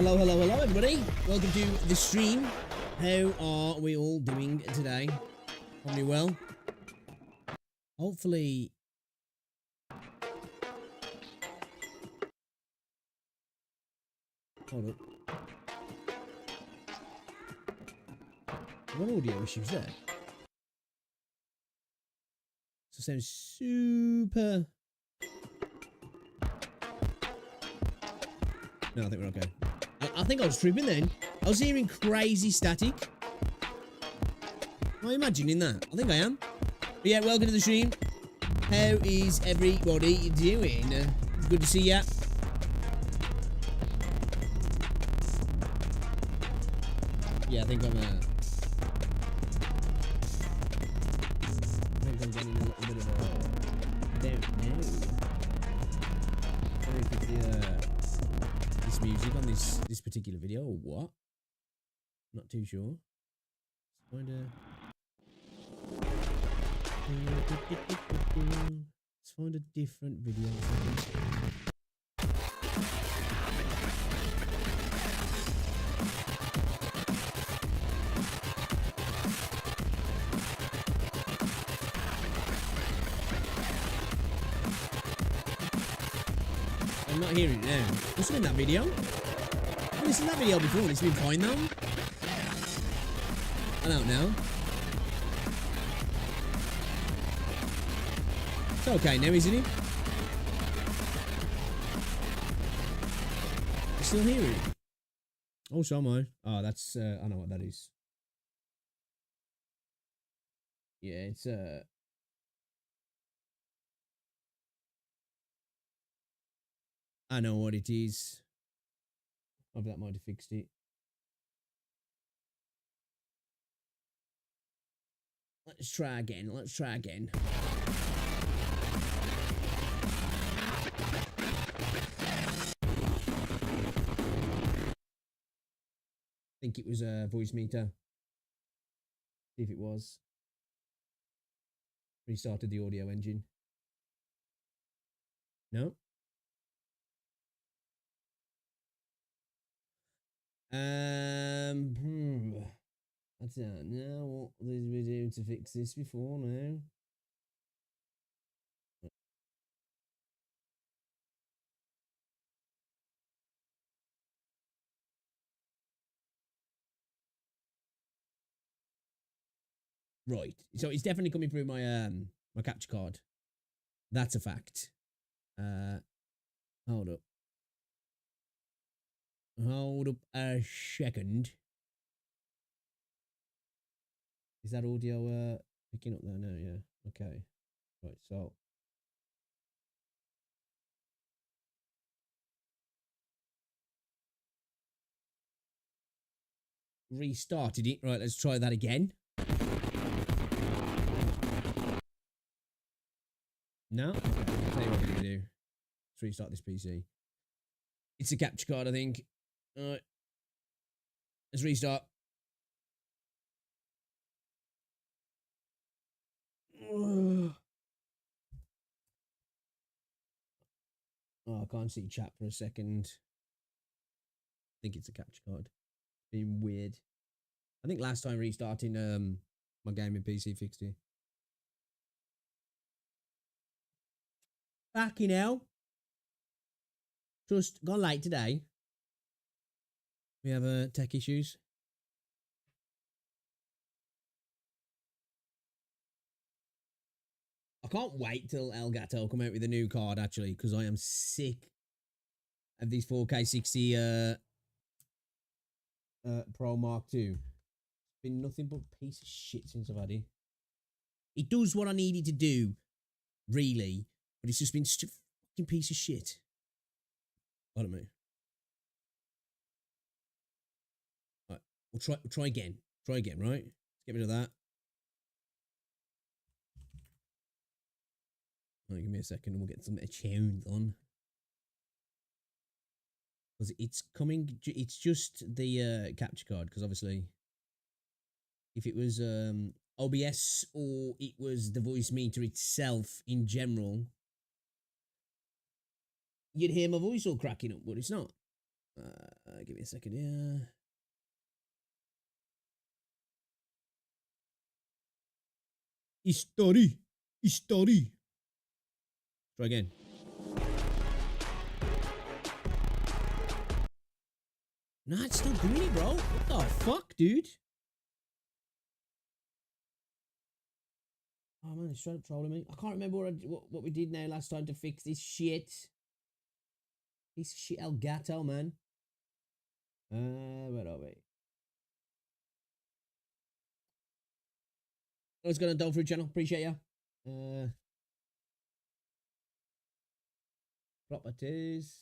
Hello, hello, hello, everybody. Welcome to the stream. How are we all doing today? Probably well. Hopefully... Hold up. What audio issues there? So it sounds super... No, I think we're okay. I think I was tripping then. I was hearing crazy static. Am I imagining that? I think I am. But yeah, welcome to the stream. How is everybody doing? It's good to see ya. Yeah, I think I'm getting a little bit of a... I don't know. I don't know if it's this music on this particular video or what. Not too sure. Let's find a different video. I'm not hearing it now. What's in that video? I've listened to that video before and it's been fine though. I don't know. It's okay now, isn't it? You still hear it? Oh, so am I. Oh, that's, I know what that is. Yeah, it's, I know what it is. Hope that might have fixed it. Let's try again. Let's try again. I think it was a voice meter. See if it was. Restarted the audio engine. No. I don't know what we're doing to fix this before now. Right. So it's definitely coming through my my capture card. That's a fact. Hold up. Hold up a second. Is that audio picking up there now? Yeah. Okay. Right, so restarted it. Right, let's try that again. No? Okay, I'll tell you what we're gonna do. Let's restart this PC. It's a capture card, I think. Alright. Let's restart. Oh, I can't see chat for a second. I think it's a capture card. Being weird. I think last time restarting my gaming PC fixed it. Fucking hell. Just gone late today. We have tech issues. I can't wait till Elgato come out with a new card actually, because I am sick of these 4K 60 Pro Mark II. It's been nothing but a piece of shit since I've had it. It does what I need it to do, really, but it's just been such a fucking piece of shit. Pardon me. Right, we'll try again. Try again, right? Let's get rid of that. Right, give me a second and we'll get some tunes on. Because it's coming, it's just the capture card, because obviously if it was OBS or it was the voice meter itself in general, you'd hear my voice all cracking up, but it's not. Give me a second here. History. Try again. Nah, it's still doing it, bro. What the fuck, dude? Oh man, it's straight up trolling me. I can't remember what we did now last time to fix this shit. Piece of shit Elgato, man. Where are we? What's going on, Dog Fruit Channel? Appreciate ya. Properties.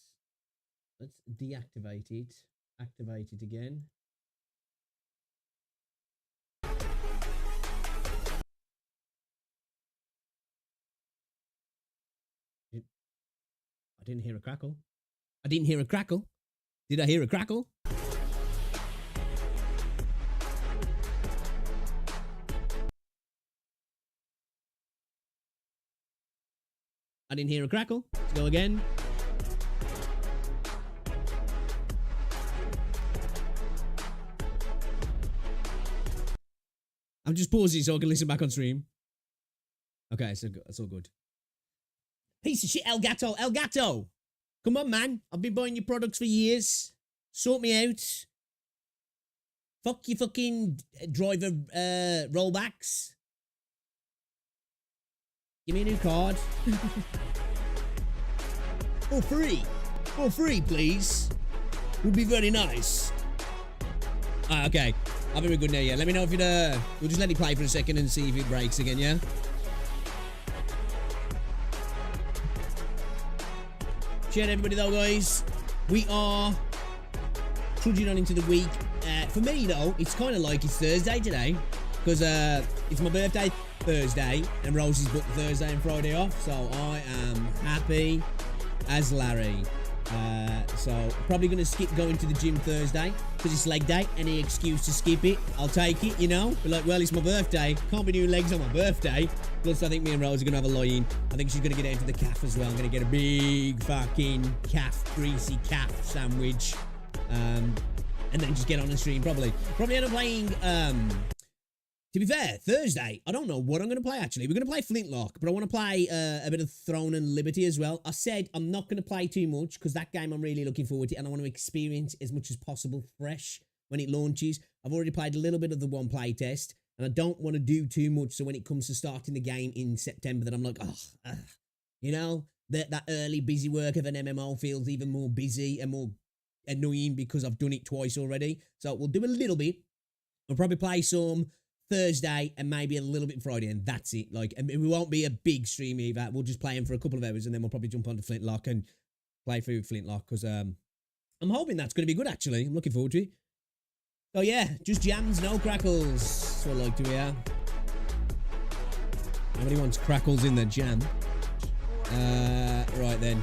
Let's deactivate it. Activate it again. I didn't hear a crackle. I didn't hear a crackle. Did I hear a crackle? I didn't hear a crackle. Let's go again. I'm just pausing so I can listen back on stream. Okay, so that's all good. Piece of shit, Elgato. Elgato! Come on, man. I've been buying your products for years. Sort me out. Fuck your fucking driver rollbacks. Give me a new card. For free. For free, please. Would be very nice. Okay. I'll be good now, yeah. Let me know if it, we'll just let it play for a second and see if it breaks again, yeah? Cheers, everybody, though, guys. We are trudging on into the week. For me, though, it's kind of like it's Thursday today because it's my birthday Thursday and Rosie's booked Thursday and Friday off, so I am happy as Larry. So probably going to skip going to the gym Thursday because it's leg day. Any excuse to skip it, I'll take it, you know. Be like, well, it's my birthday. Can't be doing legs on my birthday. Plus, I think me and Rose are going to have a lie-in. I think she's going to get down to the calf as well. I'm going to get a big fucking calf, greasy calf sandwich. And then just get on the stream, probably. Probably end up playing, to be fair, Thursday, I don't know what I'm going to play, actually. We're going to play Flintlock, but I want to play a bit of Throne and Liberty as well. I said I'm not going to play too much because that game I'm really looking forward to, and I want to experience as much as possible fresh when it launches. I've already played a little bit of the one play test, and I don't want to do too much, so when it comes to starting the game in September, then I'm like, you know, that early busy work of an MMO feels even more busy and more annoying because I've done it twice already. So we'll do a little bit. I'll probably play some Thursday and maybe a little bit Friday, and that's it. Like, and we won't be a big stream either. We'll just play him for a couple of hours, and then we'll probably jump onto Flintlock and play through Flintlock because I'm hoping that's going to be good. Actually, I'm looking forward to it. So yeah, just jams, no crackles. So I like to hear. Nobody wants crackles in their jam. Right then.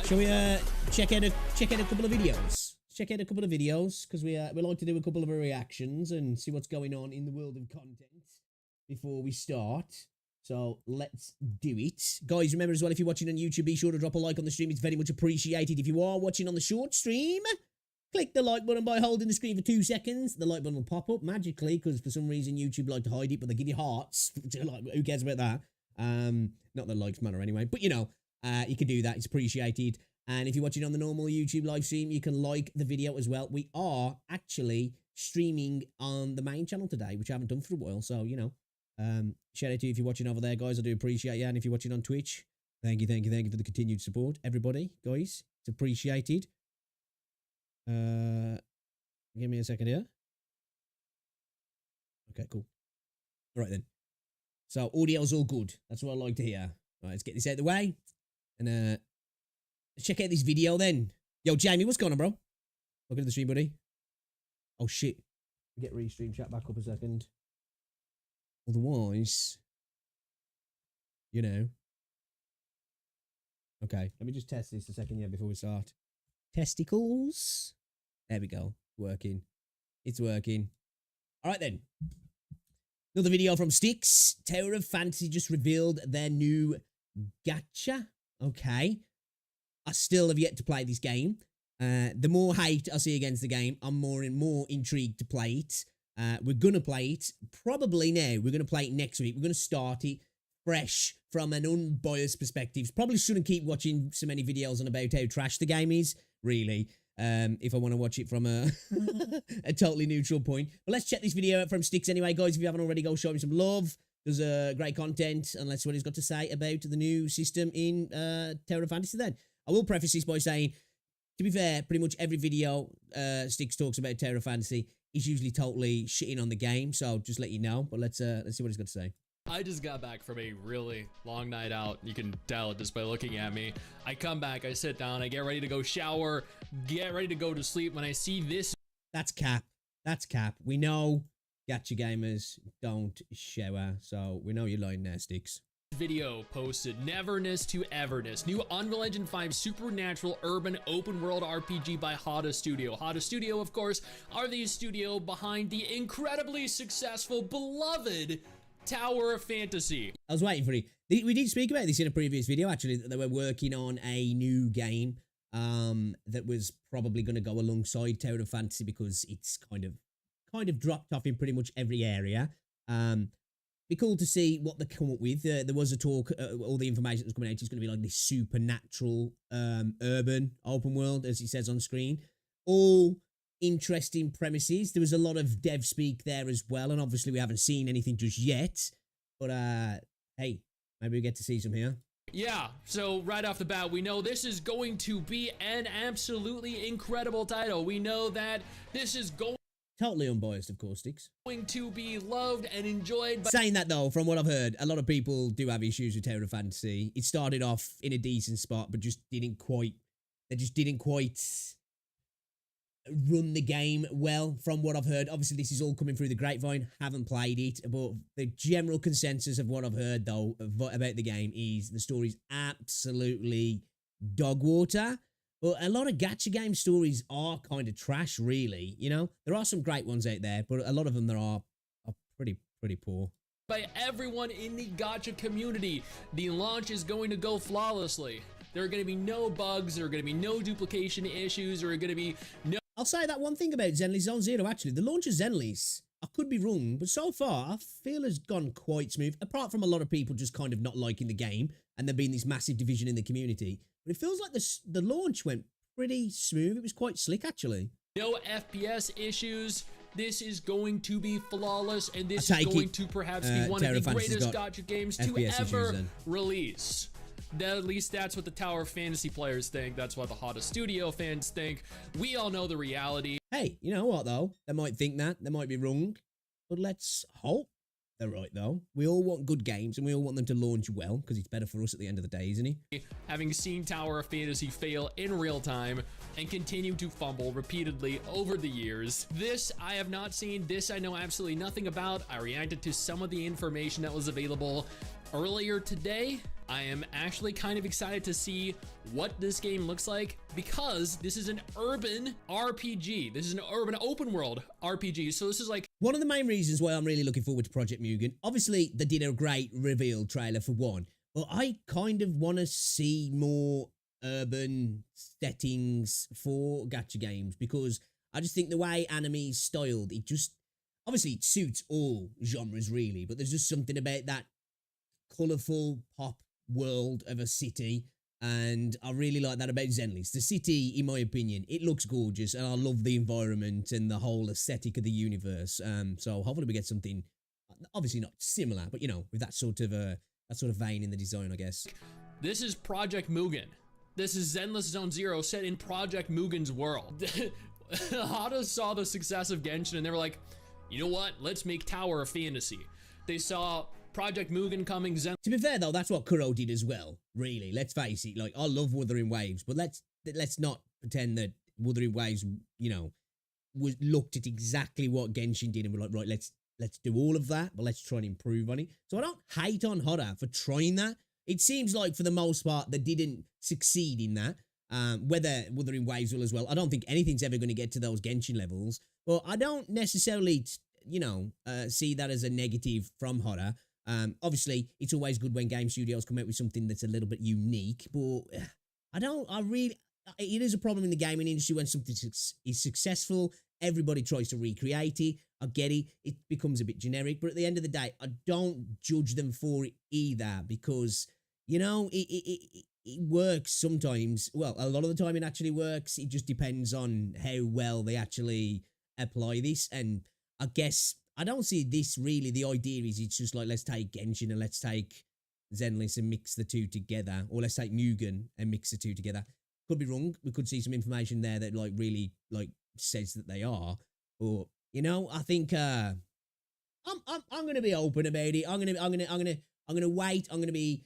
Shall we check out a couple of videos? Check out a couple of videos because we like to do a couple of reactions and see what's going on in the world of content before we start. So let's do it. Guys, remember as well, if you're watching on YouTube, be sure to drop a like on the stream. It's very much appreciated. If you are watching on the short stream, click the like button by holding the screen for 2 seconds. The like button will pop up magically because for some reason YouTube like to hide it, but they give you hearts. Like, who cares about that? Not that likes matter anyway, but you know, you can do that. It's appreciated. And if you're watching on the normal YouTube live stream, you can like the video as well. We are actually streaming on the main channel today, which I haven't done for a while. So, you know, shout out to you if you're watching over there, guys. I do appreciate you. And if you're watching on Twitch, thank you for the continued support. Everybody, guys, it's appreciated. Give me a second here. Okay, cool. All right, then. So, audio's all good. That's what I like to hear. All right, let's get this out of the way. And, let's check out this video then. Yo, Jamie, what's going on, bro? Welcome to the stream, buddy. Oh, shit. Get restream chat back up a second. Otherwise, you know. Okay, let me just test this a second, yeah, before we start. Testicles. There we go. Working. It's working. All right, then. Another video from Styx. Tower of Fantasy just revealed their new gacha. Okay. I still have yet to play this game. The more hate I see against the game, I'm more and more intrigued to play it. We're going to play it probably now. We're going to play it next week. We're going to start it fresh from an unbiased perspective. Probably shouldn't keep watching so many videos on about how trash the game is, really. If I want to watch it from a a totally neutral point. But let's check this video out from Sticks anyway, guys. If you haven't already, go show him some love. There's great content, and let's see what he's got to say about the new system in Tower of Fantasy then. I will preface this by saying, to be fair, pretty much every video Sticks talks about Tower of Fantasy is usually totally shitting on the game, so just let you know. But let's see what he's got to say. I just got back from a really long night out. You can tell it just by looking at me. I come back, I sit down, I get ready to go shower, get ready to go to sleep. When I see this... That's cap. That's cap. We know gacha gamers don't shower, so we know you're lying there, Sticks. Video posted, Neverness to Everness, new Unreal Engine 5 supernatural urban open world RPG by Holos Studio. Holos Studio, of course, are the studio behind the incredibly successful, beloved Tower of Fantasy. I was waiting for you. We did speak about this in a previous video, actually, that they were working on a new game that was probably going to go alongside Tower of Fantasy because it's kind of dropped off in pretty much every area. Be cool to see what they come up with. There was a talk, all the information that was coming out is going to be like this supernatural urban open world, as it says on screen. All interesting premises. There was a lot of dev speak there as well, and obviously we haven't seen anything just yet. But hey, maybe we get to see some here. Yeah, so right off the bat, we know this is going to be an absolutely incredible title. We know that this is Totally unbiased, of course, Sticks. going to be loved and enjoyed by... Saying that, though, from what I've heard, a lot of people do have issues with Tower of Fantasy. It started off in a decent spot, but just didn't quite... They just didn't quite run the game well, from what I've heard. Obviously, this is all coming through the grapevine. Haven't played it, but the general consensus of what I've heard, though, about the game is the story's absolutely dog water. But a lot of gacha game stories are kind of trash, really. You know, there are some great ones out there, but a lot of them there are pretty poor. By everyone in the gacha community, the launch is going to go flawlessly. There are going to be no bugs. There are going to be no duplication issues. There are going to be no... I'll say that one thing about Zenly Zone Zero, actually. The launch of Zenly's, I could be wrong, but so far, I feel has gone quite smooth. Apart from a lot of people just kind of not liking the game, and there being this massive division in the community. But it feels like the launch went pretty smooth. It was quite slick, actually. No FPS issues. This is going to be flawless, and this is going to perhaps be one of the greatest gacha games to ever release. At least that's what the Tower of Fantasy players think. That's what the Holos Studio fans think. We all know the reality. Hey, you know what, though? They might think that. They might be wrong. But let's hope they're right, though. We all want good games, and we all want them to launch well, because it's better for us at the end of the day, isn't it? Having seen Tower of Fantasy fail in real time and continue to fumble repeatedly over the years. This I have not seen. This I know absolutely nothing about. I reacted to some of the information that was available earlier today. I am actually kind of excited to see what this game looks like because this is an urban RPG. This is an urban open world RPG. So this is like one of the main reasons why I'm really looking forward to Project Mugen. Obviously, they did a great reveal trailer for one, but I kind of want to see more urban settings for gacha games because I just think the way anime's styled, it just obviously it suits all genres really, but there's just something about that colourful pop world of a city, and I really like that about Zenly's. The city, in my opinion, it looks gorgeous, and I love the environment and the whole aesthetic of the universe. So hopefully we get something, obviously not similar, but you know, with that sort of vein in the design, I guess. This is Project Mugen. This is Zenless Zone Zero set in Project Mugen's world. Holos saw the success of Genshin, and they were like, you know what? Let's make Tower of Fantasy. They saw Project Mugen coming. To be fair though, that's what Kuro did as well, really. Let's face it, like, I love Wuthering Waves, but let's not pretend that Wuthering Waves, you know, looked at exactly what Genshin did and we're like, right, let's do all of that, but let's try and improve on it. So I don't hate on Hoda for trying that. It seems like for the most part they didn't succeed in that. Whether Wuthering Waves will as well. I don't think anything's ever going to get to those Genshin levels, but I don't necessarily, you know, see that as a negative from Hoda. Obviously, it's always good when game studios come out with something that's a little bit unique, but It is a problem in the gaming industry when something is successful, everybody tries to recreate it. I get it. It becomes a bit generic, but at the end of the day, I don't judge them for it either because, you know, it works sometimes. Well, a lot of the time it actually works. It just depends on how well they actually apply this. And I guess I don't see this really. The idea is it's just like, let's take Genshin and let's take Zenless and mix the two together, or let's take Mugen and mix the two together. Could be wrong. We could see some information there that like really like says that they are. But you know, I think I'm gonna be open about it. I'm gonna wait. I'm gonna be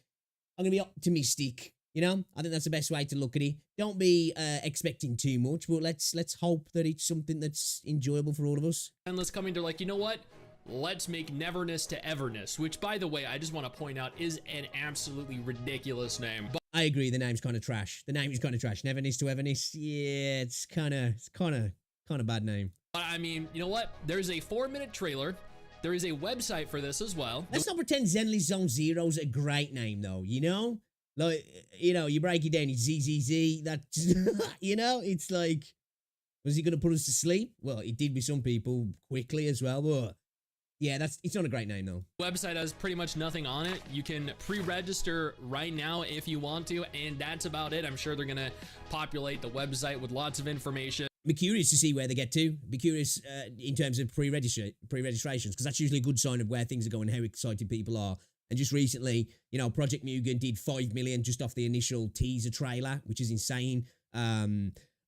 optimistic. You know, I think that's the best way to look at it. Don't be expecting too much, but let's hope that it's something that's enjoyable for all of us. And let's come into like, you know what? Let's make Neverness to Everness, which, by the way, I just want to point out is an absolutely ridiculous name. But I agree. The name's kind of trash. Neverness to Everness. Yeah, it's kind of bad name. I mean, you know what? There's a 4-minute trailer. There is a website for this as well. Let's not pretend Zenless Zone Zero's a great name, though. You know, like you break it down. It's ZZZ. That you know, it's like, was he going to put us to sleep? Well, it did with some people quickly as well, but. Yeah, it's not a great name though. Website has pretty much nothing on it. You can pre-register right now if you want to, and that's about it. I'm sure they're gonna populate the website with lots of information. Be curious to see where they get to. Be curious in terms of pre-registrations, because that's usually a good sign of where things are going, how excited people are. And just recently, you know, Project Mugen did 5 million just off the initial teaser trailer, which is insane.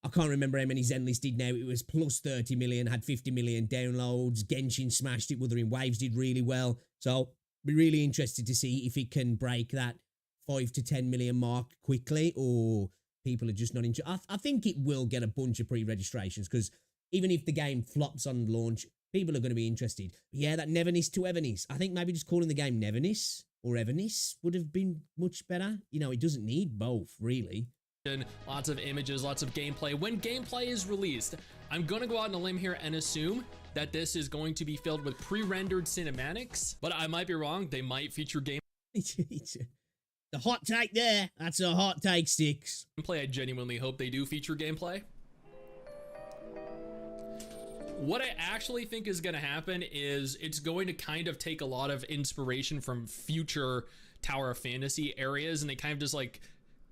I can't remember how many Zenless did now. It was plus 30 million, had 50 million downloads. Genshin smashed it. Wuthering Waves did really well. So, be really interested to see if it can break that 5 to 10 million mark quickly, or people are just not interested. I think it will get a bunch of pre-registrations, because even if the game flops on launch, people are going to be interested. Yeah, that Neverness to Everness. I think maybe just calling the game Neverness or Everness would have been much better. You know, it doesn't need both, really. Lots of images, lots of gameplay. When gameplay is released, I'm gonna go out on a limb here and assume that this is going to be filled with pre-rendered cinematics, but I might be wrong. They might feature gameplay. The hot take there. That's a hot take, Sticks. I genuinely hope they do feature gameplay. What I actually think is going to happen is it's going to kind of take a lot of inspiration from future Tower of Fantasy areas, and they kind of just like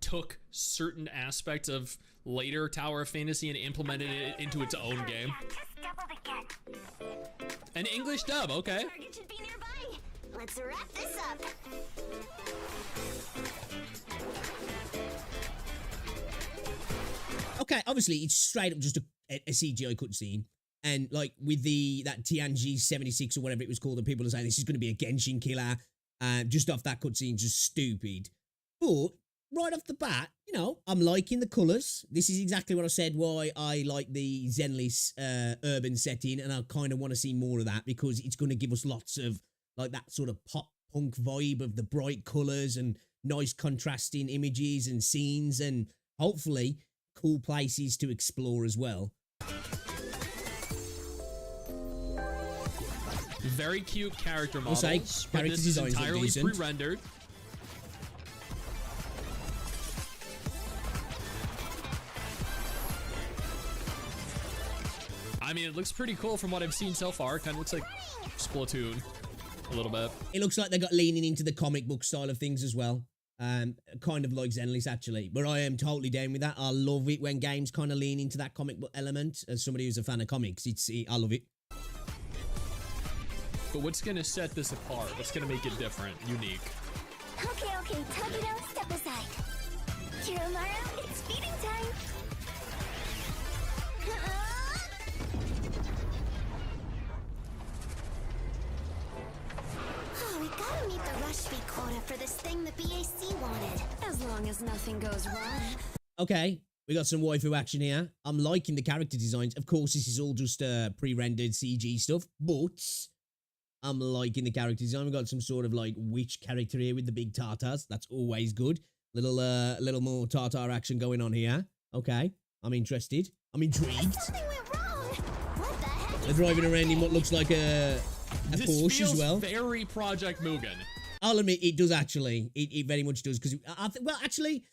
took certain aspects of later Tower of Fantasy and implemented it into its own game. An English dub, okay. Target should be nearby. Let's wrap this up. Okay, obviously it's straight up just a CGI cutscene, and like with that TNG 76 or whatever it was called, and people are saying this is going to be a Genshin killer, just off that cutscene, just stupid. But right off the bat, you know, I'm liking the colours. This is exactly what I said why I like the Zenless urban setting, and I kind of want to see more of that, because it's going to give us lots of like that sort of pop punk vibe of the bright colours and nice contrasting images and scenes, and hopefully cool places to explore as well. Very cute character models. I'll say, but character this is designs look entirely decent. pre-rendered. I mean, it looks pretty cool from what I've seen so far. Kind of looks like Splatoon a little bit. It looks like they got leaning into the comic book style of things as well. Kind of like Zenless actually, but I am totally down with that. I love it when games kind of lean into that comic book element. As somebody who's a fan of comics, I love it. But what's gonna set this apart? What's gonna make it different, unique? Okay, Toguro, step aside. Hiromaru, it's feeding time. Oh, we gotta meet the rush speed quota for this thing the BAC wanted. As long as nothing goes wrong. Okay, we got some waifu action here. I'm liking the character designs. Of course, this is all just pre-rendered CG stuff, but I'm liking the character design. We've got some sort of like witch character here with the big tartars. That's always good. Little more tartar action going on here. Okay, I'm interested. I'm intrigued. Something went wrong. What the heck? They're driving around in what looks like a Porsche as well. Very Project Mugen. I'll admit it does actually. It very much does, because well, actually,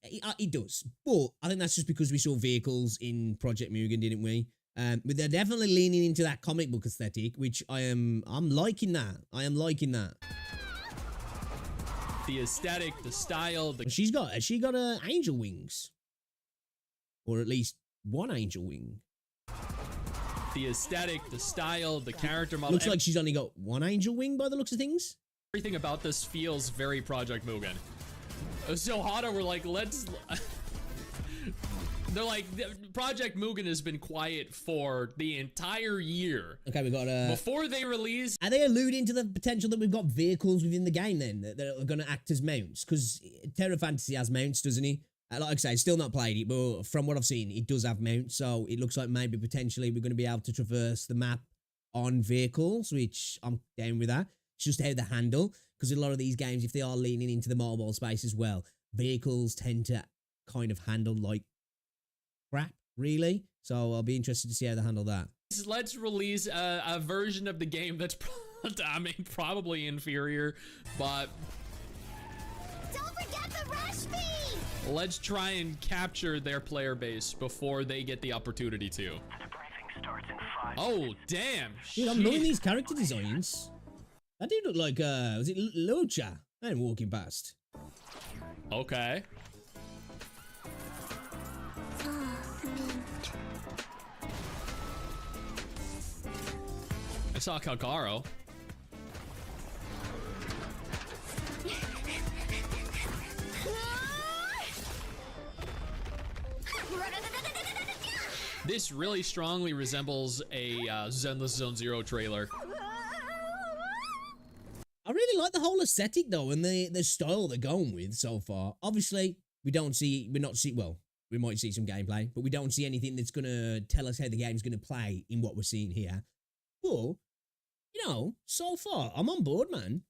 It does, but I think that's just because we saw vehicles in Project Mugen, didn't we? But they're definitely leaning into that comic book aesthetic, which I'm liking that. I am liking that. The aesthetic, the style, the Has she got angel wings, or at least one angel wing? the aesthetic, the style, the character model. Looks like she's only got one angel wing by the looks of things. Everything about this feels very Project Mugen. So Hana were like, let's. They're like, Project Mugen has been quiet for the entire year. Okay, we got before they release. Are they alluding to the potential that we've got vehicles within the game then that are going to act as mounts? Because Terra Fantasy has mounts, doesn't he? Like I say, still not played it, but from what I've seen, it does have mounts. So it looks like maybe potentially we're going to be able to traverse the map on vehicles, which I'm down with that. It's just how they handle, because a lot of these games, if they are leaning into the mobile space as well, vehicles tend to kind of handle like crap, really. So I'll be interested to see how they handle that. Let's release a version of the game that's, I mean, probably inferior, but Don't forget the rush fee! let's try and capture their player base before they get the opportunity to. The briefing starts in 5 Oh, damn. Dude, I'm loving these character designs. That dude looked like, was it Locha? I'm walking past. Okay. I saw Kakaro. This really strongly resembles a Zenless Zone Zero trailer. I really like the whole aesthetic though, and the style they're going with so far. Obviously, we might see some gameplay, but we don't see anything that's gonna tell us how the game's gonna play in what we're seeing here. But, you know, so far, I'm on board, man.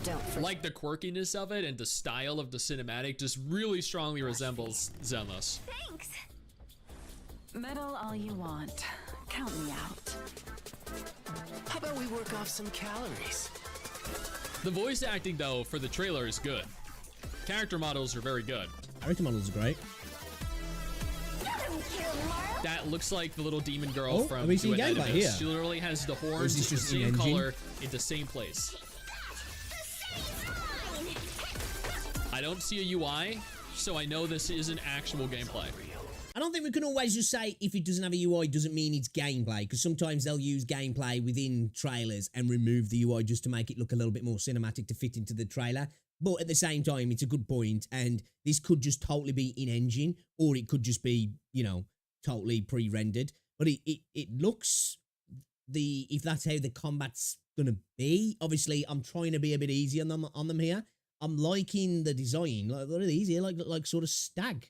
Don't forget. Like the quirkiness of it and the style of the cinematic just really strongly resembles Zenless. Thanks! Meddle all you want. Count me out. How about we work off some calories? The voice acting, though, for the trailer is good. Character models are very good. Character models are great. That looks like the little demon girl Oh, from have we seen Duet gameplay Edimus. here? She literally has the Or is horns, this the just same in-engine? color, in the same place. I don't see a UI, so I know this is an actual gameplay. I don't think we can always just say if it doesn't have a UI doesn't mean it's gameplay, because sometimes they'll use gameplay within trailers and remove the UI just to make it look a little bit more cinematic to fit into the trailer. But at the same time, it's a good point, and this could just totally be in-engine, or it could just be, you know, totally pre-rendered. But it looks, if that's how the combat's gonna be, obviously I'm trying to be a bit easy on them here. I'm liking the design. Like, what are these here? Like sort of stag,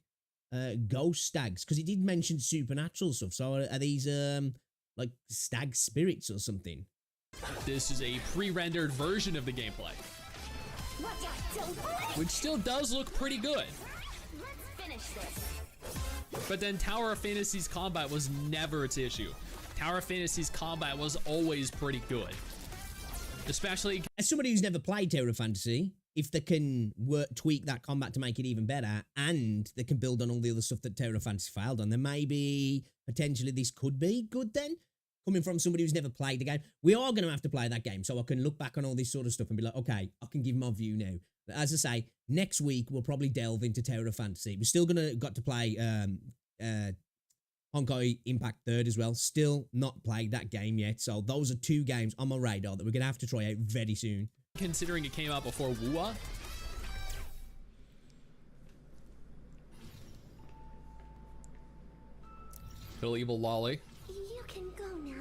ghost stags, because it did mention supernatural stuff. So are these like stag spirits or something? This is a pre-rendered version of the gameplay, which still does look pretty good. Let's finish this. But then Tower of Fantasy's combat was never its issue. Tower of Fantasy's combat was always pretty good. Especially As somebody who's never played Tower of Fantasy, if they can tweak that combat to make it even better, and they can build on all the other stuff that Tower of Fantasy failed on, then maybe potentially this could be good then. Coming from somebody who's never played the game, we are going to have to play that game, so I can look back on all this sort of stuff and be like, okay, I can give my view now. But as I say, next week we'll probably delve into Tower of Fantasy. We're still got to play Honkai Impact 3rd as well. Still not played that game yet, so those are two games on my radar that we're going to have to try out very soon. considering it came out before Wua. Little evil lolly. You can go now.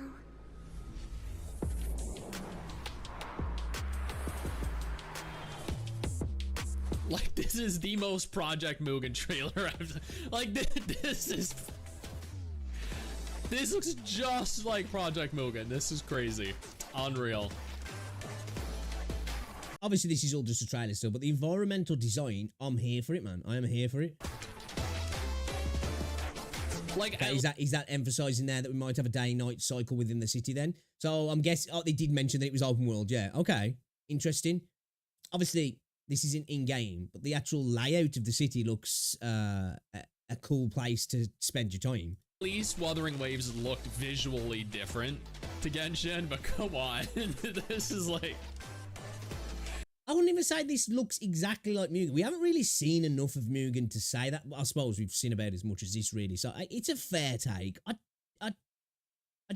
Like, this is the most Project Mugen trailer I've, like, this looks just like Project Mugen. This is crazy. Unreal. Obviously, this is all just a trailer still, but the environmental design, I'm here for it, man. I am here for it. Like, Okay, is that emphasizing there that we might have a day-night cycle within the city then? So I'm guessing, oh, they did mention that it was open world, yeah. Okay, interesting. Obviously, this isn't in-game, but the actual layout of the city looks a cool place to spend your time. At least Wuthering Waves looked visually different to Genshin, but come on. This is like... I wouldn't even say this looks exactly like Mugen. We haven't really seen enough of Mugen to say that. I suppose we've seen about as much as this, really. So it's a fair take. I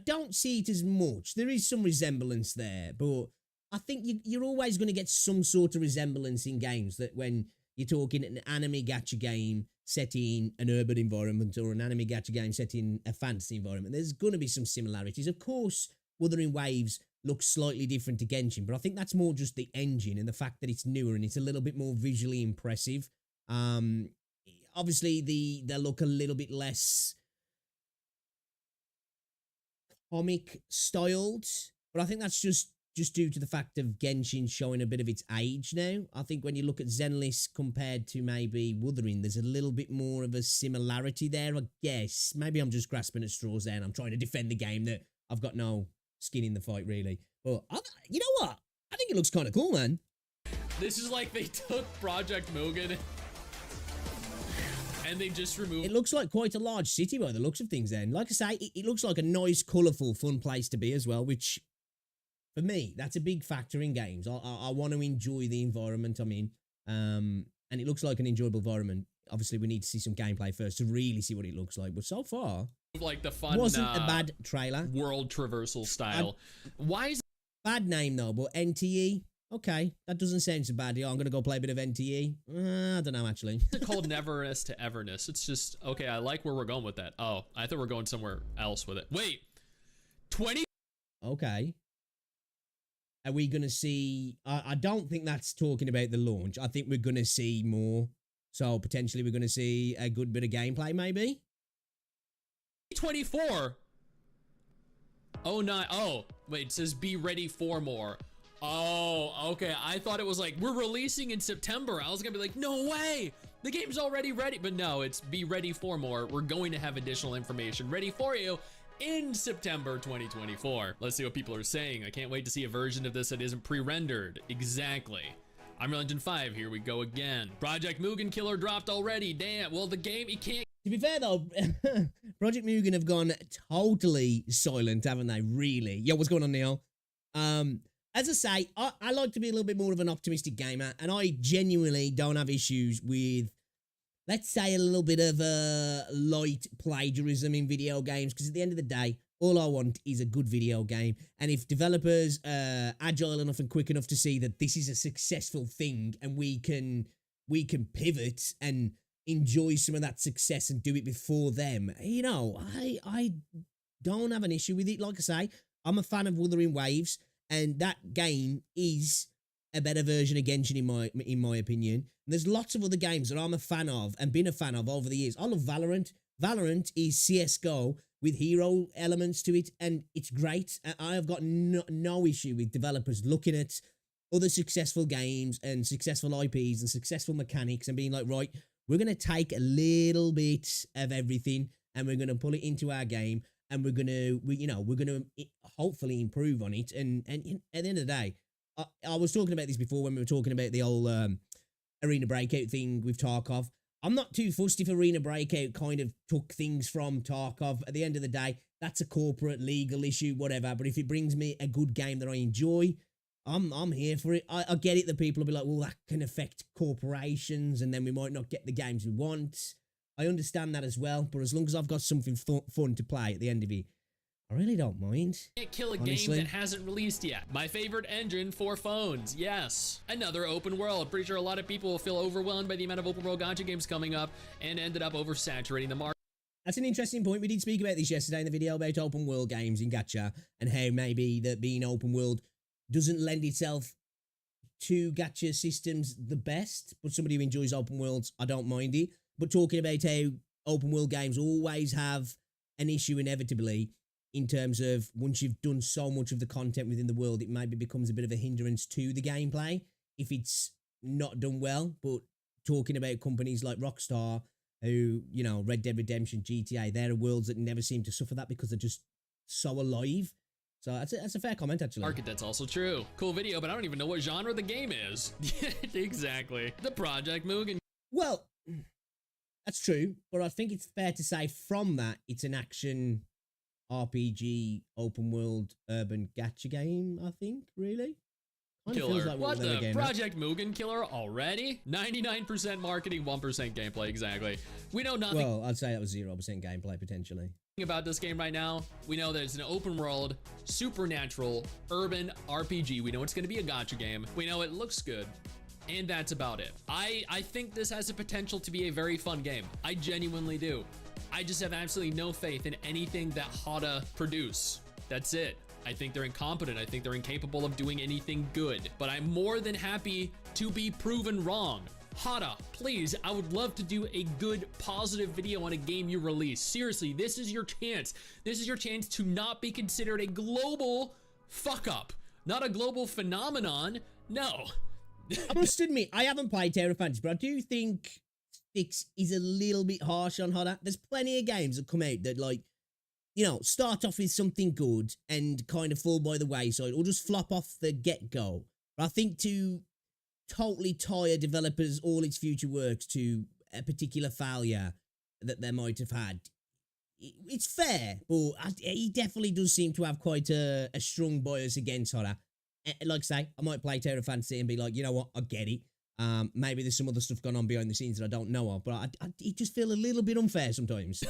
don't see it as much. There is some resemblance there, but I think you're always going to get some sort of resemblance in games that when you're talking an anime gacha game set in an urban environment or an anime gacha game set in a fantasy environment, there's going to be some similarities. Of course, Wuthering Waves looks slightly different to Genshin, but I think that's more just the engine and the fact that it's newer and it's a little bit more visually impressive. Obviously, they look a little bit less comic styled, but I think that's just due to the fact of Genshin showing a bit of its age now. I think when you look at Zenless compared to maybe Wuthering, there's a little bit more of a similarity there, I guess. Maybe I'm just grasping at straws there and I'm trying to defend the game that I've got no skin in the fight, really. But you know what? I think it looks kind of cool, man. This is like they took Project Mugen and they just removed... It looks like quite a large city by the looks of things then. Like I say, it looks like a nice, colourful, fun place to be as well, which... For me, that's a big factor in games. I want to enjoy the environment I'm in. And it looks like an enjoyable environment. Obviously, we need to see some gameplay first to really see what it looks like. But so far, like the fun, wasn't a bad trailer. World traversal style. Why is bad name though? But NTE, okay, that doesn't sound so bad. Yeah, I'm gonna go play a bit of NTE. I don't know actually. it called Neverness to Everness? It's just okay. I like where we're going with that. Oh, I thought we're going somewhere else with it. Wait, 20. Okay. Are we going to see... I don't think that's talking about the launch. I think we're going to see more. So potentially we're going to see a good bit of gameplay, maybe? 24. Oh, no. Oh, wait. It says be ready for more. Oh, okay. I thought it was like, we're releasing in September. I was going to be like, no way. The game's already ready. But no, it's be ready for more. We're going to have additional information ready for you in September 2024. Let's see what people are saying. I can't wait to see a version of this that isn't pre-rendered. Exactly. Unreal Engine 5, here we go again. Project Mugen Killer dropped already. Damn, well the game, it can't... To be fair though, Project Mugen have gone totally silent, haven't they? Really? Yo, what's going on, Neil? As I say, I like to be a little bit more of an optimistic gamer, and I genuinely don't have issues with, let's say, a little bit of light plagiarism in video games, because at the end of the day, all I want is a good video game. And if developers are agile enough and quick enough to see that this is a successful thing and we can pivot and enjoy some of that success and do it before them, you know, I don't have an issue with it. Like I say, I'm a fan of Wuthering Waves, and that game is a better version of Genshin in my opinion. And there's lots of other games that I'm a fan of and been a fan of over the years. I love Valorant. Valorant is CSGO with hero elements to it, and it's great. I have got no issue with developers looking at other successful games and successful IPs and successful mechanics and being like, right, we're going to take a little bit of everything and we're going to pull it into our game, and we're going to hopefully improve on it. And at the end of the day, I was talking about this before when we were talking about the old Arena Breakout thing with Tarkov. I'm not too fussed if Arena Breakout kind of took things from Tarkov. At the end of the day, that's a corporate legal issue, whatever. But if it brings me a good game that I enjoy, I'm here for it. I get it that people will be like, well, that can affect corporations and then we might not get the games we want. I understand that as well. But as long as I've got something fun to play at the end of it, I really don't mind. Can't kill a honestly. game that hasn't released yet. My favorite engine for phones. Yes. Another open world. Pretty sure a lot of people will feel overwhelmed by the amount of open world gacha games coming up and ended up oversaturating the market. That's an interesting point. We did speak about this yesterday in the video about open world games in gacha and how maybe that being open world doesn't lend itself to gacha systems the best. But somebody who enjoys open worlds, I don't mind it. But talking about how open world games always have an issue inevitably in terms of once you've done so much of the content within the world, it maybe becomes a bit of a hindrance to the gameplay if it's not done well. But talking about companies like Rockstar, who, you know, Red Dead Redemption, GTA, they're worlds that never seem to suffer that because they're just so alive. So that's a fair comment, actually. Market, that's also true. Cool video, but I don't even know what genre the game is. Exactly. The Project Mugen. Well, that's true, but I think it's fair to say from that it's an action RPG open world urban gacha game. I think really. Kinda feels Killer. like What another the? game, Project Mugen Killer already? 99% marketing, 1% gameplay, exactly. We know nothing Well, I'd say that was 0% gameplay potentially. about this game right now. We know that it's an open world, supernatural, urban RPG. We know it's going to be a gacha game. We know it looks good. And that's about it. I think this has the potential to be a very fun game. I genuinely do. I just have absolutely no faith in anything that Hada produce. That's it. I think they're incompetent. I think they're incapable of doing anything good. But I'm more than happy to be proven wrong. Hada, please, I would love to do a good, positive video on a game you release. Seriously, this is your chance. This is your chance to not be considered a global fuck up. Not a global phenomenon. No. I must admit, I haven't played Tower of Fantasy, but I do think 6 is a little bit harsh on Hada. There's plenty of games that come out that, like, you know, start off with something good and kind of fall by the wayside or just flop off the get-go. But I think to totally tie a developer's all its future works to a particular failure that they might have had, it's fair, but he definitely does seem to have quite a strong bias against Hada. Like I say, I might play Tower of Fantasy and be like, you know what, I get it. Maybe there's some other stuff going on behind the scenes that I don't know of, but it just feel a little bit unfair sometimes.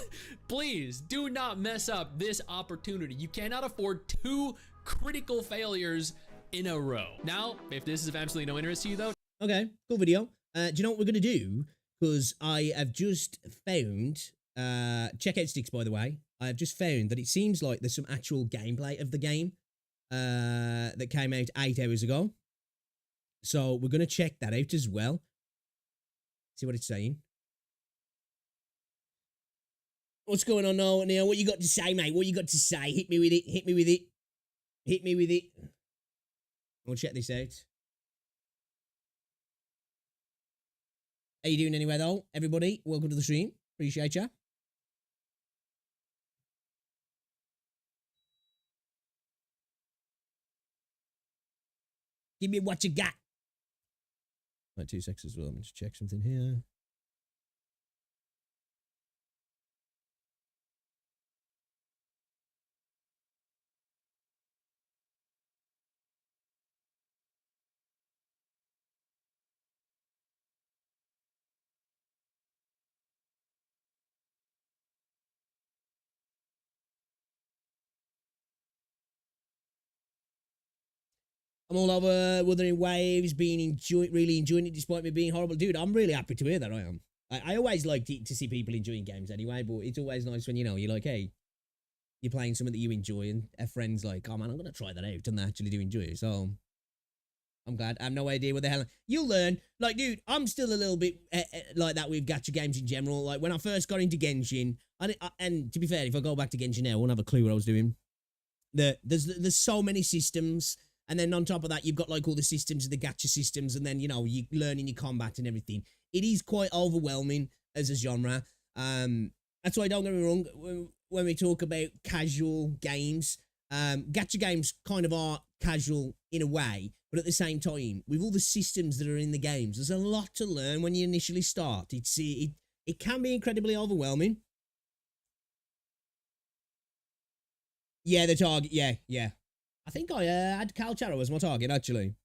Please do not mess up this opportunity. You cannot afford 2 critical failures in a row. Now, if this is of absolutely no interest to you though. Okay, cool video. Do you know what we're going to do? Because I have just found, check out Sticks by the way, I have just found that it seems like there's some actual gameplay of the game that came out 8 hours ago. So we're going to check that out as well. See what it's saying. What's going on now, Neil? What you got to say, mate? What you got to say? Hit me with it. Hit me with it. Hit me with it. We'll check this out. How you doing anyway, though? Everybody, welcome to the stream. Appreciate ya. Give me what you got. Right, 2 seconds as well. Let me just check something here. I'm all over Wuthering Waves, really enjoying it despite me being horrible. Dude, I'm really happy to hear that, I am. I always like to see people enjoying games anyway, but it's always nice when, you know, you're like, hey, you're playing something that you enjoy and a friend's like, oh man, I'm going to try that out and they actually do enjoy it. So I'm glad. I have no idea what the hell. You'll learn. Like, dude, I'm still a little bit like that with gacha games in general. Like, when I first got into Genshin, and to be fair, if I go back to Genshin now, I won't have a clue what I was doing. There's so many systems. And then on top of that, you've got like all the systems, the gacha systems, and then, you know, you learning your combat and everything. It is quite overwhelming as a genre. That's why, don't get me wrong, when we talk about casual games, gacha games kind of are casual in a way, but at the same time, with all the systems that are in the games, there's a lot to learn when you initially start. It can be incredibly overwhelming. Yeah, the target, yeah. I think I had Calcharo as my target, actually.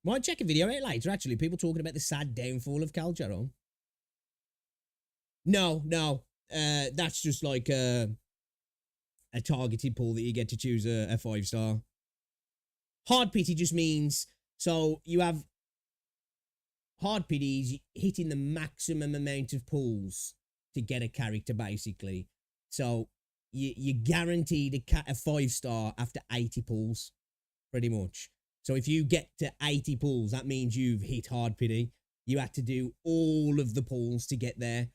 Might check a video out later, actually. People talking about the sad downfall of Calcharo. No. That's just like a targeted pool that you get to choose a 5-star. Hard pity just means, so you have hard pities hitting the maximum amount of pulls to get a character, basically. So you're guaranteed a 5-star after 80 pulls, pretty much. So if you get to 80 pulls, that means you've hit hard pity. You had to do all of the pulls to get there.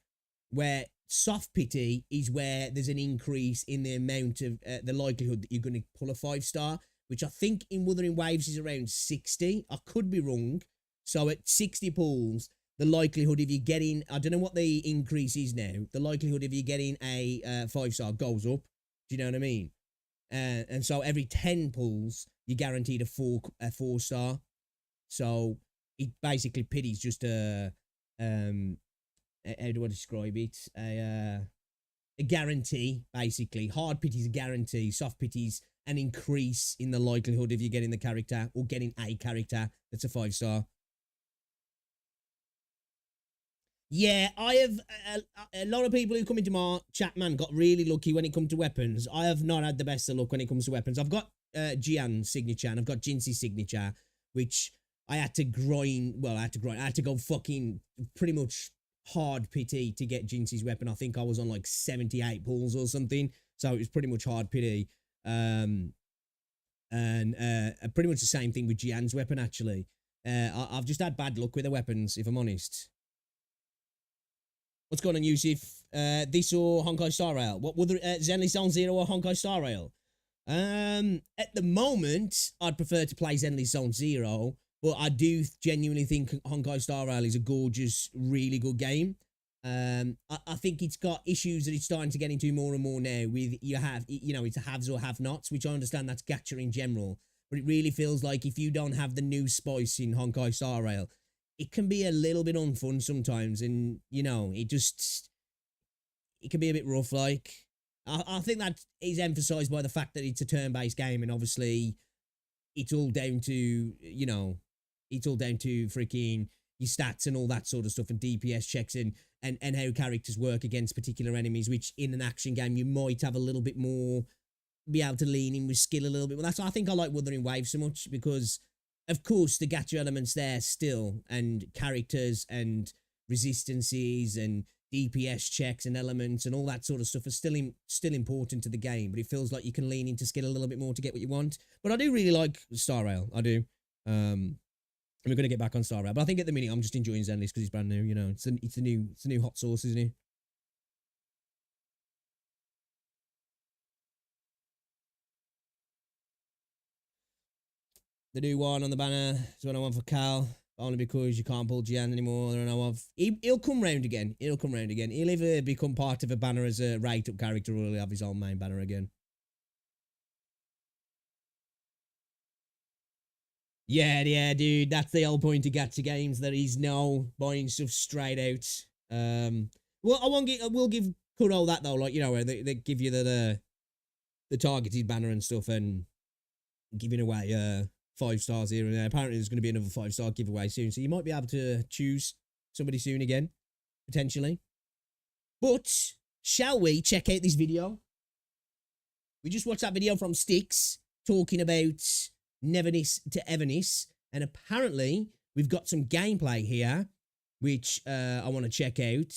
Where soft pity is where there's an increase in the amount of the likelihood that you're going to pull a 5-star, which I think in Wuthering Waves is around 60. I could be wrong. So at 60 pulls, the likelihood of you getting, I don't know what the increase is now, the likelihood of you getting a 5-star goes up. Do you know what I mean? And so every 10 pulls, you're guaranteed a 4-star. So it basically pities just how do I describe it? A guarantee, basically. Hard pity's a guarantee. Soft pity's an increase in the likelihood of you getting the character or getting a character that's a 5-star. Yeah, I have a lot of people who come into my chat, man, got really lucky when it comes to weapons. I have not had the best of luck when it comes to weapons. I've got Jian's signature and I've got Jinxie's signature, which I had to grind. Well, I had to go fucking pretty much hard pity to get Jinxie's weapon. I think I was on like 78 pulls or something. So it was pretty much hard pity. And pretty much the same thing with Jian's weapon, actually. I've just had bad luck with the weapons, if I'm honest. What's going on, Yusuf? This or Honkai Star Rail? What were the Zenly Zone Zero or Honkai Star Rail? At the moment, I'd prefer to play Zenly Zone Zero, but I do genuinely think Honkai Star Rail is a gorgeous, really good game. I think it's got issues that it's starting to get into more and more now. With it's a haves or have-nots, which I understand that's gacha in general, but it really feels like if you don't have the new spice in Honkai Star Rail, it can be a little bit unfun sometimes, and it can be a bit rough. Like I think that is emphasized by the fact that it's a turn-based game, and obviously it's all down to freaking your stats and all that sort of stuff, and DPS checks and how characters work against particular enemies, which in an action game you might have a little bit more, be able to lean in with skill a little bit. Well, that's why I think I like Wuthering Waves so much, because of course, the gacha elements there still, and characters and resistances and DPS checks and elements and all that sort of stuff are still important to the game, but it feels like you can lean into skill a little bit more to get what you want. But I do really like Star Rail. I do. And we're going to get back on Star Rail. But I think at the minute I'm just enjoying Zenless because it's brand new, It's the new hot sauce, isn't it? The new one on the banner is what I want for Cal, only because you can't pull Jian anymore that I know of. He'll come round again. He'll either become part of a banner as a rate-up character, or he'll have his own main banner again. Yeah, dude. That's the whole point of gacha games. There is no buying stuff straight out. Well, we'll give Kuro that though. Like, where they give you the targeted banner and stuff, and giving away 5 stars here and there. Apparently there's going to be another 5-star giveaway soon, so you might be able to choose somebody soon again, potentially. But shall we check out this video? We just watched that video from Styx talking about Neverness to Everness, and apparently we've got some gameplay here which I want to check out.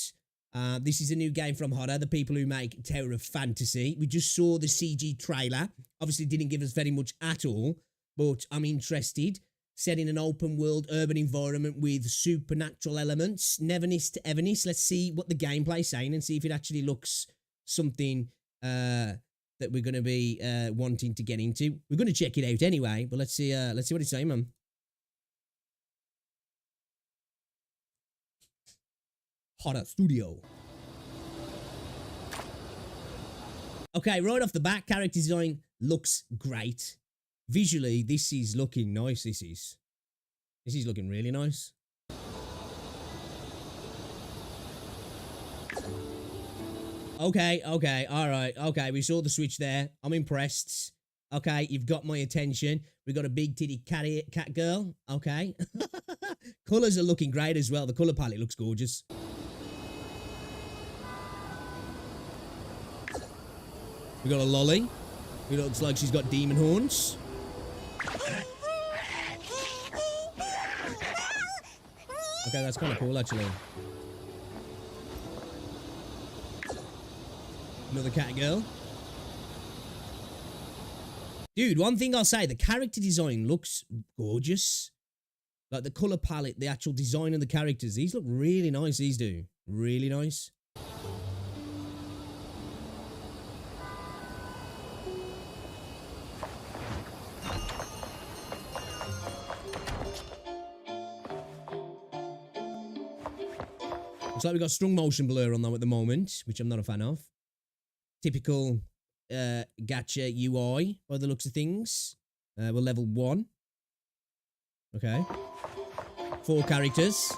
This is a new game from Holos, the people who make Tower of Fantasy. We just saw the CG trailer. Obviously didn't give us very much at all, but I'm interested. Set in an open world urban environment with supernatural elements. Neverness to Everness. Let's see what the gameplay's saying and see if it actually looks something that we're going to be wanting to get into. We're going to check it out anyway, but let's see what it's saying, man. Holos Studio. Okay, right off the bat, character design looks great. Visually, this is looking nice. This is looking really nice. Okay, all right. Okay, we saw the switch there. I'm impressed. Okay, you've got my attention. We got a big titty cat girl. Okay. Colours are looking great as well. The colour palette looks gorgeous. We got a lolly. It looks like she's got demon horns. Okay, that's kind of cool, actually. Another cat girl. Dude, one thing I'll say, the character design looks gorgeous. Like the colour palette, the actual design of the characters. These look really nice, these do. Really nice. Looks like we got strong motion blur on them at the moment, which I'm not a fan of. Typical gacha UI by the looks of things. We're level 1. Okay. 4 characters.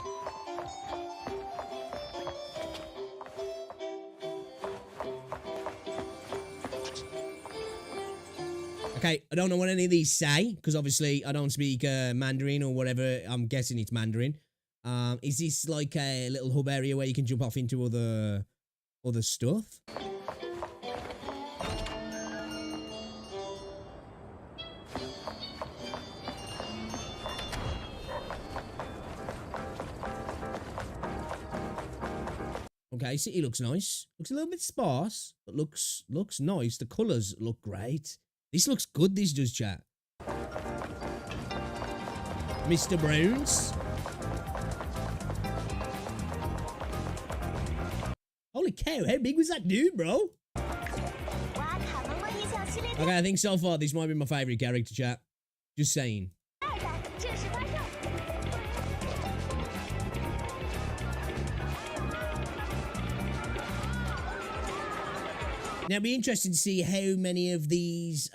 Okay, I don't know what any of these say, because obviously I don't speak Mandarin or whatever. I'm guessing it's Mandarin. Is this like a little hub area where you can jump off into other stuff? Okay, city looks nice. Looks a little bit sparse, but looks nice. The colours look great. This looks good, this does, chat. Mr. Browns. Holy cow, how big was that dude, bro? Okay, I think so far this might be my favourite character, chat. Just saying. Now, it'd be interesting to see how many of these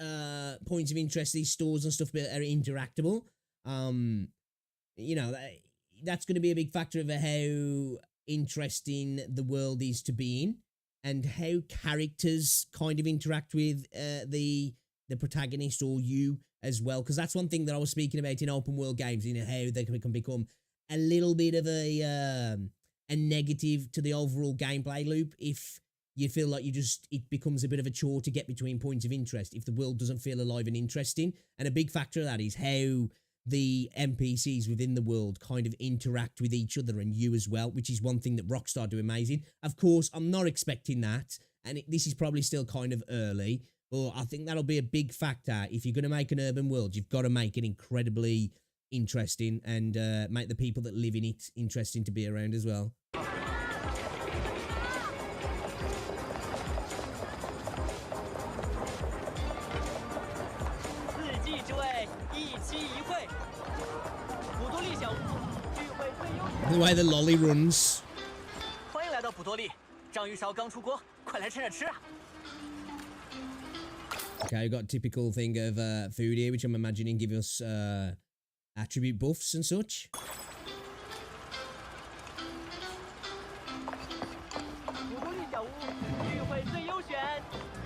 points of interest, these stores and stuff are interactable. You know, that's going to be a big factor of how interesting the world is to be in and how characters kind of interact with the protagonist or you as well. Because that's one thing that I was speaking about in open world games, you know, how they can become a little bit of a negative to the overall gameplay loop if you feel like it becomes a bit of a chore to get between points of interest if the world doesn't feel alive and interesting. And a big factor of that is how the NPCs within the world kind of interact with each other and you as well, which is one thing that Rockstar do amazing. Of course, I'm not expecting that, and this is probably still kind of early, but I think that'll be a big factor. If you're going to make an urban world, you've got to make it incredibly interesting and make the people that live in it interesting to be around as well. The way the lolly runs. Okay, we got a typical thing of food here, which I'm imagining give us attribute buffs and such.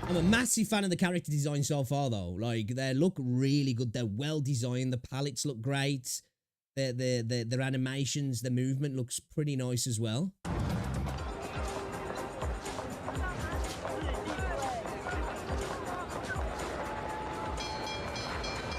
I'm a massive fan of the character design so far, though. Like, they look really good. They're well designed. The palettes look great. Their animations, the movement looks pretty nice as well. I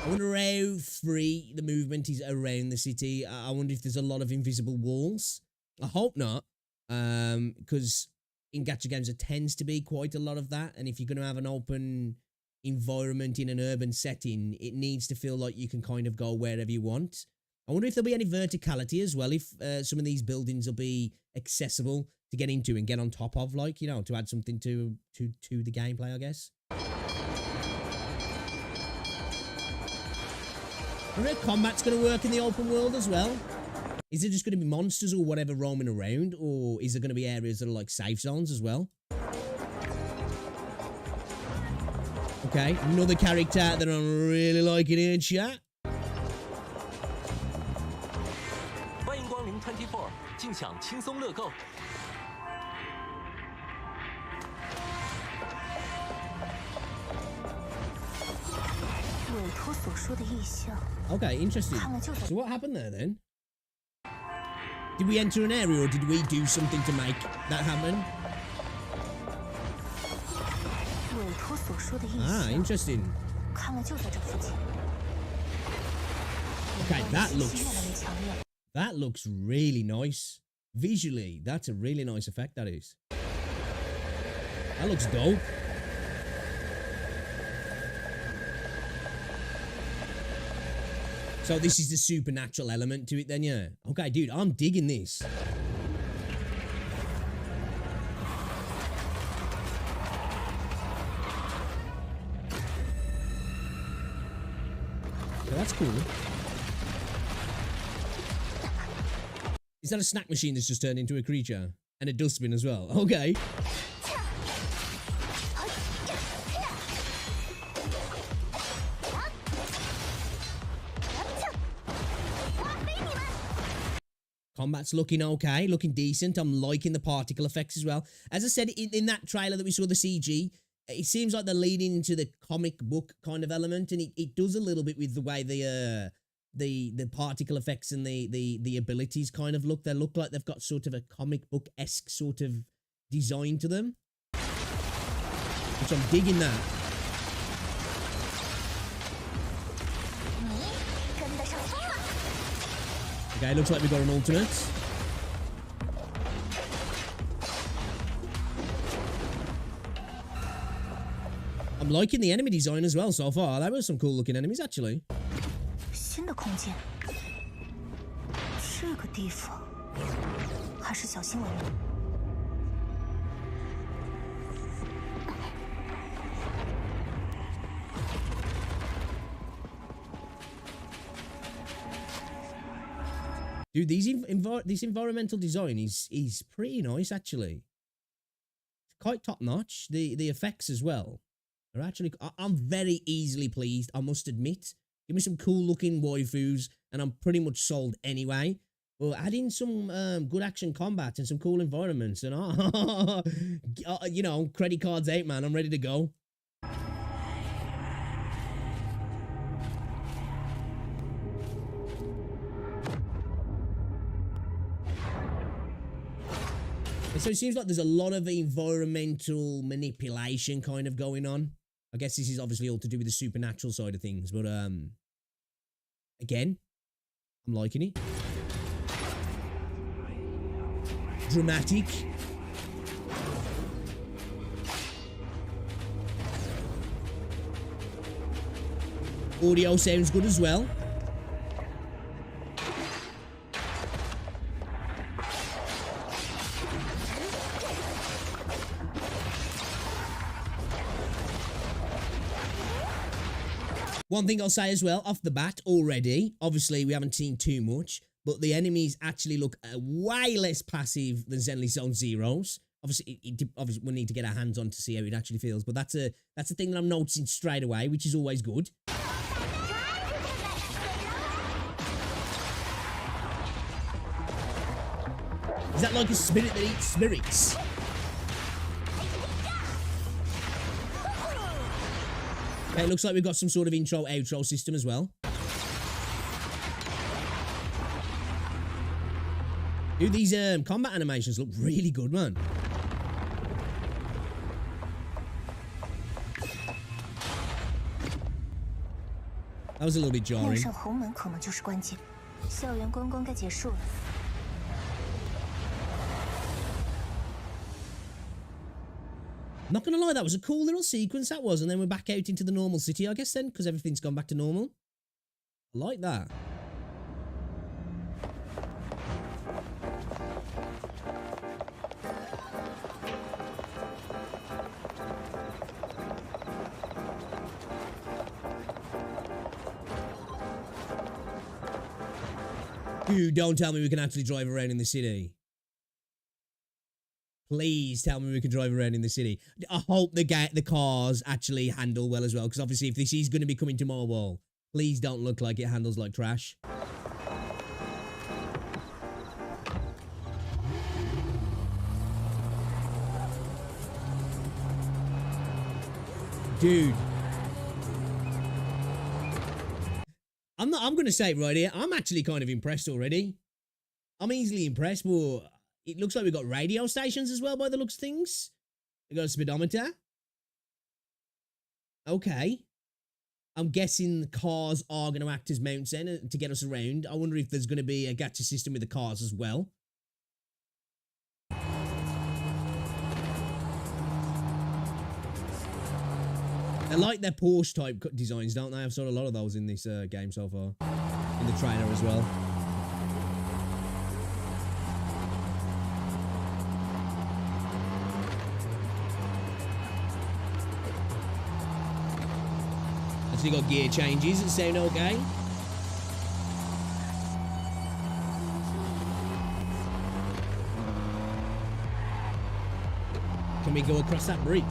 wonder how free the movement is around the city. I wonder if there's a lot of invisible walls. I hope not, because in gacha games there tends to be quite a lot of that, and if you're going to have an open environment in an urban setting, it needs to feel like you can kind of go wherever you want. I wonder if there'll be any verticality as well, if some of these buildings will be accessible to get into and get on top of, like, you know, to add something to the gameplay, I guess. I wonder if combat's going to work in the open world as well. Is it just going to be monsters or whatever roaming around, or is there going to be areas that are like safe zones as well? Okay, another character that I'm really liking here in chat. 24尽享轻松乐购。委托所说的意向。 Okay, interesting. So what happened there then? Did we enter an area or did we do something to make that happen? Ah, interesting. Okay, that looks really nice. Visually, that's a really nice effect, that is. That looks dope. So this is the supernatural element to it then, yeah? Okay, dude, I'm digging this. So that's cool. Is that a snack machine that's just turned into a creature? And a dustbin as well. Okay. Combat's looking okay, looking decent. I'm liking the particle effects as well. As I said, in that trailer that we saw, the CG, it seems like they're leading into the comic book kind of element, and it does a little bit with the way the particle effects and the abilities kind of look. They look like they've got sort of a comic book-esque sort of design to them, which I'm digging that. Okay, looks like we've got an ultimate. I'm liking the enemy design as well so far. There were some cool looking enemies actually. 新的空间，这个地方还是小心为妙。Dude, this environmental design is pretty nice actually. It's quite top notch. The effects as well are actually. I'm very easily pleased, I must admit. Give me some cool looking waifus, and I'm pretty much sold anyway. Well, add in some good action combat and some cool environments, and you know, credit cards out, man. I'm ready to go. And so it seems like there's a lot of environmental manipulation kind of going on. I guess this is obviously all to do with the supernatural side of things, but again, I'm liking it. Dramatic. Audio sounds good as well. One thing I'll say as well, off the bat already, obviously we haven't seen too much, but the enemies actually look way less passive than Zenless Zone Zero's. Obviously, obviously we'll need to get our hands on to see how it actually feels, but that's a thing that I'm noticing straight away, which is always good. Is that like a spirit that eats spirits? Okay, it looks like we've got some sort of intro-outro system as well. Dude, these combat animations look really good, man. That was a little bit jarring. 面上红门可能就是关键，校园观光该结束了。 Not gonna lie, that was a cool little sequence, that was, and then we're back out into the normal city, I guess then, because everything's gone back to normal. I like that. Dude, don't tell me we can actually drive around in the city. Please tell me we can drive around in the city. I hope the cars actually handle well as well, because obviously if this is going to be coming to mobile, please don't look like it handles like trash. Dude. I'm going to say it right here. I'm actually kind of impressed already. I'm easily impressed, but it looks like we've got radio stations as well by the looks of things. We've got a speedometer. Okay. I'm guessing the cars are going to act as mounts then to get us around. I wonder if there's going to be a gacha system with the cars as well. They like their Porsche type designs, don't they? I've seen a lot of those in this game so far. In the trailer as well. Actually got gear changes that sound okay. Can we go across that bridge?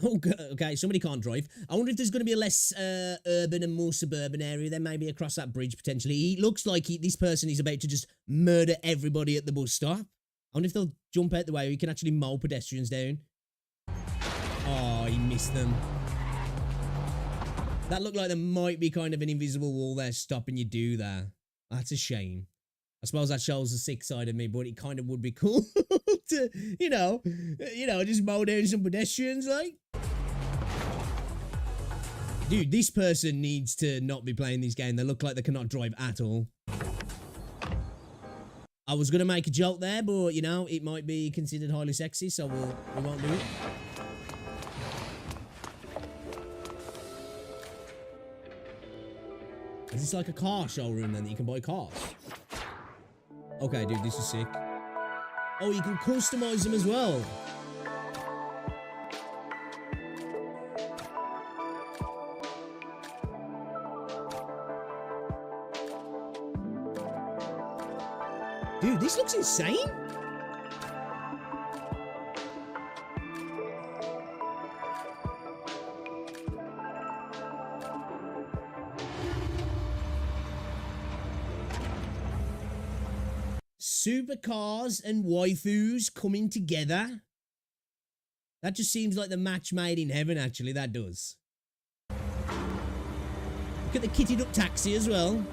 Oh, okay, somebody can't drive. I wonder if there's going to be a less urban and more suburban area then maybe across that bridge potentially. He looks like this person is about to just murder everybody at the bus stop. I wonder if they'll jump out the way or you can actually mow pedestrians down. Oh, he missed them. That looked like there might be kind of an invisible wall there stopping you do that. That's a shame. I suppose that shows the sick side of me, but it kind of would be cool to, you know, just mow down some pedestrians, like. Dude, this person needs to not be playing this game. They look like they cannot drive at all. I was going to make a joke there, but, you know, it might be considered highly sexy, so we won't do it. Is this like a car showroom then that you can buy cars? Okay, dude, this is sick. Oh, you can customize them as well. Dude, this looks insane. Supercars and waifus coming together. That just seems like the match made in heaven, actually. That does. Look at the kitted up taxi as well.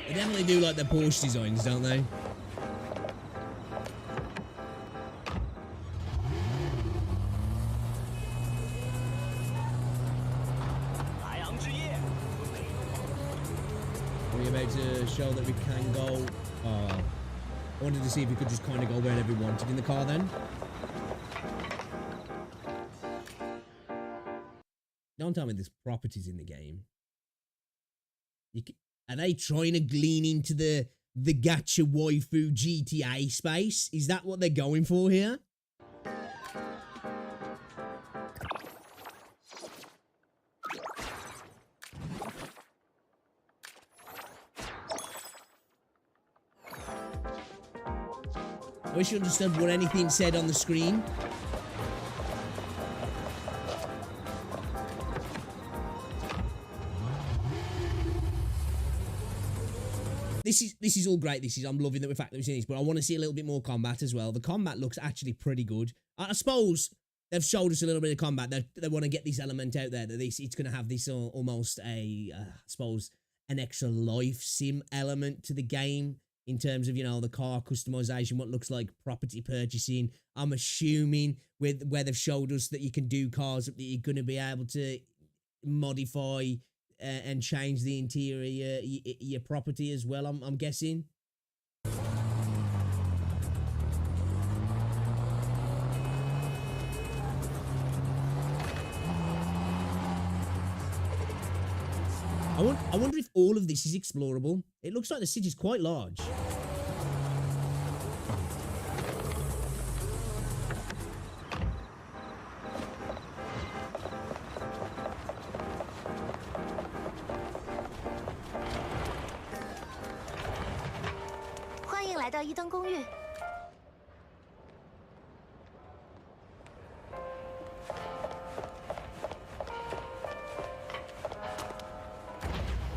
They definitely do like their Porsche designs, don't they? Are we about to show that we can go? I wanted to see if we could just kind of go wherever we wanted in the car then. Don't tell me there's properties in the game. Are they trying to glean into the gacha waifu GTA space? Is that what they're going for here? I wish you understood what anything said on the screen. This is all great. I'm loving the fact that we've seen this, but I want to see a little bit more combat as well. The combat looks actually pretty good. I suppose they've showed us a little bit of combat. They want to get this element out there that it's going to have this almost I suppose an extra life sim element to the game in terms of, you know, the car customization, what looks like property purchasing. I'm assuming with where they've showed us that you can do cars that you're going to be able to modify and change the interior, your property as well, I'm guessing. I wonder if all of this is explorable. It looks like the city's quite large.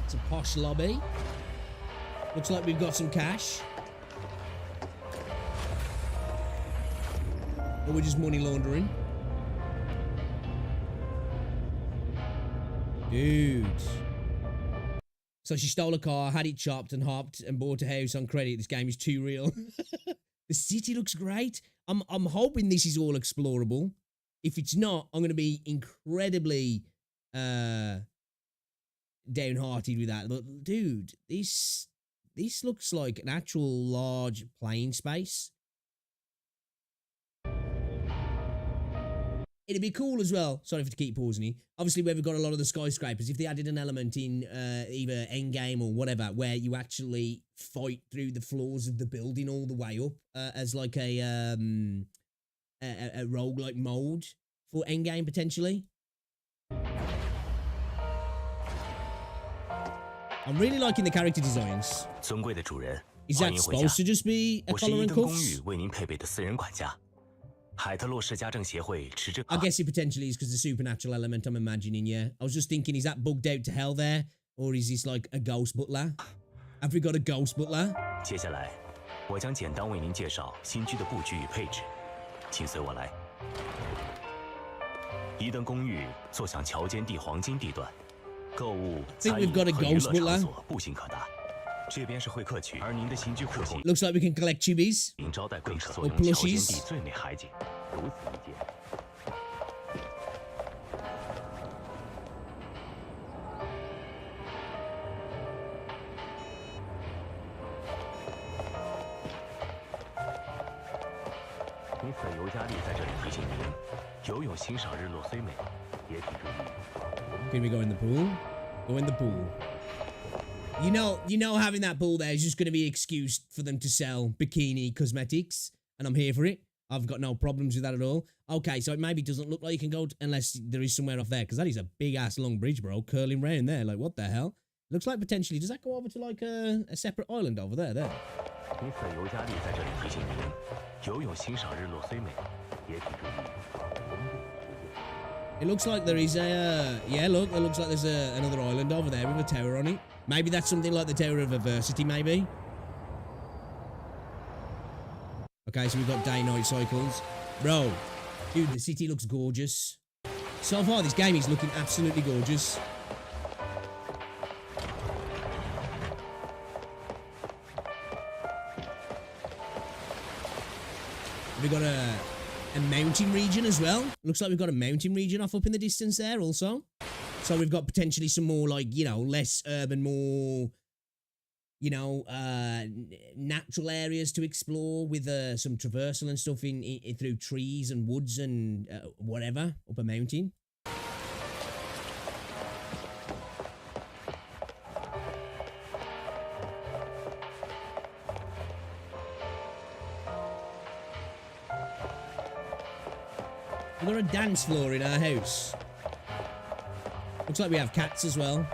It's a posh lobby. Looks like we've got some cash. Or we're just money laundering. Dude. So she stole a car, had it chopped and hopped and bought a house on credit. This game is too real. The city looks great. I'm hoping this is all explorable. If it's not, I'm going to be incredibly downhearted with that. But dude, this looks like an actual large playing space. It'd be cool as well. Sorry to keep pausing you. Obviously, where we've got a lot of the skyscrapers, if they added an element in either Endgame or whatever, where you actually fight through the floors of the building all the way up as like a roguelike mode for Endgame potentially. I I'm really liking the character designs. 尊贵的主人， Is 欢 that 迎回家。 supposed to just be a 我是 collar 伊 and 登公 cuffs? 寓为您配备的私人管家，海特洛市家政协会持之。 I guess it potentially is because the supernatural element I'm imagining, yeah. I was just thinking, is that bugged out to hell there? Or is this like a ghost butler? Have we got a ghost butler? 接下来，我将简单为您介绍新居的布局与配置，请随我来。伊登公寓坐向桥间地黄金地段，购物、 Think 餐饮 we've got a 和娱 ghost 乐 butler. 场所步行可达。这边是会客区，而您的新居客厅 Looks like we can collect chibis. 您招待贵客， Or 坐拥桥间 plushies. 地最美海景，如此一间。 米斯尤加利在这里提醒您，游泳欣赏日落虽美，也请注意。 Can we go in the pool? Go in the pool. You know, having that pool there is just going to be an excuse for them to sell bikini cosmetics, and I'm here for it. I've got no problems with that at all. Okay, so it maybe doesn't look like you can go unless there is somewhere off there, because that is a big ass long bridge, bro, curling round there. Like, what the hell? Looks like potentially, does that go over to like a separate island over there? There. 米斯尤加利在这里提醒您，游泳欣赏日落虽美，也请注意。 It looks like there is a yeah. Look, it looks like there's another island over there with a tower on it. Maybe that's something like the Tower of Adversity, maybe. Okay, so we've got day-night cycles. Bro, dude, the city looks gorgeous. So far, this game is looking absolutely gorgeous. We've got a mountain region as well. Looks like we've got a mountain region off up in the distance there also. So we've got potentially some more like, you know, less urban, more, you know, natural areas to explore with some traversal and stuff in through trees and woods and whatever up a mountain. We've got a dance floor in our house. Looks like we have cats as well.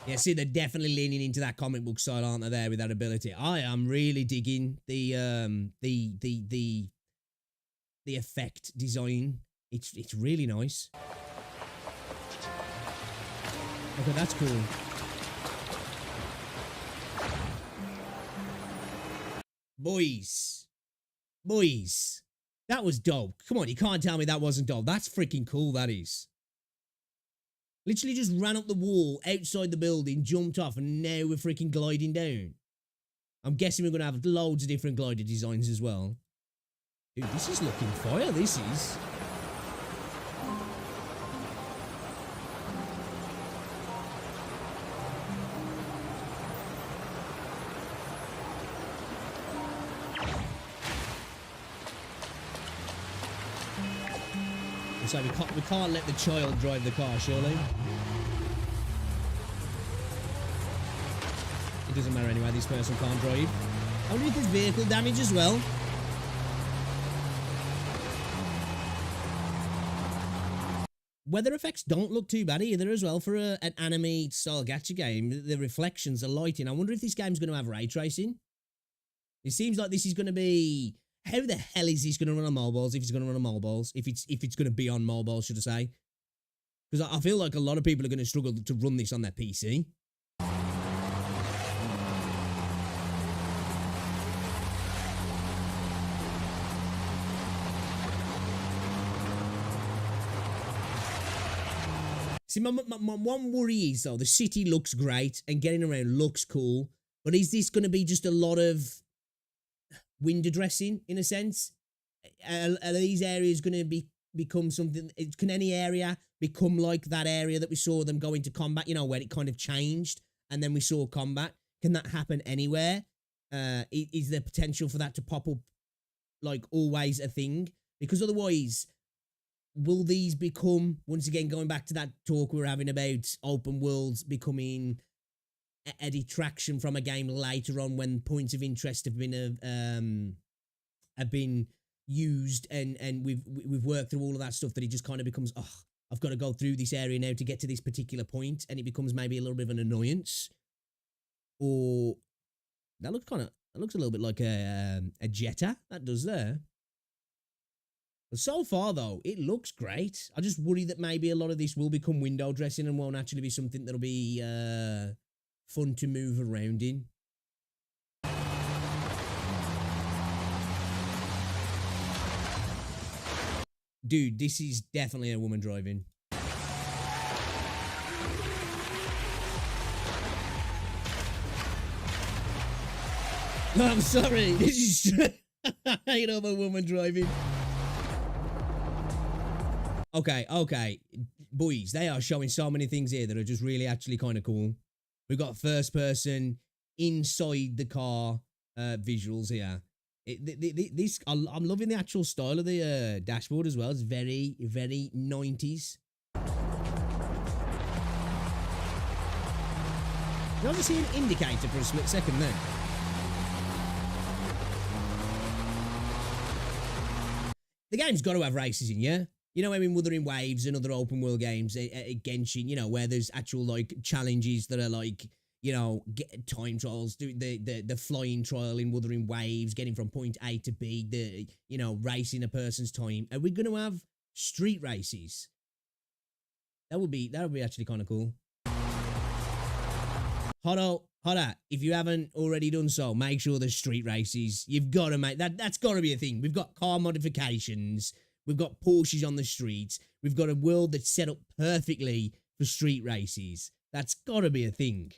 Yeah, see, they're definitely leaning into that comic book style, aren't they? There with that ability, I am really digging the effect design. It's really nice. Okay, that's cool. Boys, that was dope. Come on, you can't tell me that wasn't dope. That's freaking cool, that is. Literally just ran up the wall outside the building, jumped off, and now we're freaking gliding down. I'm guessing we're going to have loads of different glider designs as well. Dude, this is looking fire, this is. So we can't let the child drive the car, surely. It doesn't matter anyway, this person can't drive. I wonder if there's vehicle damage as well. Weather effects don't look too bad either as well for an anime style gacha game. The reflections, the lighting. I wonder if this game's going to have ray tracing. It seems like this is going to be... How the hell is this going to run on mobiles if it's going to run on mobiles? If it's going to be on mobile, should I say? Because I feel like a lot of people are going to struggle to run this on their PC. See, my one worry is, though, the city looks great and getting around looks cool, but is this going to be just a lot of window dressing, in a sense? Are these areas going to become something? Can any area become like that area that we saw them go into combat, you know, where it kind of changed and then we saw combat? Can that happen anywhere? Is there potential for that to pop up like always a thing? Because otherwise, will these become, once again, going back to that talk we were having about open worlds becoming a detraction from a game later on when points of interest have been, used and we've worked through all of that stuff that it just kind of becomes, oh, I've got to go through this area now to get to this particular point, and it becomes maybe a little bit of an annoyance. Or that looks a little bit like a Jetta. That does there. But so far, though, it looks great. I just worry that maybe a lot of this will become window dressing and won't actually be something that'll be fun to move around in. Dude, this is definitely a woman driving. I'm sorry. This is I hate a woman driving. Okay. Boys, they are showing so many things here that are just really actually kind of cool. We've got first person inside the car visuals here. I'm loving the actual style of the dashboard as well. It's very, very 90s. You also see an indicator for a split second then. The game's got to have races in, yeah? You know, I mean, Wuthering Waves and other open world games, Genshin, you know, where there's actual, like, challenges that are, like, you know, get time trials, do the flying trial in Wuthering Waves, getting from point A to B, the, you know, racing a person's time. Are we going to have street races? That would be actually kind of cool. Hoda, if you haven't already done so, make sure there's street races. You've got to make that's got to be a thing. We've got car modifications. We've got Porsches on the streets. We've got a world that's set up perfectly for street races. That's got to be a thing.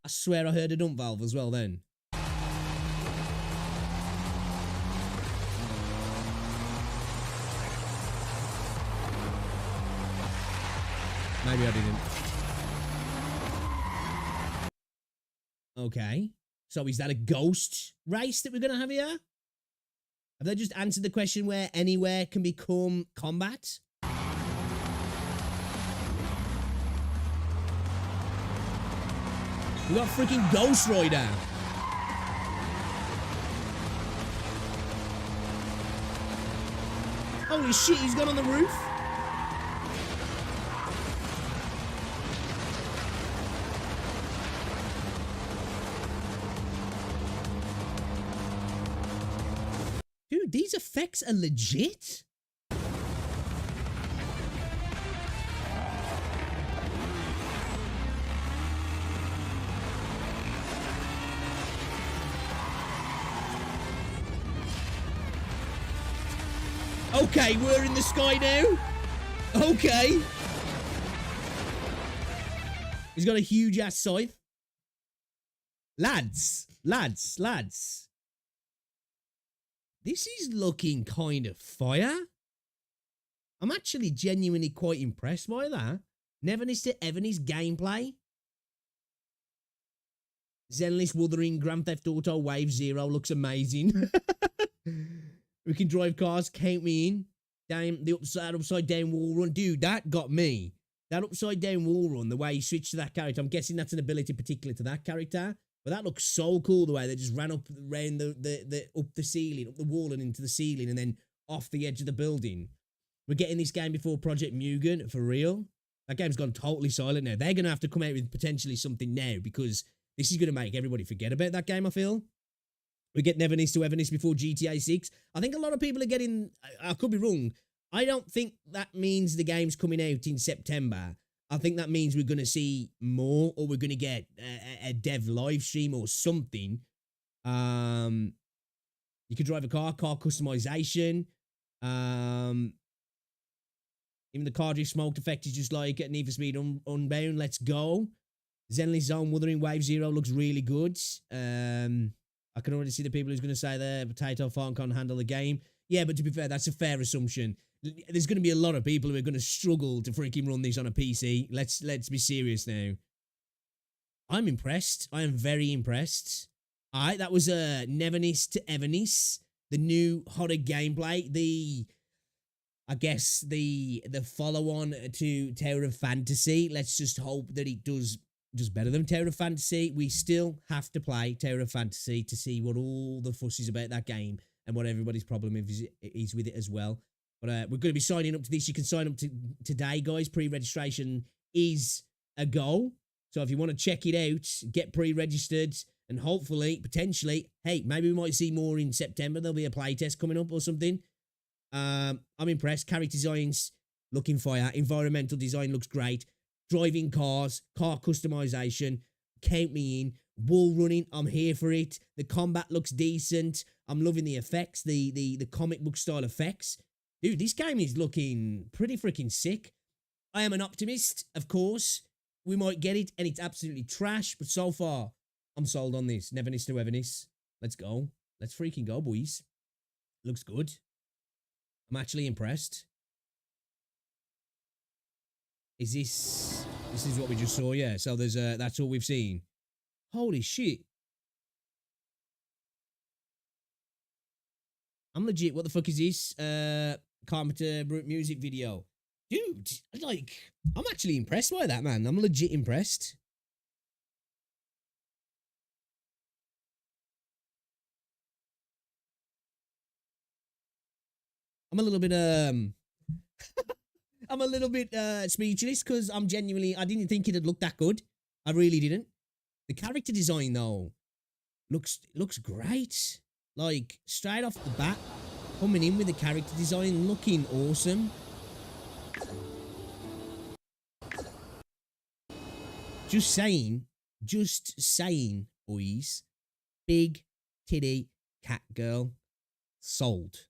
I swear I heard a dump valve as well then. Maybe I didn't. Okay. So is that a ghost race that we're going to have here? Have they just answered the question where anywhere can become combat? We got freaking Ghost Rider. Holy shit, he's got on the roof. Dude, these effects are legit. Okay, we're in the sky now. Okay. He's got a huge ass scythe. Lads. This is looking kind of fire. I'm actually genuinely quite impressed by that. Neverness to Everness gameplay. Zenless Wuthering Grand Theft Auto Wave Zero looks amazing. We can drive cars, count me in. Damn, the upside down wall run. Dude, that got me. That upside down wall run, the way you switch to that character. I'm guessing that's an ability particular to that character. But that looks so cool, the way they just ran up around up the ceiling, up the wall and into the ceiling, and then off the edge of the building. We're getting this game before Project Mugen, for real. That game's gone totally silent now. They're going to have to come out with potentially something now, because this is going to make everybody forget about that game, I feel. We get Neverness to Everness before GTA 6. I think a lot of people are getting... I could be wrong. I don't think that means the game's coming out in September. I think that means we're going to see more, or we're going to get a dev live stream or something. You could drive a car customization. Even the car drift smoke effect is just like Need for Speed Unbound. Let's go. Zenless Zone Wuthering Wave Zero looks really good. I can already see the people who's going to say there, Potato Farm can't handle the game. Yeah, but to be fair, that's a fair assumption. There's going to be a lot of people who are going to struggle to freaking run this on a PC. Let's be serious now. I'm impressed. I am very impressed. All right, that was Neverness to Everness, the new Hoda gameplay. I guess the follow-on to Tower of Fantasy. Let's just hope that it does just better than Tower of Fantasy. We still have to play Tower of Fantasy to see what all the fuss is about that game and what everybody's problem is with it as well. But we're going to be signing up to this. You can sign up today, guys. Pre-registration is a goal. So if you want to check it out, get pre-registered, and hopefully, potentially, hey, maybe we might see more in September. There'll be a playtest coming up or something. I'm impressed. Character designs looking fire. Environmental design looks great. Driving cars, car customization, count me in. Wall running, I'm here for it. The combat looks decent. I'm loving the effects, the comic book style effects. Dude, this game is looking pretty freaking sick. I am an optimist, of course. We might get it, and it's absolutely trash, but so far, I'm sold on this. Neverness to everness. Let's go. Let's freaking go, boys. Looks good. I'm actually impressed. Is this is what we just saw? Yeah, so there's that's all we've seen. Holy shit. I'm legit. What the fuck is this? Carpenter music video. Dude, like, I'm actually impressed by that, man. I'm legit impressed. I'm a little bit I'm a little bit speechless because I didn't think it'd look that good. I really didn't. The character design though looks great. Like straight off the bat, coming in with the character design looking awesome. Just saying, boys. Big titty cat girl sold.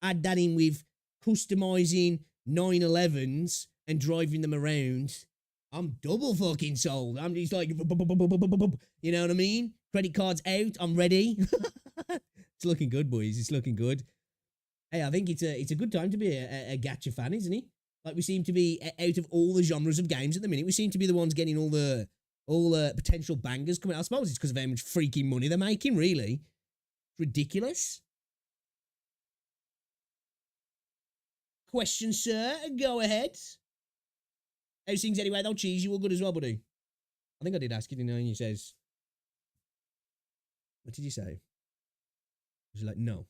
Add that in with customizing 911s and driving them around. I'm double fucking sold. I'm just like, you know what I mean? Credit cards out. I'm ready. It's looking good, boys. It's looking good. Hey, I think it's a good time to be a gacha fan, isn't it? Like, we seem to be, out of all the genres of games at the minute, we seem to be the ones getting all the potential bangers coming out. I suppose it's because of how much freaking money they're making, really. It's ridiculous. Question, sir. Go ahead. How's things anyway, though? Cheese, you all good as well, buddy? I think I did ask you, didn't I? And he says, what did you say? Was he like, no?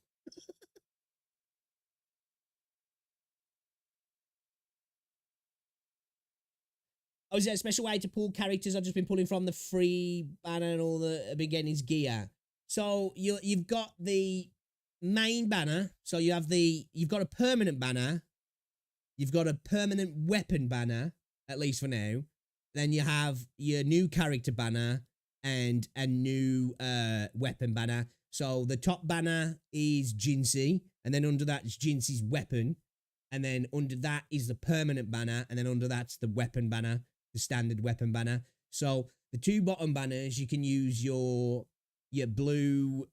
Oh, is there a special way to pull characters? I've just been pulling from the free banner and all the beginnings gear. So you've got the main banner. So you've got a permanent banner. You've got a permanent weapon banner, at least for now. Then you have your new character banner and a new weapon banner. So the top banner is Jinsei, and then under that is Jinsei's weapon. And then under that is the permanent banner, and then under that's the weapon banner. The standard weapon banner. So the two bottom banners, you can use your blue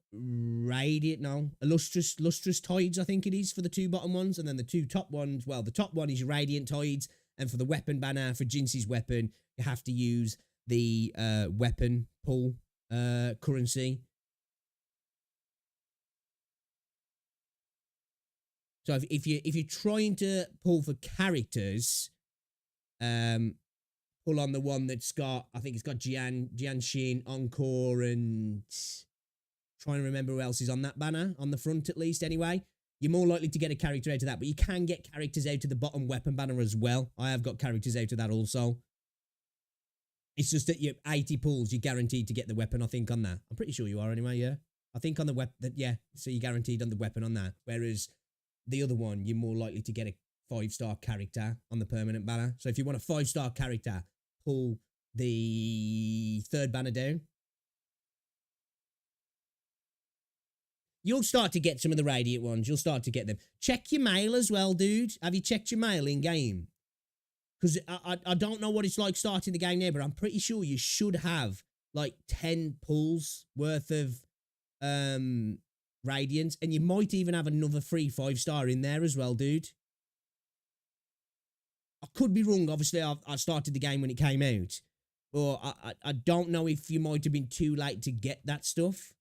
lustrous tides, I think it is, for the two bottom ones, and then the two top ones, well, the top one is your radiant tides, and for the weapon banner, for Jinsei's weapon, you have to use the weapon pull currency. So if you're trying to pull for characters, pull on the one that's got, I think it's got Jianshin, Encore, and trying to remember who else is on that banner, on the front at least anyway. You're more likely to get a character out of that, but you can get characters out of the bottom weapon banner as well. I have got characters out of that also. It's just that your 80 pulls, you're guaranteed to get the weapon, I think, on that. I'm pretty sure you are anyway, yeah. I think on the weapon, yeah, so you're guaranteed on the weapon on that. Whereas the other one, you're more likely to get a 5-star character on the permanent banner. So if you want a 5-star character, pull the third banner down. You'll start to get some of the radiant ones. You'll start to get them. Check your mail as well, dude. Have you checked your mail in game? Because I don't know what it's like starting the game now, but I'm pretty sure you should have like 10 pulls worth of radiance, and you might even have another free 5-star in there as well, dude. I could be wrong. Obviously, I started the game when it came out. But I don't know if you might have been too late to get that stuff.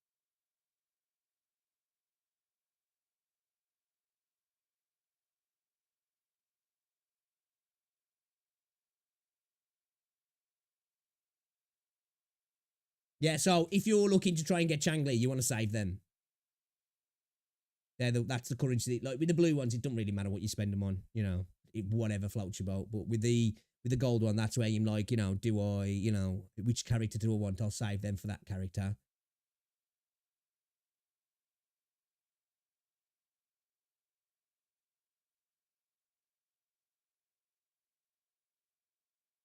Yeah, so if you're looking to try and get Changli, you want to save them. That's the currency. Like with the blue ones, it doesn't really matter what you spend them on, you know, whatever floats your boat. But with the gold one, that's where you're like, you know, do I, you know, which character do I want? I'll save them for that character.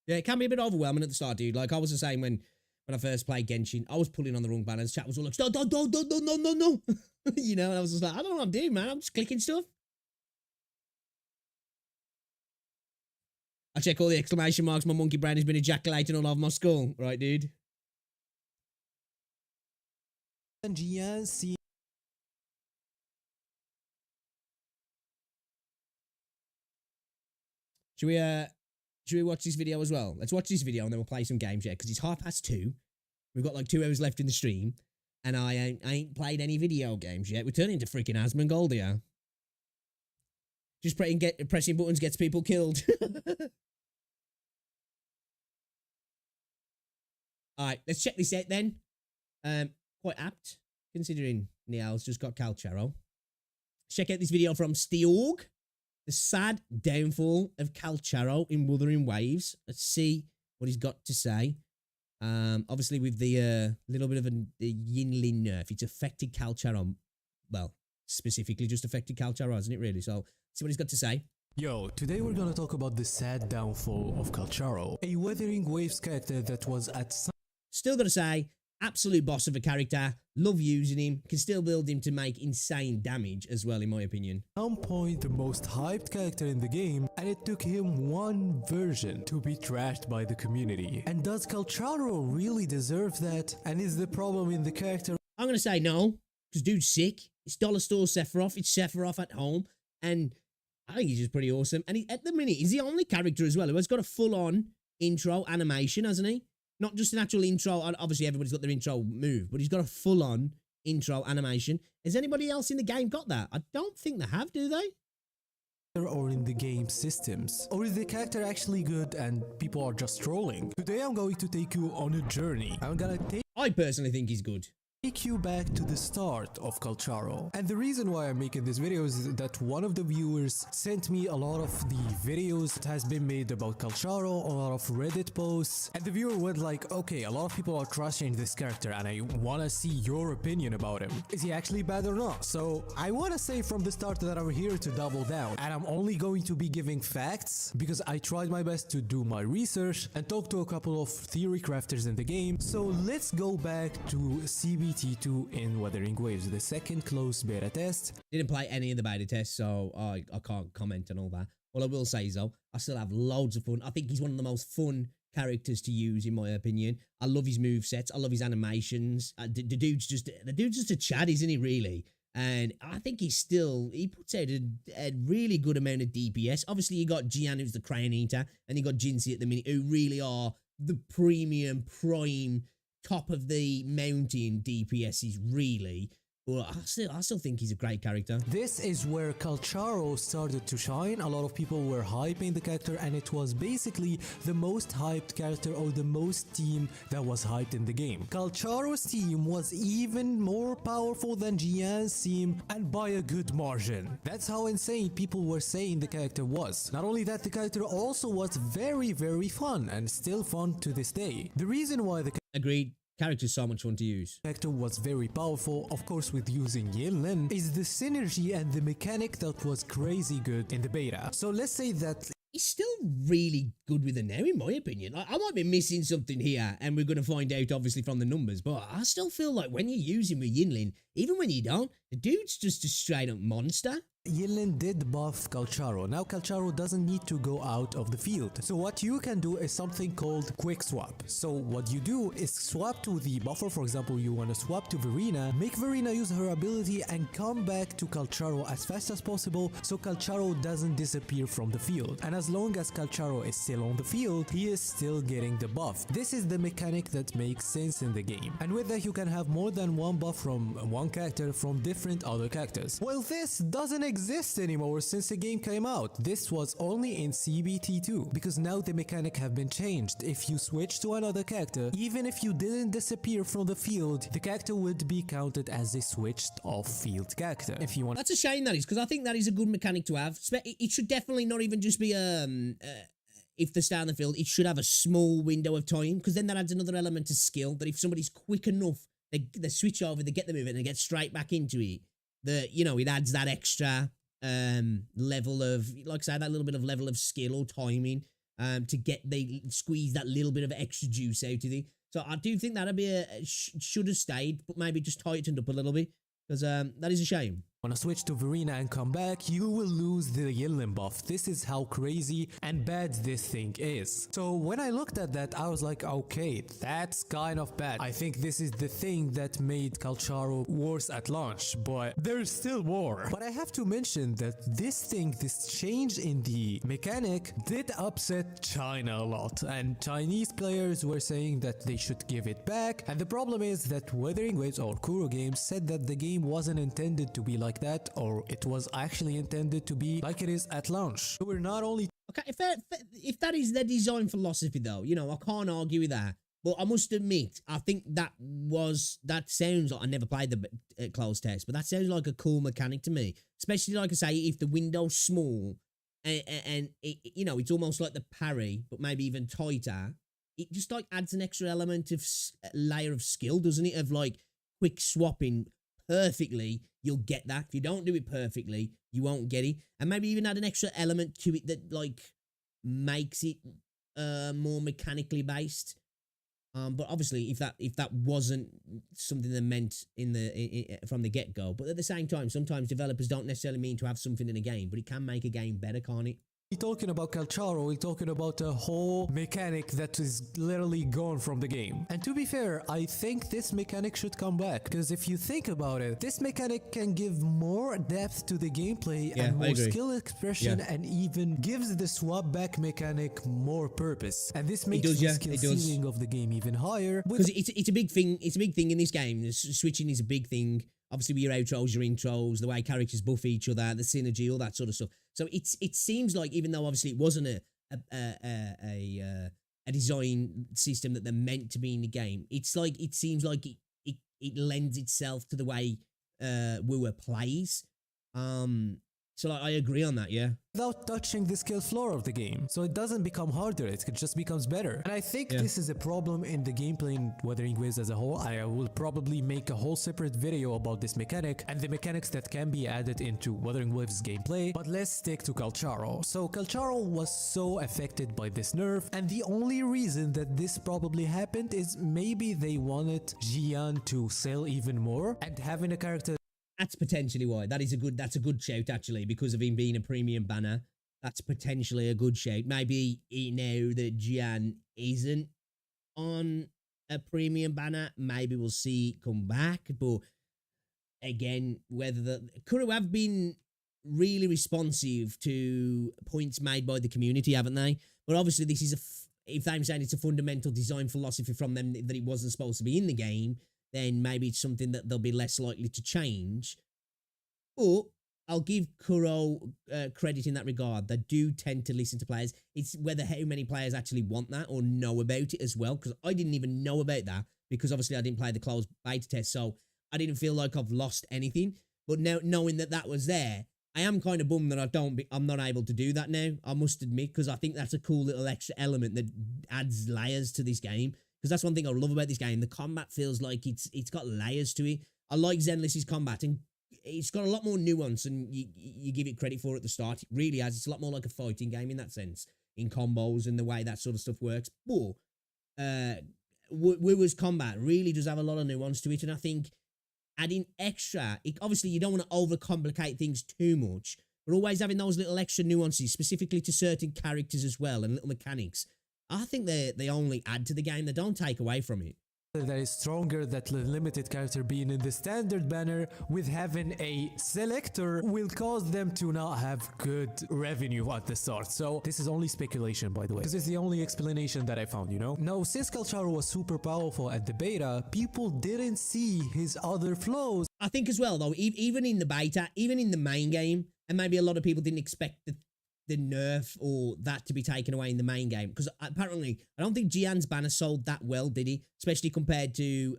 Yeah, it can be a bit overwhelming at the start, dude. Like I was the same when I first played Genshin. I was pulling on the wrong buttons. Chat was all like, no. You know, and I was just like, I don't know what I'm doing, man. I'm just clicking stuff. I check all the exclamation marks. My monkey brain has been ejaculating all over my skull. Right, dude? Should we watch this video as well? Let's watch this video and then we'll play some games, yeah? Because it's 2:30. We've got like 2 hours left in the stream. And I ain't played any video games yet. We're turning into freaking Asmongold here. Just pressing buttons gets people killed. Alright, let's check this out then. Quite apt, considering Niall's just got Calcharo. Check out this video from Steorg. The sad downfall of Calcharo in Wuthering Waves. Let's see what he's got to say. Obviously with the little bit of the Yinlin nerf, it's affected Calcharo. Well, specifically just affected Calcharo, hasn't it really? So, see what he's got to say. Yo, today we're gonna talk about the sad downfall of Calcharo, a Wuthering Waves character that was at some Still gotta say, absolute boss of a character. Love using him. Can still build him to make insane damage as well, in my opinion. point the most hyped character in the game, and it took him one version to be trashed by the community. And does Calcharo really deserve that? And is the problem in the character? I'm gonna say no, because dude's sick. It's Dollar Store Sephiroth. It's Sephiroth at home. And I think he's just pretty awesome. And at the minute, he's the only character as well who has got a full-on intro animation, hasn't he? Not just an actual intro. Obviously, everybody's got their intro move, but he's got a full-on intro animation. Has anybody else in the game got that? I don't think they have, do they? Or in the game systems? Or is the character actually good and people are just trolling? Today I'm going to take you on a journey. I'm gonna I personally think he's good. take you back to the start of Calcharo. And the reason why I'm making this video is that one of the viewers sent me a lot of the videos that has been made about Calcharo, a lot of Reddit posts, and the viewer went like, okay, a lot of people are trashing this character and I wanna see your opinion about him. Is he actually bad or not? So I wanna say from the start that I'm here to double down, and I'm only going to be giving facts because I tried my best to do my research and talk to a couple of theory crafters in the game. So let's go back to CBT2 in Wuthering Waves, the second closed beta test. Didn't play any of the beta tests, so I can't comment on all that. All I will say is, though, I still have loads of fun. I think he's one of the most fun characters to use, in my opinion. I love his movesets. I love his animations. The dude's just a Chad, isn't he, really? And I think he puts out a really good amount of DPS. Obviously, you got Gian, who's the Crayon Eater, and you got Jinsei at the minute, who really are the premium, prime, top of the mountain DPSs, really. But I still think he's a great character. This is where Calcharo started to shine. A lot of people were hyping the character, and it was basically the most hyped character or the most team that was hyped in the game. Calcharo's team was even more powerful than Gian's team, and by a good margin. That's how insane people were saying the character was. Not only that, the character also was very, very fun, and still fun to this day. The reason why the Agreed. Character's so much fun to use. character was very powerful, of course with using Yinlin, is the synergy and the mechanic that was crazy good in the beta. So let's say that He's still really good with it now, in my opinion. I might be missing something here, and we're going to find out, obviously, from the numbers, but I still feel like when you use him with Yinlin, even when you don't, the dude's just a straight-up monster. Yinlin did buff Calcharo. Now Calcharo doesn't need to go out of the field. So what you can do is something called quick swap. So what you do is swap to the buffer. For example, you want to swap to Verina, make Verina use her ability and come back to Calcharo as fast as possible so Calcharo doesn't disappear from the field. And as long as Calcharo is still on the field, he is still getting the buff. This is the mechanic that makes sense in the game. And with that, you can have more than one buff from one character from different other characters. Well, this doesn't exist anymore since the game came out. This was only in CBT2 because now the mechanic have been changed. If you switch to another character, even if you didn't disappear from the field, the character would be counted as a switched off field character. If you want, That's a shame, that is, because I think that is a good mechanic to have. It should definitely not even just be if they stay on the field, it should have a small window of time, because then that adds another element of skill, that if somebody's quick enough, they switch over, they get the move and they get straight back into it, it adds that extra level of, like I say, that little bit of level of skill or timing to they squeeze that little bit of extra juice out of it. So I do think that'd be should have stayed, but maybe just tightened up a little bit, because that is a shame. when I switch to Verina and come back, you will lose the Yinlin buff. This is how crazy and bad this thing is. So when I looked at that, I was like, okay, that's kind of bad. I think this is the thing that made Calcharo worse at launch, but there's still more. But I have to mention that this change in the mechanic did upset China a lot, and Chinese players were saying that they should give it back. And the problem is that Wuthering Waves or Kuro Games said that the game wasn't intended to be like that, or it was actually intended to be like it is at launch. So we're not only Okay, if that is their design philosophy, though, you know, I can't argue with that. But I must admit, I think that sounds like, I never played the closed test, but that sounds like a cool mechanic to me. Especially, like I say, if the window's small and it, you know, it's almost like the parry, but maybe even tighter. It just like adds an extra element of layer of skill, doesn't it? Of like quick swapping perfectly, you'll get that. If you don't do it perfectly, you won't get it. And maybe even add an extra element to it that like makes it more mechanically based. But obviously, if that wasn't something they meant from the get-go, but at the same time, sometimes developers don't necessarily mean to have something in a game, but it can make a game better, can't it? we're talking about Calcharo, we're talking about a whole mechanic that is literally gone from the game. And to be fair, I think this mechanic should come back, because if you think about it, this mechanic can give more depth to the gameplay and more skill expression, and even gives the swap back mechanic more purpose. And this makes the skill ceiling of the game even higher. Because it's a big thing. It's a big thing in this game. Switching is a big thing. Obviously, with your outros, your intros, the way characters buff each other, the synergy, all that sort of stuff. So it seems like, even though obviously it wasn't a design system that they're meant to be in the game, it seems like it lends itself to the way Wooer plays. So like, I agree on that, yeah. Without touching the skill floor of the game. So it doesn't become harder, it just becomes better. And I think this is a problem in the gameplay in Wuthering Waves as a whole. I will probably make a whole separate video about this mechanic and the mechanics that can be added into Wuthering Waves gameplay. But let's stick to Calcharo. So Calcharo was so affected by this nerf, and the only reason that this probably happened is maybe they wanted Jian to sell even more, and having a character. That's potentially why. That's a good shout, actually, because of him being a premium banner. That's potentially a good shout. Maybe now that Jian isn't on a premium banner, maybe we'll see it come back. But again, whether the Kuro have been really responsive to points made by the community, haven't they? But obviously, this is if I'm saying it's a fundamental design philosophy from them that it wasn't supposed to be in the game, then maybe it's something that they'll be less likely to change. But I'll give Kuro credit in that regard. They do tend to listen to players. It's whether how many players actually want that or know about it as well, because I didn't even know about that, because obviously I didn't play the closed beta test, so I didn't feel like I've lost anything. But now, knowing that was there, I am kind of bummed that I'm not able to do that now, I must admit, because I think that's a cool little extra element that adds layers to this game. Because that's one thing I love about this game. The combat feels like it's got layers to it. I like Zenless's combat, and it's got a lot more nuance, and you give it credit for at the start. It really has. It's a lot more like a fighting game in that sense, in combos and the way that sort of stuff works. But Wooer's combat really does have a lot of nuance to it, and I think adding extra, obviously you don't want to overcomplicate things too much, but always having those little extra nuances, specifically to certain characters as well, and little mechanics, I think they only add to the game. They don't take away from it. That is stronger, that the limited character being in the standard banner with having a selector will cause them to not have good revenue at the start. So this is only speculation, by the way. This is the only explanation that I found, you know? Now, since Calcharo was super powerful at the beta, people didn't see his other flows. I think as well, though, even in the beta, even in the main game, and maybe a lot of people didn't expect the nerf or that to be taken away in the main game, because apparently I don't think Jian's banner sold that well, did he? Especially compared to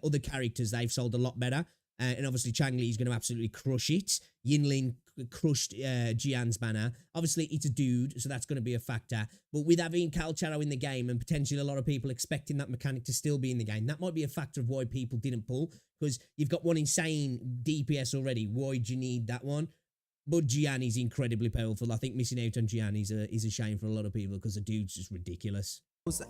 other characters, they've sold a lot better. And obviously Chang Li is going to absolutely crush it. Yinlin crushed Jian's banner. Obviously it's a dude, so that's going to be a factor. But with having Calcharo in the game and potentially a lot of people expecting that mechanic to still be in the game, that might be a factor of why people didn't pull, because you've got one insane DPS already. Why do you need that one? But Jian is incredibly powerful. I think missing out on Jian is a shame for a lot of people, because the dude's just ridiculous.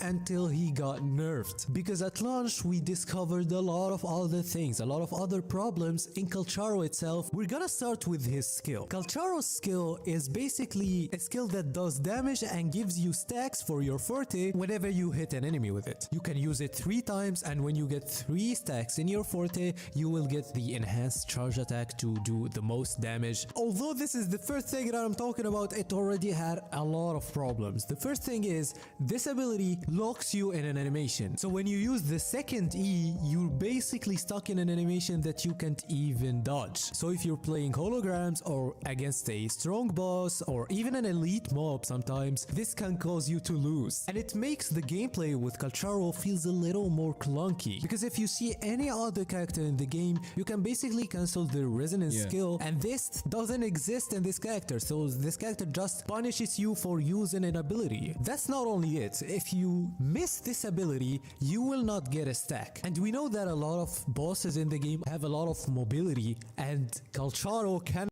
Until he got nerfed, because at launch we discovered a lot of other things, a lot of other problems in Calcharo itself. We're gonna start with his skill. Calcharo's skill is basically a skill that does damage and gives you stacks for your forte whenever you hit an enemy with it. You can use it 3 times, and when you get 3 stacks in your forte, you will get the enhanced charge attack to do the most damage. Although this is the first thing that I'm talking about, it already had a lot of problems. The first thing is this ability locks you in an animation. So when you use the second E, you're basically stuck in an animation that you can't even dodge. So if you're playing holograms or against a strong boss or even an elite mob sometimes, this can cause you to lose. And it makes the gameplay with Calcharo feels a little more clunky, because if you see any other character in the game, you can basically cancel the resonance skill, and this doesn't exist in this character. So this character just punishes you for using an ability. That's not only it. If you miss this ability, you will not get a stack. And we know that a lot of bosses in the game have a lot of mobility, and Calcharo can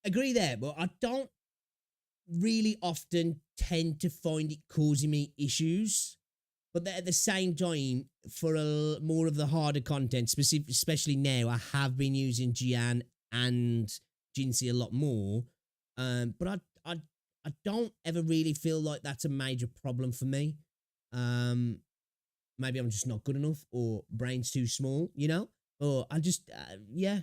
Agree there, but I don't really often tend to find it causing me issues. But at the same time, for more of the harder content, especially now, I have been using Jian and Jinxie a lot more. But I don't ever really feel like that's a major problem for me. Maybe I'm just not good enough, or brain's too small, you know? Or I just, yeah.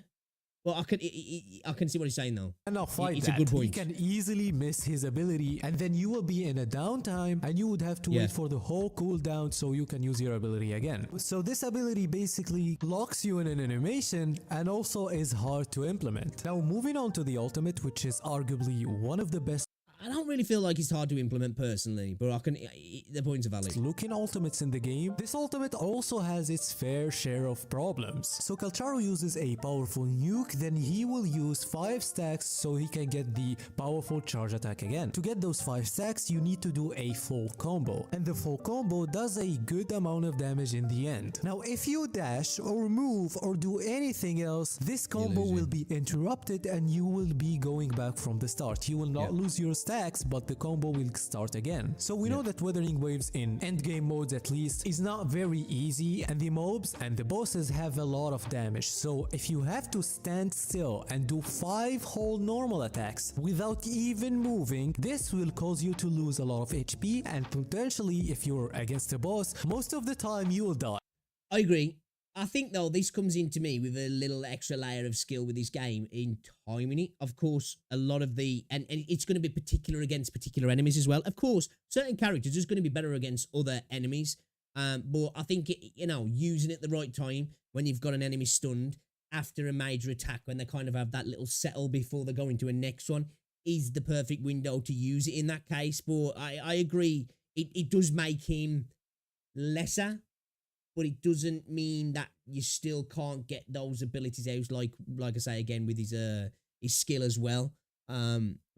Well, I can see what he's saying though. cannot fight it's that. a good point. He can easily miss his ability, and then you will be in a downtime, and you would have to wait for the whole cooldown so you can use your ability again. So this ability basically locks you in an animation and also is hard to implement. Now moving on to the ultimate, which is arguably one of the best I don't really feel like it's hard to implement personally, but the points are valid. looking ultimates in the game. This ultimate also has its fair share of problems. So Calcharo uses a powerful nuke, then he will use 5 stacks so he can get the powerful charge attack again. To get those 5 stacks, you need to do a full combo, and the full combo does a good amount of damage in the end. Now if you dash or move or do anything else, this combo will be interrupted and you will be going back from the start. You will not lose your stacks, but the combo will start again. So we know that weathering waves in endgame modes at least is not very easy, and the mobs and the bosses have a lot of damage. So if you have to stand still and do 5 whole normal attacks without even moving, this will cause you to lose a lot of HP, and potentially if you're against a boss, most of the time you will die. I agree. I think though this comes into me with a little extra layer of skill with this game in timing it. Of course, a lot of and it's going to be particular against particular enemies as well. Of course, certain characters are going to be better against other enemies. But I think using it at the right time when you've got an enemy stunned after a major attack, when they kind of have that little settle before they go into a next one, is the perfect window to use it in that case. But I agree, it does make him lesser, but it doesn't mean that you still can't get those abilities out, like I say again with his skill as well.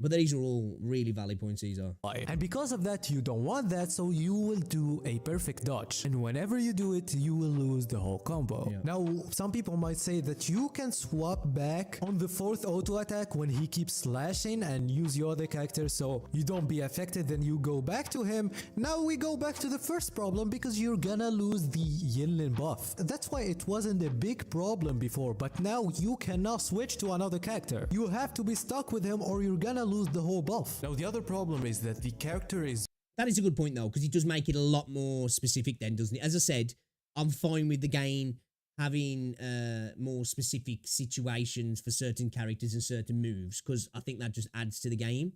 But these are all really valid points, these are. And because of that, you don't want that, so you will do a perfect dodge. And whenever you do it, you will lose the whole combo. Yeah. Now, some people might say that you can swap back on the 4th auto attack when he keeps slashing and use your other character so you don't be affected, then you go back to him. Now we go back to the first problem, because you're gonna lose the Yinlin buff. That's why it wasn't a big problem before, but now you cannot switch to another character. You have to be stuck with him or you're gonna lose the whole buff. Now the other problem is that the character is... That is a good point though, because it does make it a lot more specific then, doesn't it? As I said, I'm fine with the game having more specific situations for certain characters and certain moves, because I think that just adds to the game.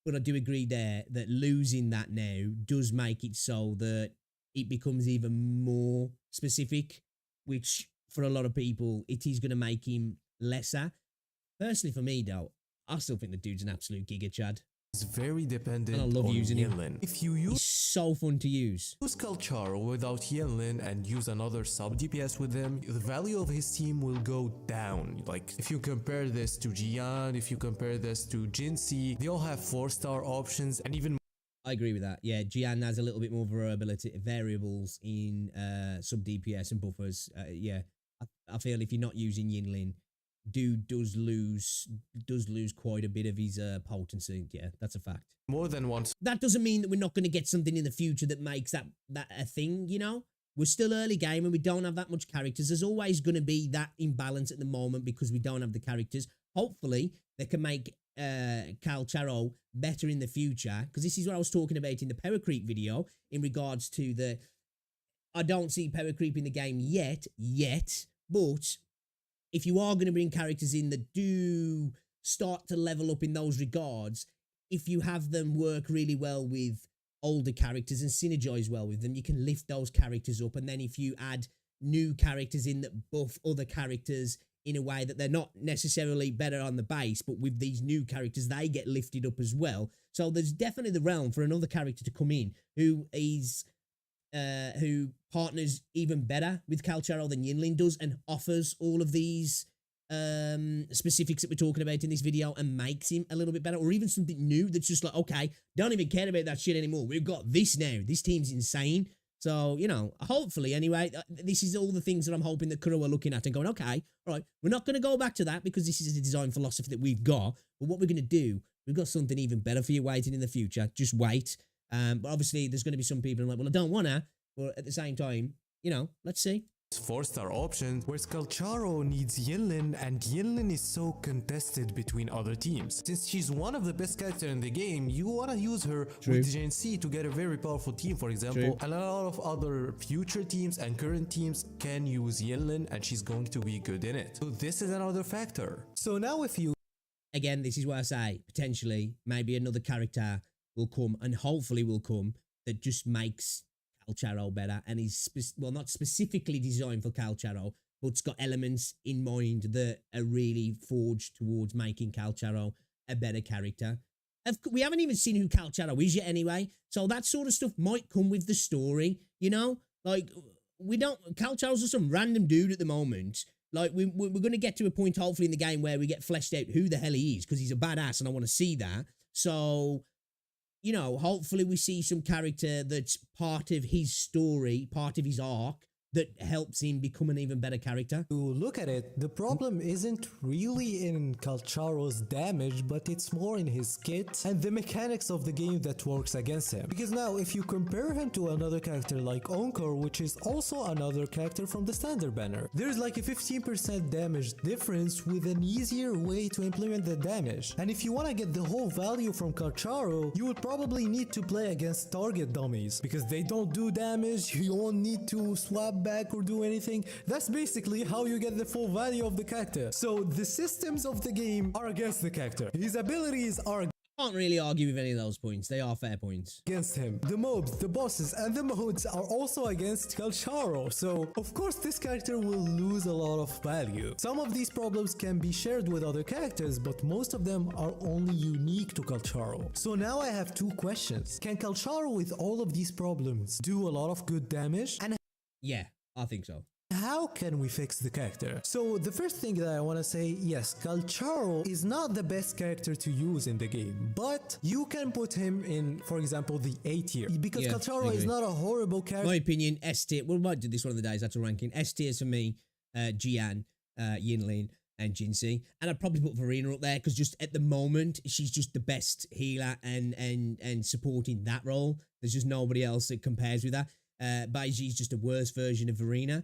But I do agree there that losing that now does make it so that it becomes even more specific, which for a lot of people, it is going to make him lesser. Personally for me though, I still think the dude's an absolute giga chad. is very dependent And I love on using him. Yinlin. If you He's so fun to use. use Calcharo without Yinlin and use another sub DPS with him, the value of his team will go down. Like, if you compare this to Jian, if you compare this to Jinxie, they all have 4-star options and even I agree with that. Yeah, Jian has a little bit more variables in sub DPS and buffers. Yeah, I feel if you're not using Yinlin, dude does lose quite a bit of his potency. Yeah, that's a fact. more than one That doesn't mean that we're not going to get something in the future that makes that a thing, you know? We're still early game and we don't have that much characters. There's always going to be that imbalance at the moment because we don't have the characters. Hopefully, they can make Calcharo better in the future, because this is what I was talking about in the power creep video in regards to the... I don't see power creep in the game yet, but if you are going to bring characters in that do start to level up in those regards, if you have them work really well with older characters and synergize well with them, you can lift those characters up. And then if you add new characters in that buff other characters in a way that they're not necessarily better on the base, but with these new characters, they get lifted up as well. So there's definitely the realm for another character to come in who partners even better with Calcharo than Yinlin does and offers all of these specifics that we're talking about in this video and makes him a little bit better, or even something new that's just like, okay, don't even care about that shit anymore. We've got this now. This team's insane. So, you know, hopefully, anyway, this is all the things that I'm hoping that Kuro are looking at and going, okay, all right, we're not going to go back to that because this is a design philosophy that we've got. But what we're going to do, we've got something even better for you waiting in the future. Just wait. But obviously, there's going to be some people who are like, well, I don't want to. But at the same time, you know, let's see. 4-star options, whereas Calcharo needs Yinlin, and Yinlin is so contested between other teams. Since she's one of the best characters in the game, you want to use her with Gen C to get a very powerful team, for example. And a lot of other future teams and current teams can use Yinlin, and she's going to be good in it. So this is another factor. So now if you... Again, this is where I say, potentially, maybe another character will come, and hopefully will come, that just makes Calcharo better, and is well, not specifically designed for Calcharo, but it's got elements in mind that are really forged towards making Calcharo a better character. We haven't even seen who Calcharo is yet anyway, so that sort of stuff might come with the story, you know? Like, we don't... Calcharo's just some random dude at the moment. Like, we're going to get to a point, hopefully, in the game where we get fleshed out who the hell he is, because he's a badass, and I want to see that. So... you know, hopefully we see some character that's part of his story, part of his arc, that helps him become an even better character. To look at it, the problem isn't really in Calcharo's damage, but it's more in his kit and the mechanics of the game that works against him. Because now, if you compare him to another character like Onkor, which is also another character from the standard banner, there's like a 15% damage difference with an easier way to implement the damage. And if you want to get the whole value from Calcharo, you would probably need to play against target dummies, because they don't do damage, you won't need to swap back or do anything. That's basically how you get the full value of the character. So the systems of the game are against the character. His abilities are Can't really argue with any of those points. They are fair points. against him. The mobs, the bosses, and the modes are also against Calcharo. So, of course, this character will lose a lot of value. Some of these problems can be shared with other characters, but most of them are only unique to Calcharo. So now I have two questions. Can Calcharo, with all of these problems, do a lot of good damage? And Yeah, I think so. how can we fix the character? So the first thing that I want to say, yes, Calcharo is not the best character to use in the game, but you can put him in, for example, the A tier, because Yeah, Calcharo I is agree. not a horrible character. My opinion, S tier. We might do this one of the days. That's a ranking. S tier for me, Jian, Yinlin, and Jinxie. And I'd probably put Verina up there because just at the moment, she's just the best healer and supporting that role. There's just nobody else that compares with her. Baiji's just a worse version of Verina.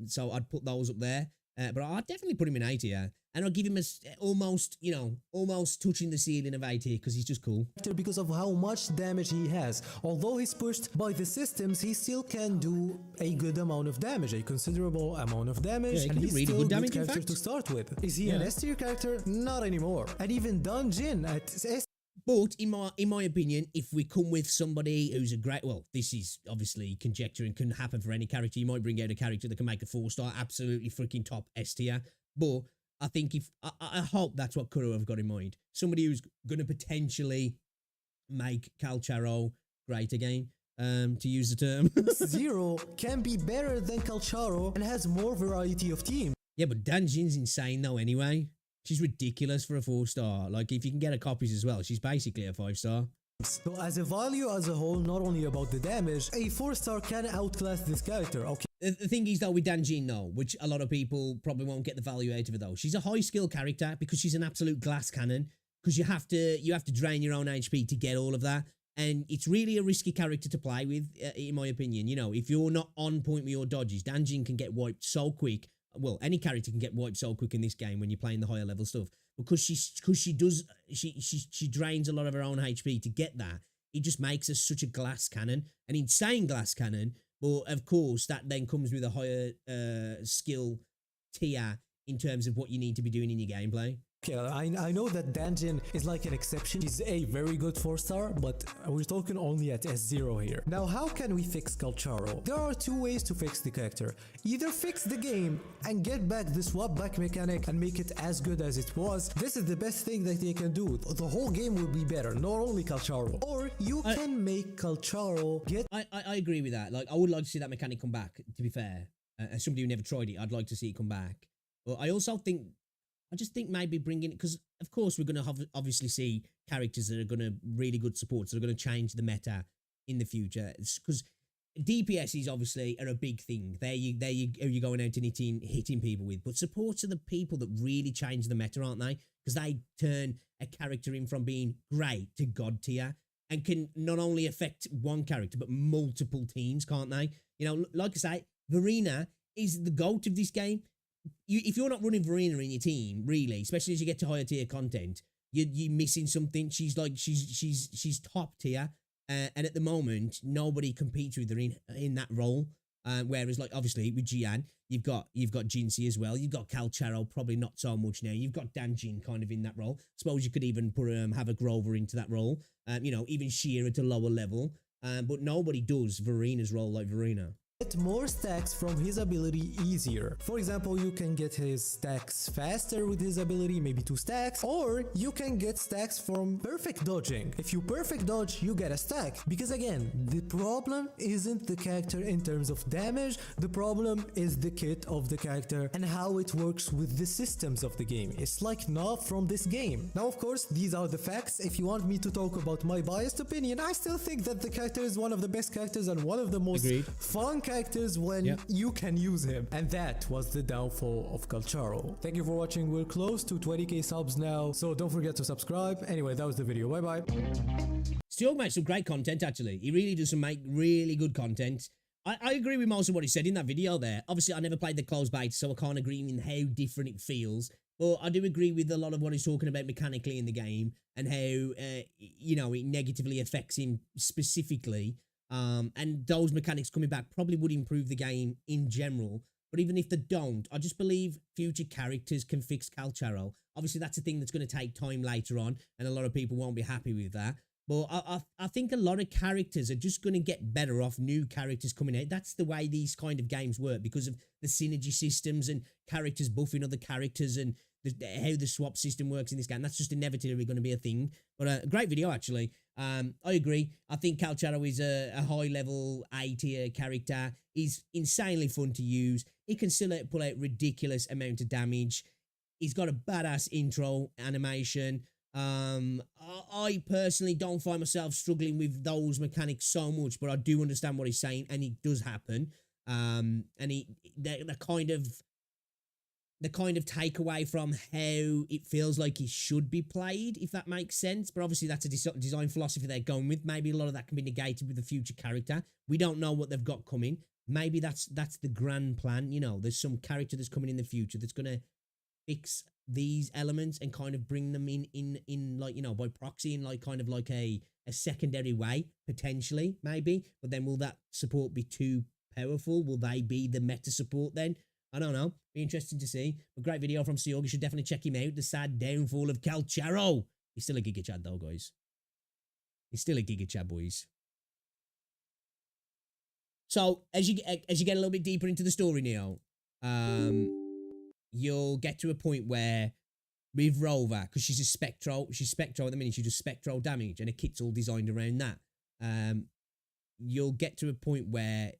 So I'd put those up there. But I'd definitely put him in A tier. And I'll give him almost touching the ceiling of A tier because he's just cool. Because of how much damage he has. Although he's pushed by the systems, he still can do a good amount of damage, a considerable amount of damage, Yeah, he and can do he's really still good a damage, good in character fact. to start with. Is he an Yeah. S tier character? Not anymore. And even Jin at S But in my opinion, if we come with somebody who's a great, well, this is obviously conjecture and can happen for any character. You might bring out a character that can make a 4-star, absolutely freaking top S tier. But I think if I hope that's what Kuro have got in mind. Somebody who's going to potentially make Calcharo great again, to use the term. Zero can be better than Calcharo and has more variety of teams. Yeah, but Danjin's insane though anyway. She's ridiculous for a 4-star. Like, if you can get her copies as well, she's basically a 5-star. So as a value as a whole, not only about the damage, a 4-star can outclass this character, okay? The thing is though with Danjin though, which a lot of people probably won't get the value out of her though, she's a high skill character because she's an absolute glass cannon. Because you have to drain your own HP to get all of that. And it's really a risky character to play with, in my opinion. You know, if you're not on point with your dodges, Danjin can get wiped so quick. Well, any character can get wiped so quick in this game when you're playing the higher level stuff. Because she drains a lot of her own HP to get that. It just makes her such a glass cannon, an insane glass cannon. But of course, that then comes with a higher skill tier in terms of what you need to be doing in your gameplay. Okay, I know that Danjin is like an exception. She's a very good 4-star, but we're talking only at S0 here. Now, how can we fix Calcharo? There are two ways to fix the character. Either fix the game and get back the swap back mechanic and make it as good as it was. This is the best thing that they can do. The whole game will be better, not only Calcharo. Or you can make Calcharo get... I agree with that. Like, I would like to see that mechanic come back, to be fair. As somebody who never tried it, I'd like to see it come back. But I also think... I just think maybe bringing it, because of course we're going to obviously see characters that are going to really good supports that are going to change the meta in the future. Because DPSs obviously are a big thing. You're going out and hitting people with, but supports are the people that really change the meta, aren't they? Because they turn a character in from being great to god tier and can not only affect one character but multiple teams, can't they? You know, like I say, Verina is the GOAT of this game. If you're not running Verina in your team, really, especially as you get to higher tier content, you're missing something. She's top tier, and at the moment nobody competes with her in that role. Whereas, like, obviously with Jian, you've got Jinxie as well. You've got Calcharo, probably not so much now. You've got Danjin kind of in that role. Suppose you could even put have a Grover into that role. You know, even Sheer at a lower level. But nobody does Verina's role like Verina. Get more stacks from his ability easier. For example, you can get his stacks faster with his ability, maybe 2 stacks, or you can get stacks from perfect dodging. If you perfect dodge, you get a stack. Because again, the problem isn't the character in terms of damage, the problem is the kit of the character and how it works with the systems of the game. It's like not from this game. Now, of course, these are the facts. If you want me to talk about my biased opinion, I still think that the character is one of the best characters and one of the most fun characters when you can use him. And that was the downfall of Calcharo. Thank you for watching. We're close to 20k subs now, so don't forget to subscribe. Anyway, that was the video. Bye bye. Still makes some great content, actually. He really does make really good content. I agree with most of what he said in that video there. Obviously, I never played the closed beta, so I can't agree in how different it feels. But I do agree with a lot of what he's talking about mechanically in the game and how, you know, it negatively affects him specifically. And those mechanics coming back probably would improve the game in general. But even if they don't, I just believe future characters can fix Calcharo. Obviously, that's a thing that's going to take time later on, and a lot of people won't be happy with that. But I think a lot of characters are just going to get better off new characters coming out. That's the way these kind of games work because of the synergy systems and characters buffing other characters and how the swap system works in this game. That's just inevitably going to be a thing. But a great video, actually. I agree. I think Calcharo is a high-level A-tier character. He's insanely fun to use. He can still pull out ridiculous amount of damage. He's got a badass intro animation. I personally don't find myself struggling with those mechanics so much, but I do understand what he's saying, and it does happen. And the kind of takeaway from how it feels like it should be played, if that makes sense. But obviously that's a design philosophy they're going with. Maybe a lot of that can be negated with the future character. We don't know what they've got coming. Maybe that's the grand plan. You know, there's some character that's coming in the future that's going to fix these elements and kind of bring them in like, you know, by proxy in like kind of like a secondary way, potentially, maybe. But then will that support be too powerful? Will they be the meta support then? I don't know. Be interesting to see. A great video from Seog. You should definitely check him out. The sad downfall of Calcharo. He's still a Giga Chad though, guys. He's still a Giga Chad, boys. So as you get a little bit deeper into the story now, you'll get to a point where with Rover, because she's spectral at the minute, she does spectral damage, and her kit's all designed around that. You'll get to a point where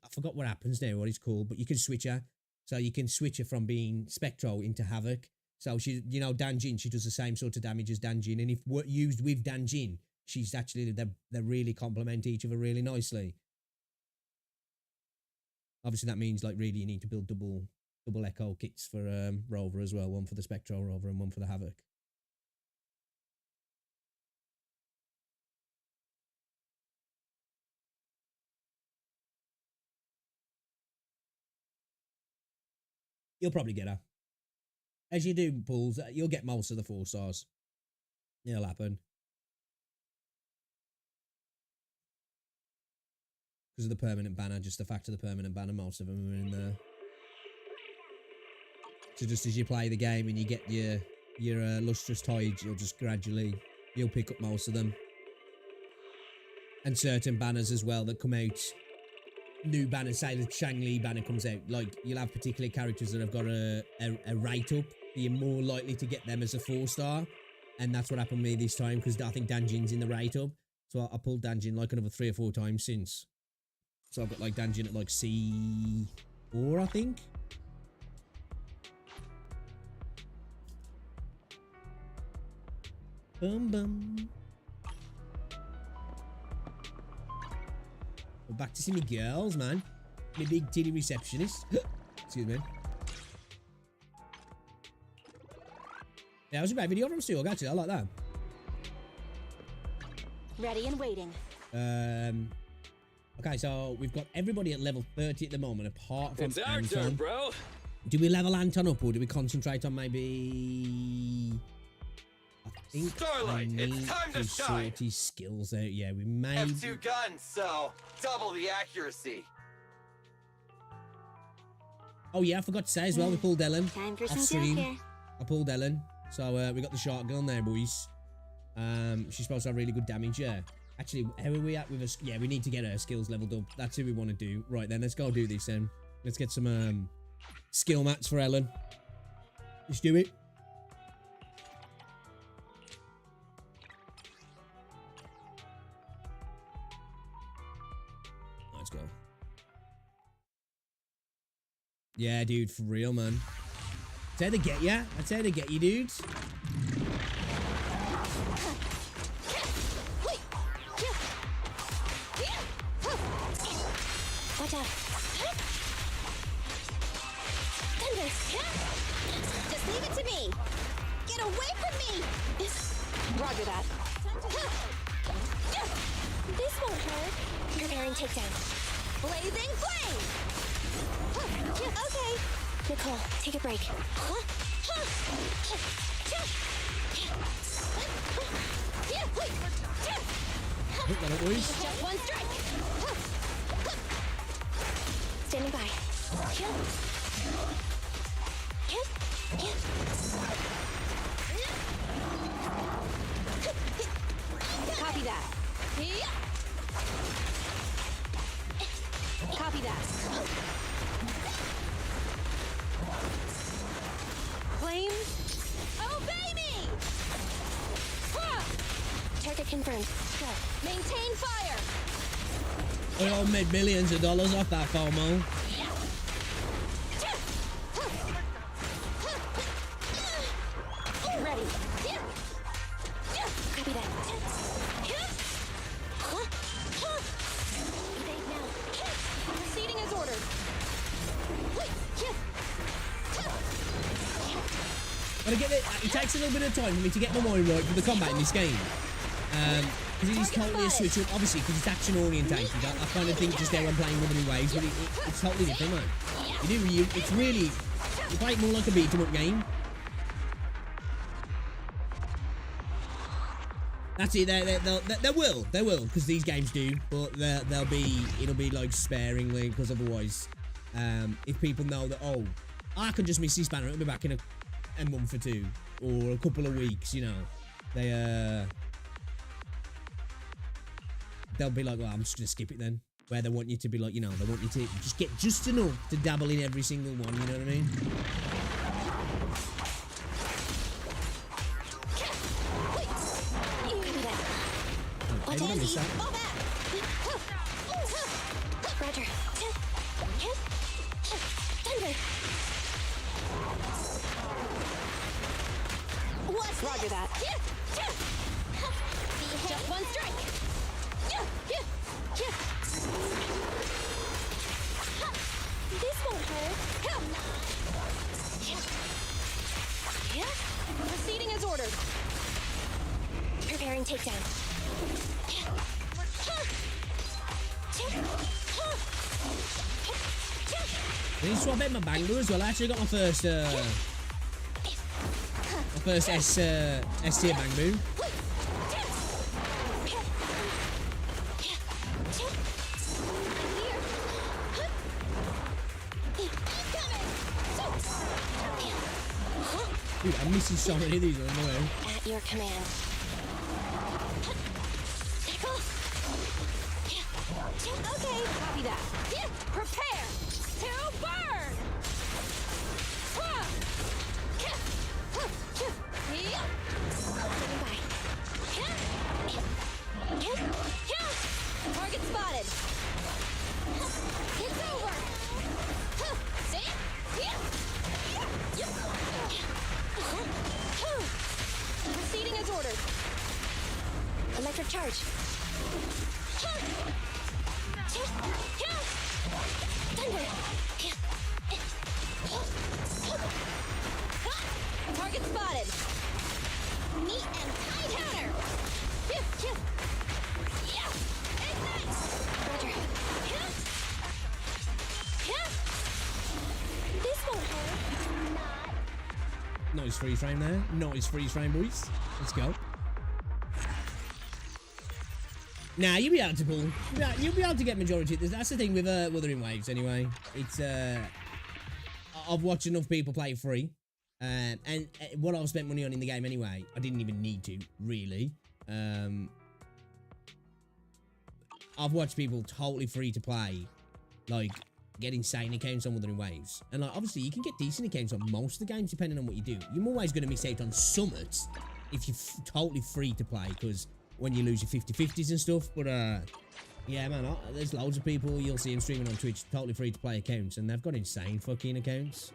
I forgot what happens now, what it's called, but you can switch her. So you can switch her from being spectral into havoc. So she, you know, Danjin, she does the same sort of damage as Danjin, and if used with Danjin, she's actually they really complement each other really nicely. Obviously, that means like really you need to build double echo kits for Rover as well, one for the spectral Rover and one for the havoc. You'll probably get her. As you do pulls, you'll get most of the 4 stars. It'll happen. Because of the permanent banner, just the fact of the permanent banner, most of them are in there. So just as you play the game and you get your lustrous tides, you'll pick up most of them. And certain banners as well that come out. New banners, say the Shang-Li banner comes out, like you'll have particular characters that have got a rate up. You're more likely to get them as a 4-star, and that's what happened to me this time because I think Danjin's in the rate up. So I pulled Danjin like another 3 or 4 times since. So I've got like Danjin at like C4, I think. Boom, boom. We're back to see me girls, man. Me big titty receptionist. Excuse me. Yeah, that was a great video from Steel, actually. I like that. Ready and waiting. Okay, so we've got everybody at level 30 at the moment, apart from It's our Anton. turn, bro. Do we level Anton up, or do we concentrate on maybe... I think Starlight, I need it's time to sort shine. his skills out. Yeah, we may... Have 2 guns, so double the accuracy. Oh yeah, I forgot to say as well, we pulled Ellen. Time for Off some stream. self-care. I pulled Ellen. So we got the shotgun there, boys. She's supposed to have really good damage, yeah. Actually, how are we at with us? Yeah, we need to get her skills leveled up. That's who we want to do. Right then, let's go do this then. Let's get some skill mats for Ellen. Let's do it. Let's go. Yeah, dude, for real, man. That's how they get ya. That's how they get you, dudes. Watch out. Thunder. Just leave it to me. Get away from me. Roger that. This won't hurt. Preparing takedown. Blazing flame. Okay. Nicole, take a break. Hit that up, boys. Just one strike. Standing by. Copy that. Copy that. Flames, obey me! Target confirmed. Go. Maintain fire! We all made millions of dollars off that FOMO. Ready. Copy that. Evade now. Proceeding as ordered. Gotta get it. It takes a little bit of time for me to get my mind right for the combat in this game. Because it is totally a switch up, obviously, because it's action orientated. I kind of think just how I'm playing Women in Waves, but it's totally different, man. It's really, you play it more like a beat 'em up game. That's it. They will, because these games do, but it'll be like sparingly, because otherwise, if people know that, oh, I can just miss this banner, it'll be back in a month or 2, or a couple of weeks, you know, they'll be like, well, I'm just gonna skip it then. Where they want you to be like, you know, they want you to just get just enough to dabble in every single one, you know what I mean? How did I miss that? Fall back. Roger. Thunder. What's Roger that. Just one strike. This won't hurt. Proceeding as ordered. Preparing takedown. I need to swap out my Bangor as well. I actually got my first S tier Bangor. Dude, I'm missing so many of these on the way. At your command. Okay, copy that. Prepare to burn! Target spotted. It's over. See? Proceeding as ordered. Electric charge. Thunder. Target spotted. Neat and tight counter. Ignite. Roger. This won't hurt. Nice freeze frame there. Nice freeze frame, boys. Let's go. Nah, you'll be able to pull. You'll be able to get majority. That's the thing with Wuthering Waves, anyway. It's I've watched enough people play free, and what I've spent money on in the game anyway, I didn't even need to really. I've watched people totally free to play, like get insane accounts on Wuthering Waves, and like obviously you can get decent accounts on most of the games depending on what you do. You're always going to miss out on summits if you're totally free to play, because when you lose your 50-50s and stuff. But yeah, man, there's loads of people you'll see them streaming on Twitch, totally free to play accounts, and they've got insane fucking accounts.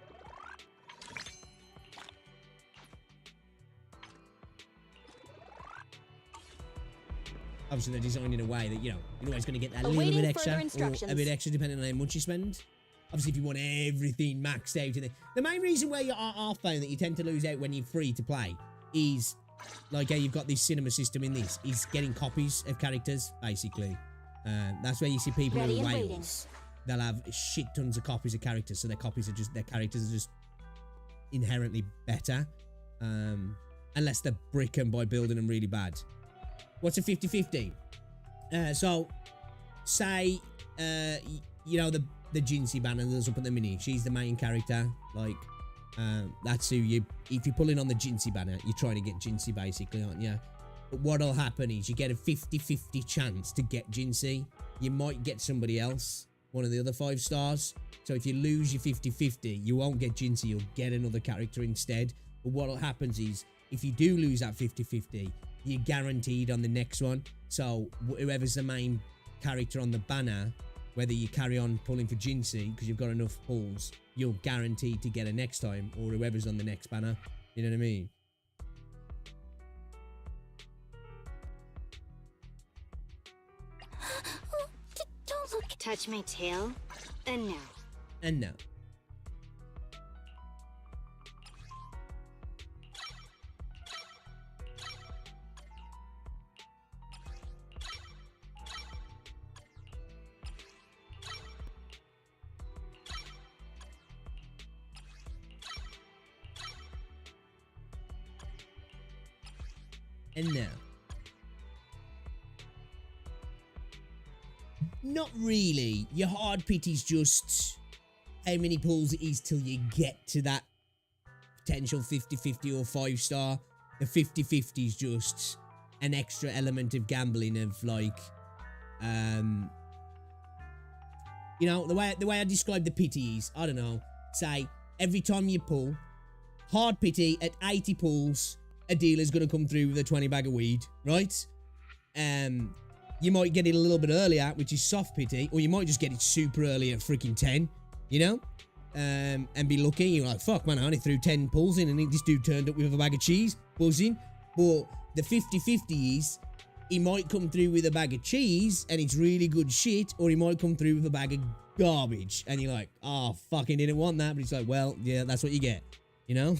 Obviously, they're designed in a way that, you know, you're always going to get that little bit extra, or a bit extra depending on how much you spend. Obviously, if you want everything maxed out, the main reason where you are found that you tend to lose out when you're free to play is, like, how you've got this cinema system in this, is getting copies of characters, basically. That's where you see people in Wales. They'll have shit tons of copies of characters, so their characters are just inherently better. Unless they're bricking by building them really bad. What's a 50-50? So, say, you know, the Jinsey banner that's up at the mini. She's the main character. Like, that's who you... If you're pulling on the Jinsey banner, you're trying to get Jinsey, basically, aren't you? But what'll happen is you get a 50-50 chance to get Jinsey. You might get somebody else, one of the other 5 stars. So if you lose your 50-50, you won't get Jinsey, you'll get another character instead. But what'll happen is, if you do lose that 50-50, you're guaranteed on the next one. So whoever's the main character on the banner, whether you carry on pulling for Jinsey because you've got enough pulls, you're guaranteed to get it next time, or whoever's on the next banner. You know what I mean? Don't look. Touch my tail, and no. And no. And now. Not really. Your hard pity's just how many pulls it is till you get to that potential 50-50 or 5-star. The 50-50 is just an extra element of gambling of, like, you know, the way I describe the pity is, I don't know, say every time you pull, hard pity at 80 pulls, a dealer's gonna come through with a 20 bag of weed, right? you might get it a little bit earlier, which is soft pity, or you might just get it super early at freaking 10, you know? And be lucky. You're like, fuck, man, I only threw 10 pulls in, and this dude turned up with a bag of cheese, buzzing. But the 50-50 is, he might come through with a bag of cheese, and it's really good shit, or he might come through with a bag of garbage, and you're like, oh, fucking didn't want that, but it's like, well, yeah, that's what you get, you know?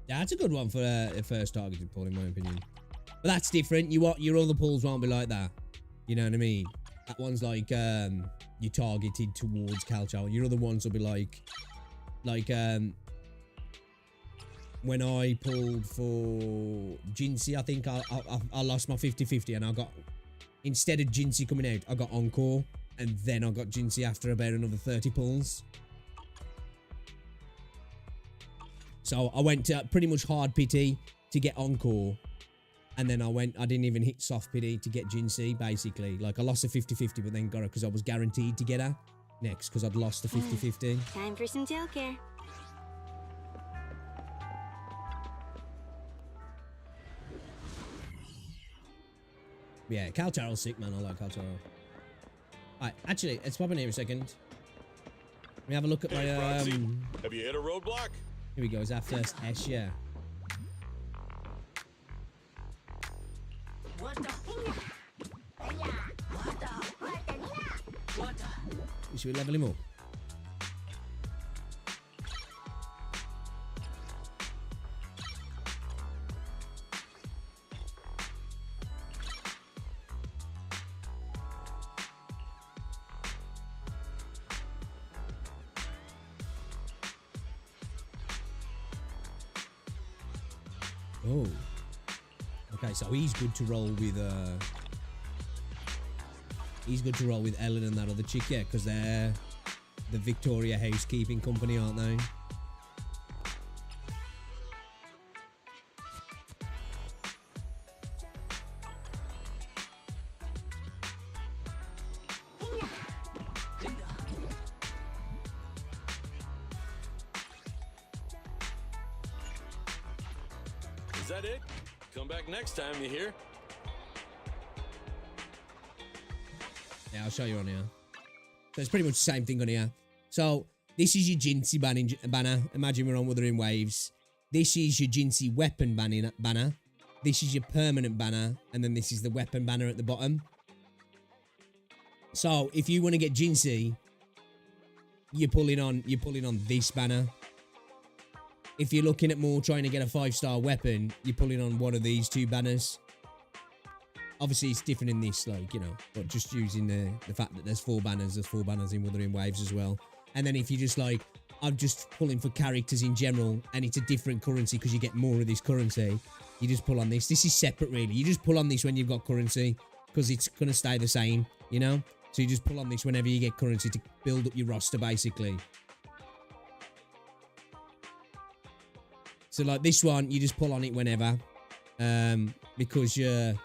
Yeah, that's a good one for a first targeted pull, in my opinion. But that's different. Your other pulls won't be like that. You know what I mean? That one's like you targeted towards Calcio. Your other ones will be like when I pulled for Jinsey, I think I lost my 50-50, and I got, instead of Jinsey coming out, I got Encore, and then I got Jinsey after about another 30 pulls. So I went to pretty much hard pity to get Encore. And then I didn't even hit soft pity to get Jinsey, basically. Like, I lost a 50-50, but then got her because I was guaranteed to get her next because I'd lost the 50-50. Time for some tail care. Yeah, Caltaro's sick, man. I like Caltaro. Alright, actually, let's pop in here a second. Let me have a look at my, Have you hit a roadblock? Here we go, is that first S, yeah. Should we level him up? Oh. Okay, so he's good to roll with Ellen and that other chick, yeah, because they're the Victoria housekeeping company, aren't they? Is that it? Come back next time, you hear? Yeah, I'll show you on here. So it's pretty much the same thing on here. So this is your Jinsey banner. Imagine we're on Wuthering Waves. This is your Jinsey weapon banner. This is your permanent banner, and then this is the weapon banner at the bottom. So if you want to get Jinsey, you're pulling on this banner. If you're looking at more trying to get a 5-star weapon, you're pulling on one of these two banners. Obviously, it's different in this, like, you know, but just using the fact that there's 4 banners. There's 4 banners in Wuthering Waves as well. And then if you just like, I'm just pulling for characters in general, and it's a different currency because you get more of this currency, you just pull on this. This is separate, really. You just pull on this when you've got currency because it's going to stay the same, you know? So you just pull on this whenever you get currency to build up your roster, basically. So like this one, you just pull on it whenever, because this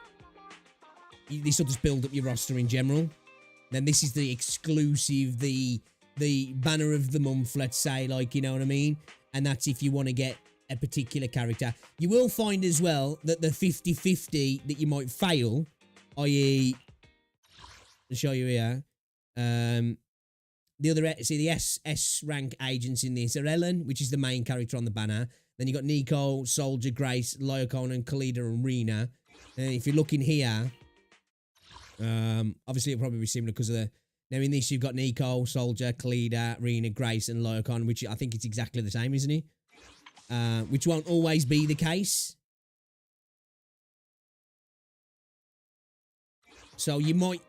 will just build up your roster in general. Then this is the exclusive, the banner of the month, let's say, like, you know what I mean? And that's if you want to get a particular character. You will find as well that the 50-50 that you might fail, i.e., I'll show you here, the other, see the S rank agents in this are Ellen, which is the main character on the banner. Then you got Nico, Soldier, Grace, Lyocon, and Khalida and Rena. And if you're looking here, obviously it'll probably be similar because of the. Now in this you've got Nico, Soldier, Khalida, Rena, Grace, and Lyocon, which I think it's exactly the same, isn't it? Which won't always be the case. So you might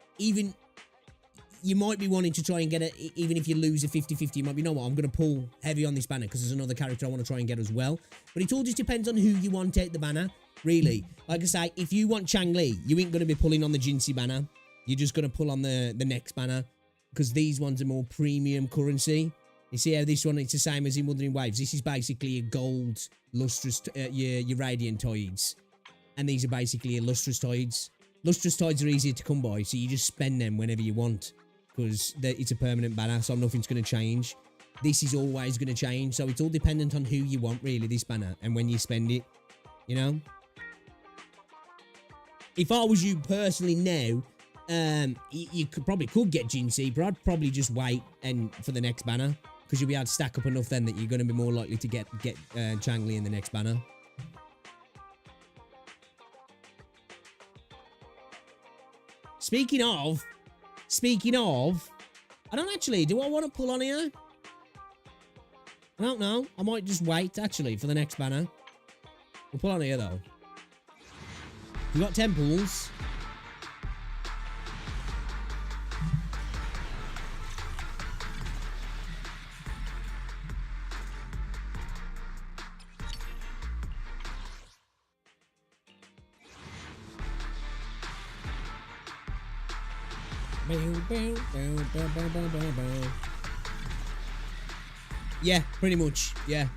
be wanting to try and get it, even if you lose a 50-50, you might be, you know what, I'm going to pull heavy on this banner because there's another character I want to try and get as well. But it all just depends on who you want out the banner, really. Like I say, if you want Chang Li, you ain't going to be pulling on the Jinsey banner. You're just going to pull on the next banner. because these ones are more premium currency. You see how this one, it's the same as in Wuthering Waves. This is basically your gold lustrous, your radiant tides. And these are basically your lustrous tides. Lustrous tides are easier to come by, so you just spend them whenever you want. Because it's a permanent banner, so nothing's going to change. This is always going to change, so it's all dependent on who you want, really, this banner. And when you spend it, you know? If I was you personally now, you could get Jinsei, but I'd probably just wait for the next banner. Because you'll be able to stack up enough then that you're going to be more likely to get Changli in the next banner. Speaking of, I don't actually, do I want to pull on here? I don't know. I might just wait, actually, for the next banner. We'll pull on here, though. We got temples. Yeah, pretty much, yeah.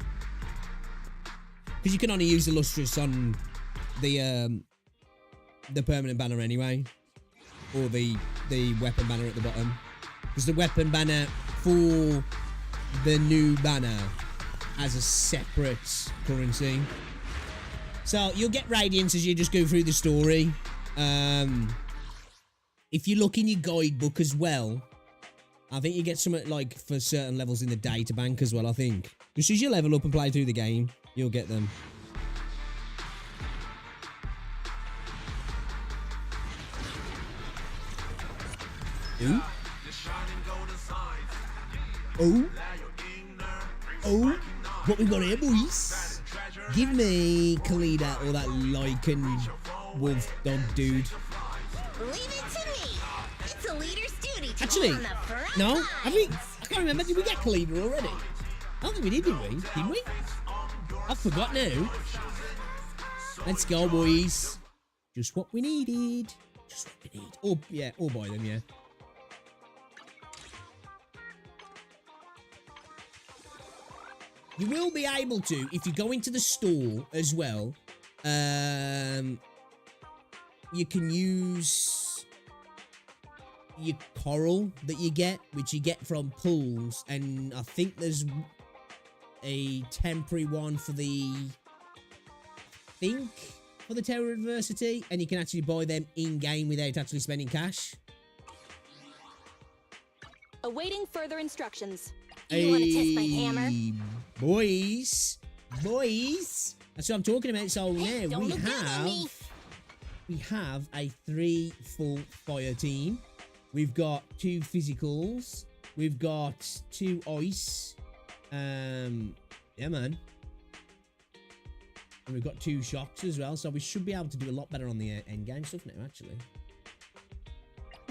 Because you can only use the lustrous on the permanent banner anyway. Or the weapon banner at the bottom. Because the weapon banner for the new banner has a separate currency. So you'll get radiance as you just go through the story. If you look in your guidebook as well, I think you get some, like, for certain levels in the data bank as well, I think. Just as you level up and play through the game, you'll get them. Ooh. Oh. Oh. What we got here, boys? Give me Khalida or that lichen wolf dog dude. Leave it to me. It's a leader's duty to Actually, be on the front no. lines. Have we? I can't remember. Did we get Khalida already? I don't think we did we? Didn't we? I forgot now. Let's go, boys. Just what we needed. Just what we need. Oh, yeah. All buy them, yeah. You will be able to, if you go into the store as well, you can use your coral that you get, which you get from pools, and I think there's a temporary one for the Terror Adversity, and you can actually buy them in-game without actually spending cash. Awaiting further instructions. You want to test my hammer? Boys, that's what I'm talking about. So Hey, now don't look down on me. we have a 3 full fire team. We've got 2 physicals. We've got 2 ice. Yeah, man. And we've got 2 shocks as well. So we should be able to do a lot better on the end game stuff now, actually.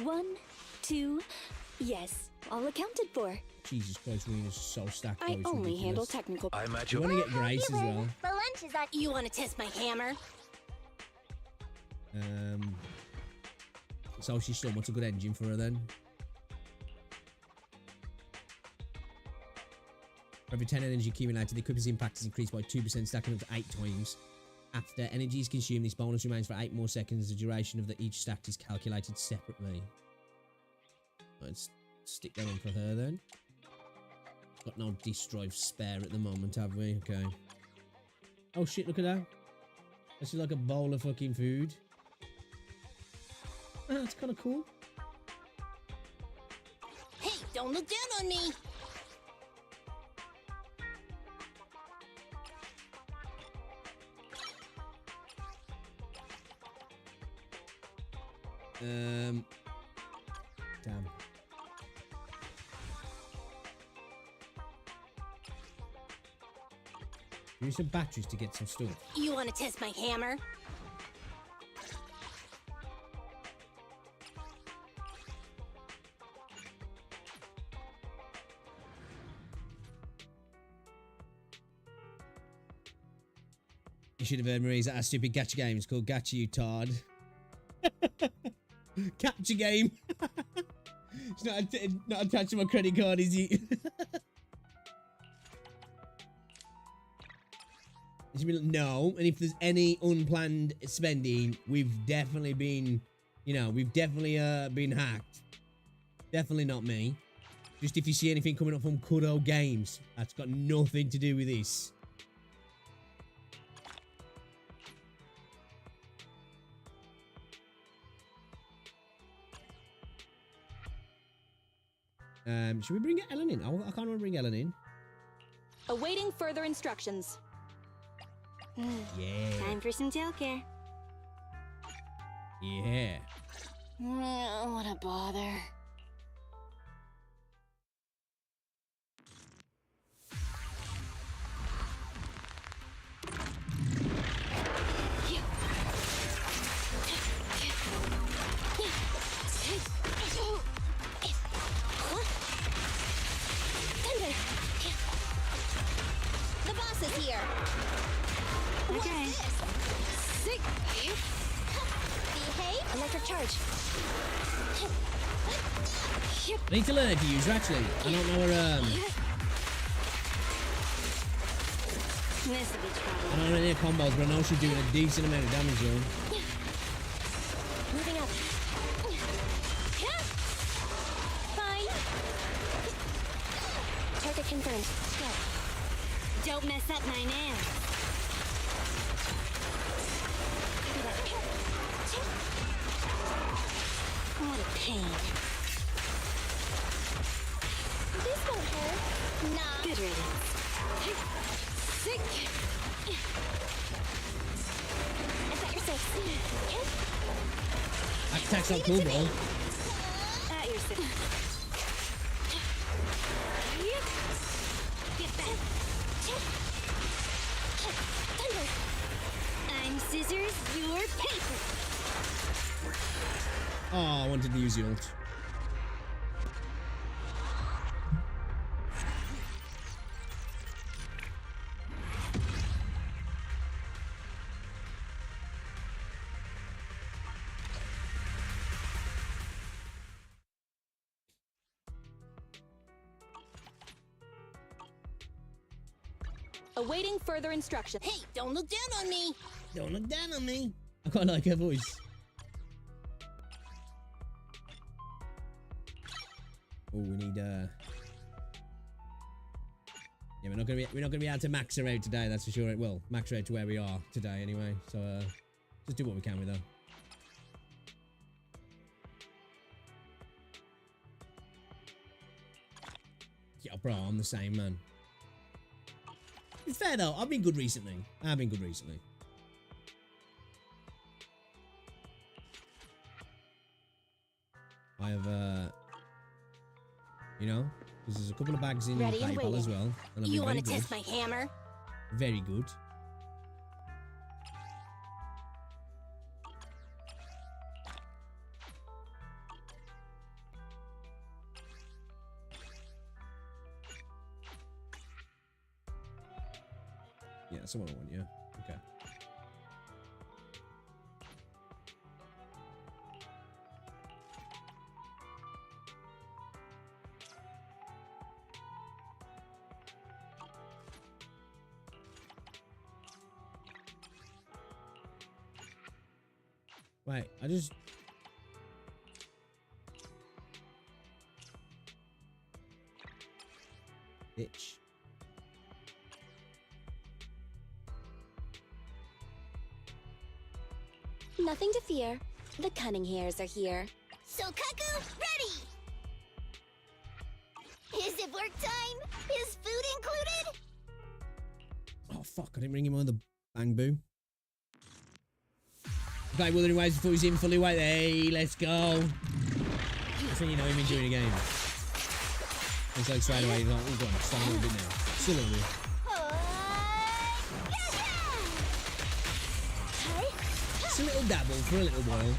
1, 2, yes, all accounted for. Jesus Christ, Rena's so stacked. I only handle technical. I'm at You your... want to get Grace as well. The lunch is on. You want to test my hammer? So she's still wants a good engine for her then. For every 10 energy accumulated, the equipment's impact is increased by 2%, stacking up to 8 times. After energy is consumed, this bonus remains for 8 more seconds. The duration of each stack is calculated separately. Let's stick that on for her then. Got no disk drive spare at the moment, have we? Okay. Oh shit, look at that. This is like a bowl of fucking food. Oh, that's kind of cool. Hey, don't look down on me. Damn. Use some batteries to get some stuff. You want to test my hammer? You should have heard Marie's at a stupid gacha game. It's called Gacha, you tard. Capture game. It's not attached to my credit card, is it? No, and if there's any unplanned spending, we've definitely been, been hacked. Definitely not me. Just if you see anything coming up from Kudo Games, that's got nothing to do with this. Should we bring Ellen in? I can't want to bring Ellen in. Awaiting further instructions. Yeah. Time for some tailcare. Yeah. What a bother. The boss is here. Okay. Sick. Behave. Electric charge. I need to learn how to use her, actually. I don't know her, This'll be trouble. I don't know any of her combos, but I know she's doing a decent amount of damage, though. Moving up. Fine. Target confirmed. Go. Don't mess up my nails. What a pain. This won't hurt. Nah. Good riddance. Sick. I thought you're safe. That attack's not cool, bro. At your service. Get back. Thunder. I'm scissors, you're paper. Oh, I wanted to use the ult. Awaiting further instruction. Hey, don't look down on me. Don't look down on me. I quite like her voice. Oh, we need yeah, we're not gonna be able to max her out today, that's for sure. Well, max her out to where we are today anyway. So just do what we can with her. Yeah, bro, I'm the same, man. It's fair though, I've been good recently. I've been good recently. I have because there's a couple of bags in Ready and PayPal as waiting. well. And I've You been want very to good. test my hammer? Very good. Yeah, that's the one I want, yeah. Okay. Wait, I just... Bitch. Nothing to fear. The cunning hairs are here. So Kaku, ready! Is it work time? Is food included? Oh, fuck, I didn't bring him on the bang boo. Okay, Wuthering Waves before he's in fully white. Hey, let's go. That's when you know him enjoying a game. It's like straight away, he's like, oh, go on, start a little bit now. Still a little bit. Just a little dabble for a little while.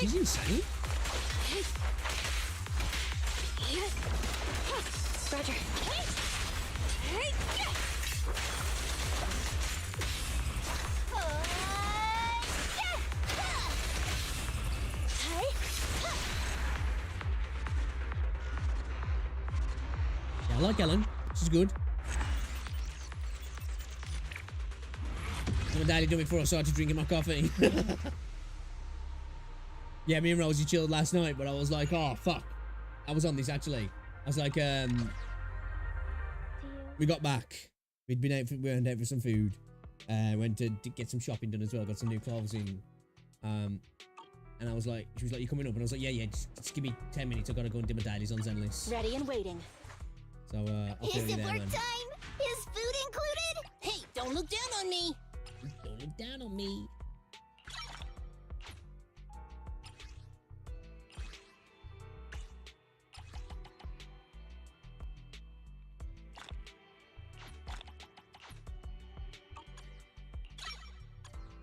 She's insane. Roger. Yeah, I like Ellen. She's good. I'm a daily done before I started drinking my coffee. Yeah, me and Rosie chilled last night, but I was like, oh, fuck. I was on this, actually. I was like, we got back. We went out for some food. Went to get some shopping done as well. Got some new clothes in. And I was like, she was like, you coming up? And I was like, yeah, just give me 10 minutes. I gotta go and do my dailies on Zenless. Ready and waiting. So, I'll Is see you it there, work man. time? Is food included? Hey, don't look down on me. Don't look down on me.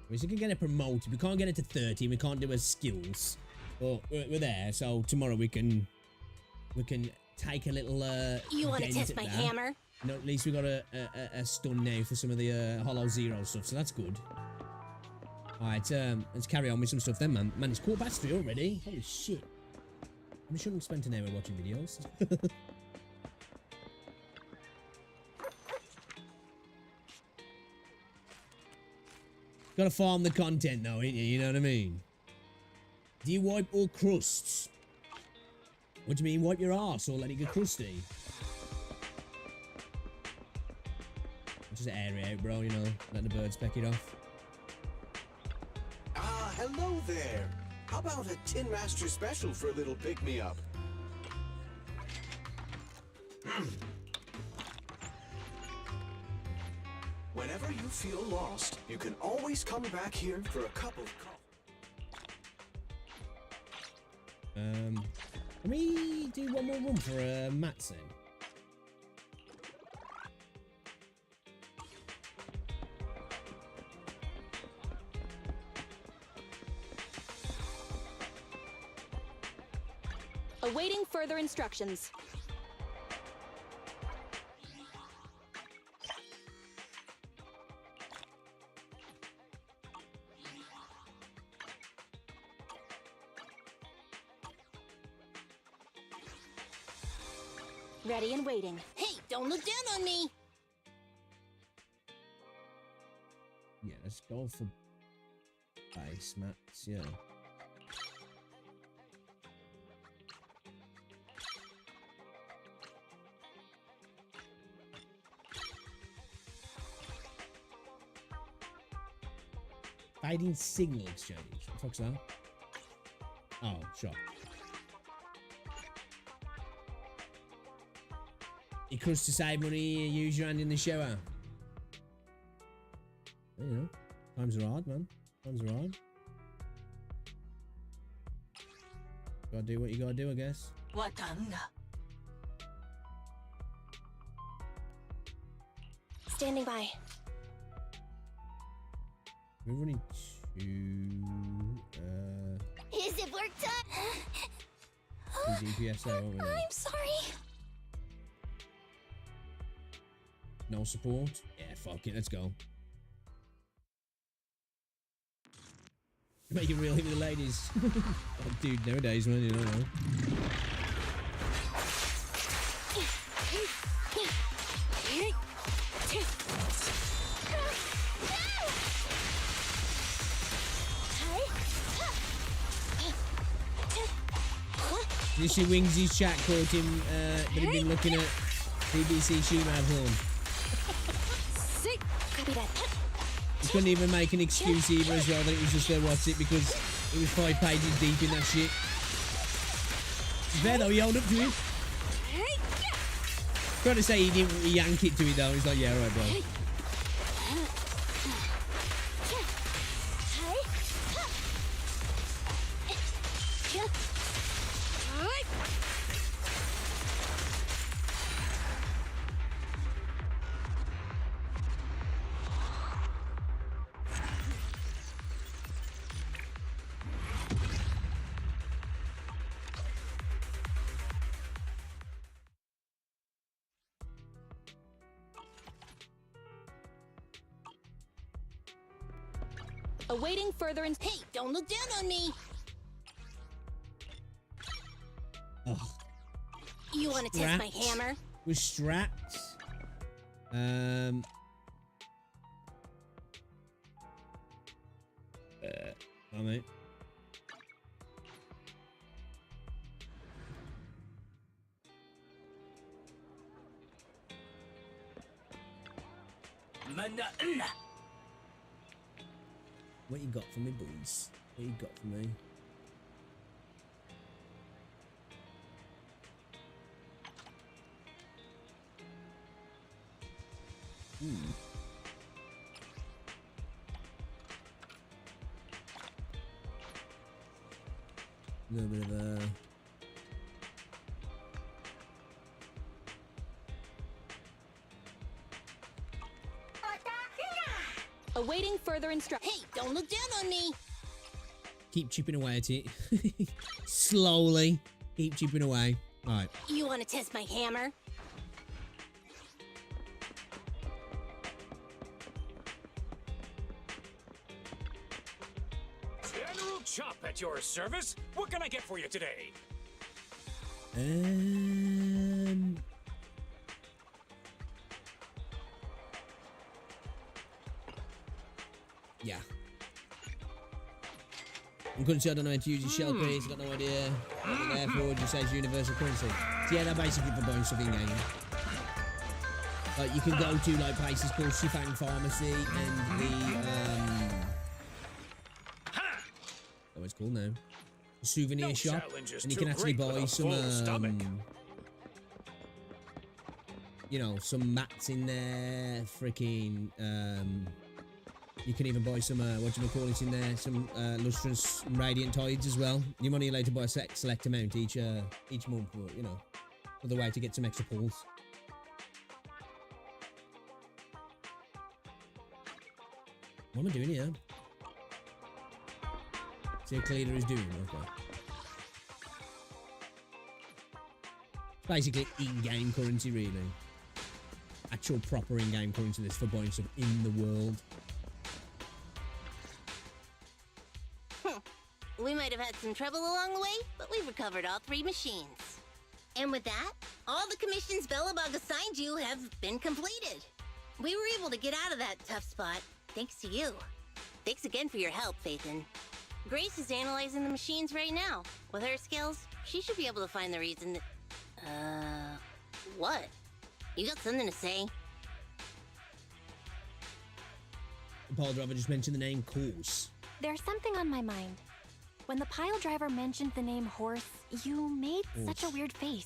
We can get it promoted. We can't get it to 30. We can't do her skills. But we're there. So tomorrow we can take a little. You want to dent test at my that. hammer? No, at least we got a stun now for some of the Hollow Zero stuff. So that's good. All right, let's carry on with some stuff then, man. Man, it's 3:15 already. Holy shit! We shouldn't have spent an hour watching videos. Gotta farm the content though, ain't you? You know what I mean? Do you wipe all crusts? What do you mean, wipe your ass or let it get crusty? Just air it out, bro, you know, let the birds peck it off. Ah, hello there. How about a Tin Master special for a little pick-me-up? Whenever you feel lost, you can always come back here for a cup of coffee. Can we do one more run for Mats then? Awaiting further instructions. Ready and waiting. Hey, don't look down on me! Yeah, let's go for base Mats, yeah. Fighting signal exchange. What the fuck's that? Oh, sure. You crush to save money, use your hand in the shower. You know, times are hard, man. Times are hard. Gotta do what you gotta do, I guess. Standing by. We're running to Is it work time? 2 DPS there, aren't we? now? I'm sorry. No support? Yeah, fuck it, let's go. Make it real with the ladies. Oh, dude, nowadays, man, you don't know. Did you see Wingsy's chat quote him that he'd been looking at BBC Shootout Home? Sick. Copy that. He couldn't even make an excuse either as well that it was just what's it because it was 5 pages deep in that shit. Fair though, he held up to it. Trying to say he didn't yank it to it though. He's like, yeah, alright, bro. Awaiting further Hey, don't look down on me! Ugh. You want to test my hammer? We're strapped. Oh, mate. What you got for me, boys? What you got for me? A little bit of a... Awaiting further instruction. Hey, don't look down on me! Keep chipping away at it. Slowly. Keep chipping away. Alright. You want to test my hammer? General Chop at your service. What can I get for you today? Yeah. Currency, I don't know how to use your shell crates, I've got no idea. Therefore, it just says universal currency. So yeah, they're basically for buying stuff in game. Like, you can go to, like, places called Shifang Pharmacy and the, oh, it's called now. A souvenir shop. And you can actually buy some, you know, some mats in there, freaking, you can even buy some, whatchamacallit in there, some lustrous radiant tides as well. You're only allowed to buy a select amount each month, but, you know, other way to get some extra pulls. What am I doing here? See how Cleaner is doing, okay. It's basically in-game currency, really. Actual proper in-game currency that's for buying stuff in the world. We might have had some trouble along the way, but we've recovered all 3 machines. And with that, all the commissions Belobog assigned you have been completed. We were able to get out of that tough spot, thanks to you. Thanks again for your help, Phaethon. Grace is analyzing the machines right now. With her skills, she should be able to find the reason that... what? You got something to say? Paul Driver just mentioned the name Course. There's something on my mind. When the pile driver mentioned the name Horse, you made such a weird face.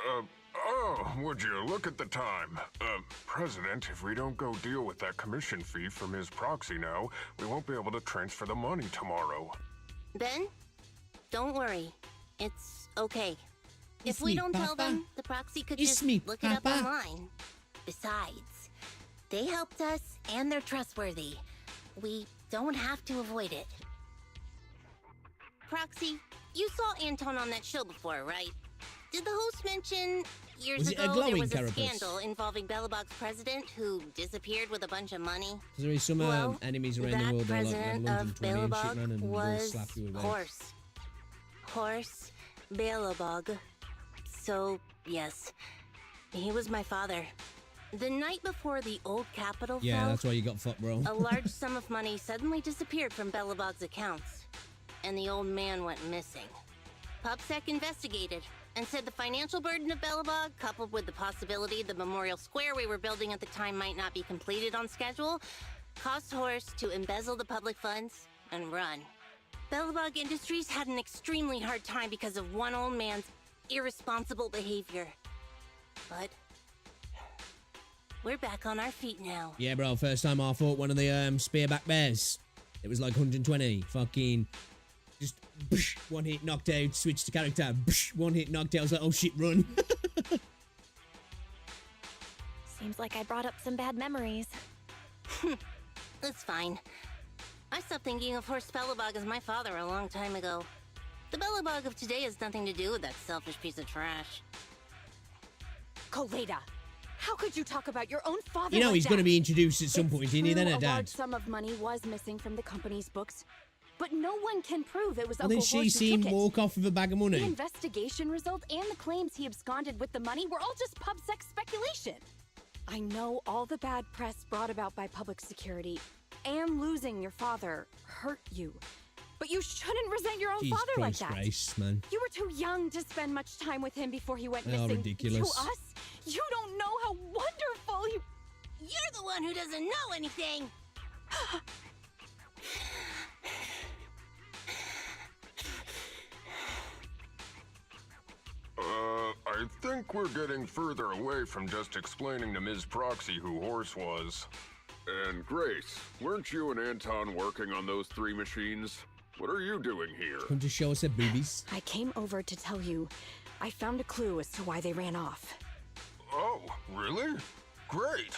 Oh, would you look at the time? President, if we don't go deal with that commission fee from his proxy now, we won't be able to transfer the money tomorrow. Ben, don't worry. It's okay. If we don't tell them, the proxy could just look it up online. Besides, they helped us and they're trustworthy. We don't have to avoid it. Proxy, you saw Anton on that show before, right? Did the host mention years ago there was a scandal involving Belobog's president who disappeared with a bunch of money? There is some enemies around the world that are like 120 and shit, man, and will slap you with Horse Belobog. So, yes, he was my father. The night before the old capital fell, that's why you got fucked, bro. a large sum of money suddenly disappeared from Belobog's accounts, and the old man went missing. PubSec investigated and said the financial burden of Belobog, coupled with the possibility the memorial square we were building at the time might not be completed on schedule, caused Horse to embezzle the public funds and run. Belobog Industries had an extremely hard time because of one old man's irresponsible behavior. But we're back on our feet now. Yeah, bro, first time I fought one of the spearback bears. It was like 120. Fucking just one hit, knocked out, switched to character. One hit, knocked out. I was like, oh shit, run. Seems like I brought up some bad memories. That's fine. I stopped thinking of Horse Belobog as my father a long time ago. The Belobog of today has nothing to do with that selfish piece of trash. Koleda, How could you talk about your own father? You know like he's that? going to be introduced at some point, isn't he? Then True, at a Dad. large sum of money was missing from the company's books, but no one can prove it was Well, Uncle then she Horse who see him took it. walk off with a bag of money. The investigation result and the claims he absconded with the money were all just PubSec speculation. I know all the bad press brought about by public security and losing your father hurt you. But you shouldn't resent your own Jesus father Christ, like that. Grace, man. You were too young to spend much time with him before he went Oh, missing. ridiculous. To us, you don't know how wonderful you... You're the one who doesn't know anything. I think we're getting further away from just explaining to Ms. Proxy who Horse was. And Grace, weren't you and Anton working on those 3 machines? What are you doing here? Come to show us their boobies. I came over to tell you I found a clue as to why they ran off. Oh, really? Great!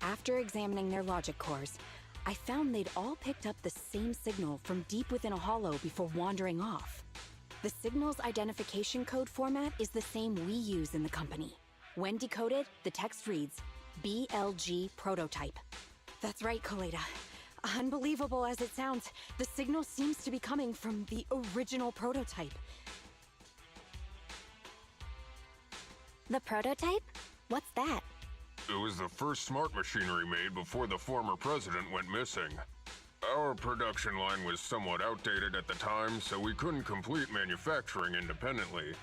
After examining their logic cores, I found they'd all picked up the same signal from deep within a holo before wandering off. The signal's identification code format is the same we use in the company. When decoded, the text reads, BLG prototype. That's right, Kaleda. Unbelievable as it sounds, the signal seems to be coming from the original prototype. The prototype? What's that? It was the first smart machinery made before the former president went missing. Our production line was somewhat outdated at the time, so we couldn't complete manufacturing independently.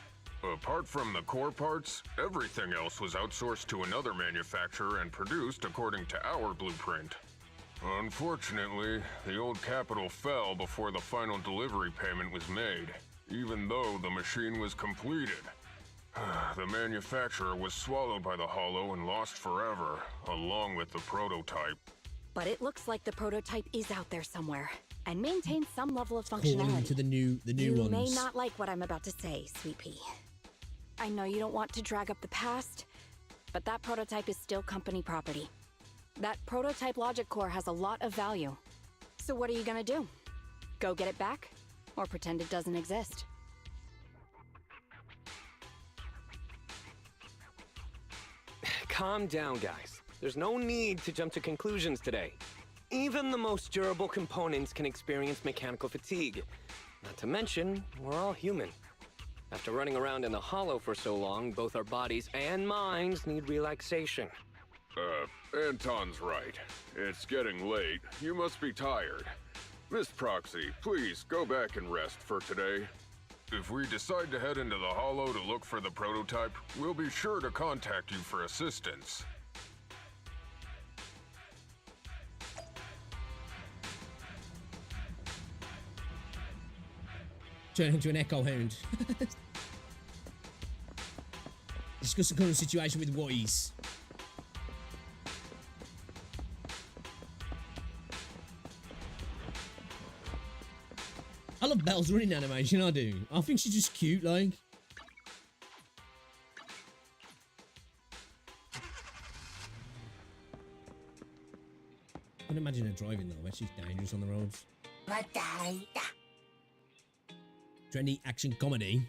Apart from the core parts, everything else was outsourced to another manufacturer and produced according to our blueprint. Unfortunately, the old capital fell before the final delivery payment was made, even though the machine was completed. The manufacturer was swallowed by the holo and lost forever, along with the prototype. But it looks like the prototype is out there somewhere and maintains some level of Calling functionality. to the new You ones. may not like what I'm about to say, Sweet Pea. I know you don't want to drag up the past, but that prototype is still company property. That prototype logic core has a lot of value. So what are you gonna do? Go get it back? Or pretend it doesn't exist? Calm down, guys. There's no need to jump to conclusions today. Even the most durable components can experience mechanical fatigue. Not to mention, we're all human. After running around in the holo for so long, both our bodies and minds need relaxation. Anton's right. It's getting late. You must be tired. Miss Proxy, please go back and rest for today. If we decide to head into the holo to look for the prototype, we'll be sure to contact you for assistance. Turn into an echo hound. Discuss the current situation with Wise. I love Belle's running animation, I do. I think she's just cute, like. I can imagine her driving though, where she's dangerous on the roads. Trendy action comedy.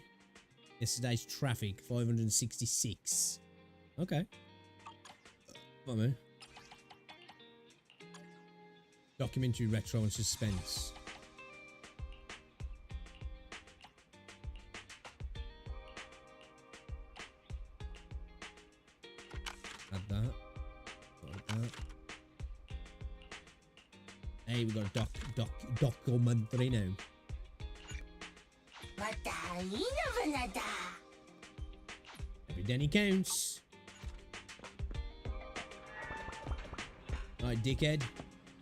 Yesterday's traffic, 566. Okay. Come on, man. Documentary, retro, and suspense. Add that. Like that. Hey, we got a documentary now. Every Denny counts. Alright, dickhead.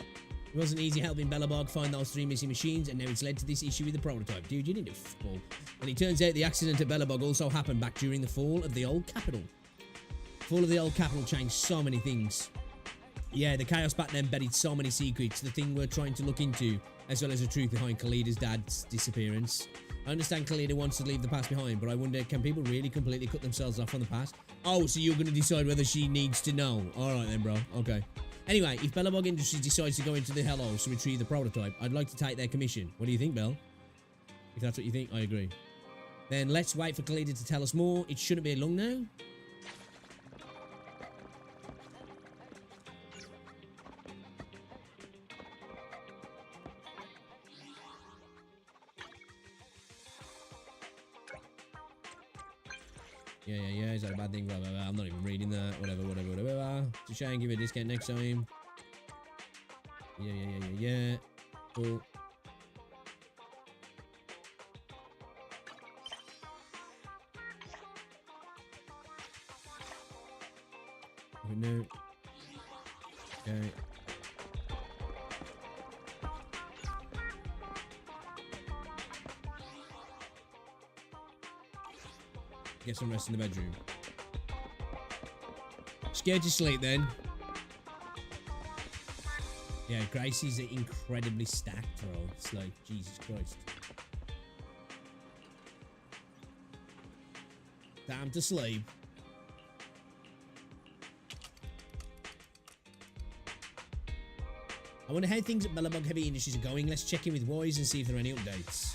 It wasn't easy helping Belobog find those 3 missing machines, and now it's led to this issue with the prototype. Dude, you didn't do f***ball. And it turns out the accident at Belobog also happened back during the fall of the old capital. Fall of the old capital changed so many things. Yeah, the chaos back then buried so many secrets, the thing we're trying to look into, as well as the truth behind Kaleda's dad's disappearance. I understand Kaleda wants to leave the past behind, but I wonder, can people really completely cut themselves off from the past? Oh, so you're going to decide whether she needs to know. Alright then, bro. Okay. Anyway, if Belobog Industries decides to go into the Holos to retrieve the prototype, I'd like to take their commission. What do you think, Belle? If that's what you think, I agree. Then let's wait for Kaleda to tell us more. It shouldn't be long now. Yeah. Is that a bad thing? Blah, blah, blah. I'm not even reading that. Whatever. It's a shame. Give it a discount next time. Yeah. Cool. No. Okay. Get some rest in the bedroom. Scared to sleep then. Yeah, Gracie's incredibly stacked, bro. It's like, Jesus Christ. Time to sleep. I wonder how things at Belobog Heavy Industries are going. Let's check in with Wise and see if there are any updates.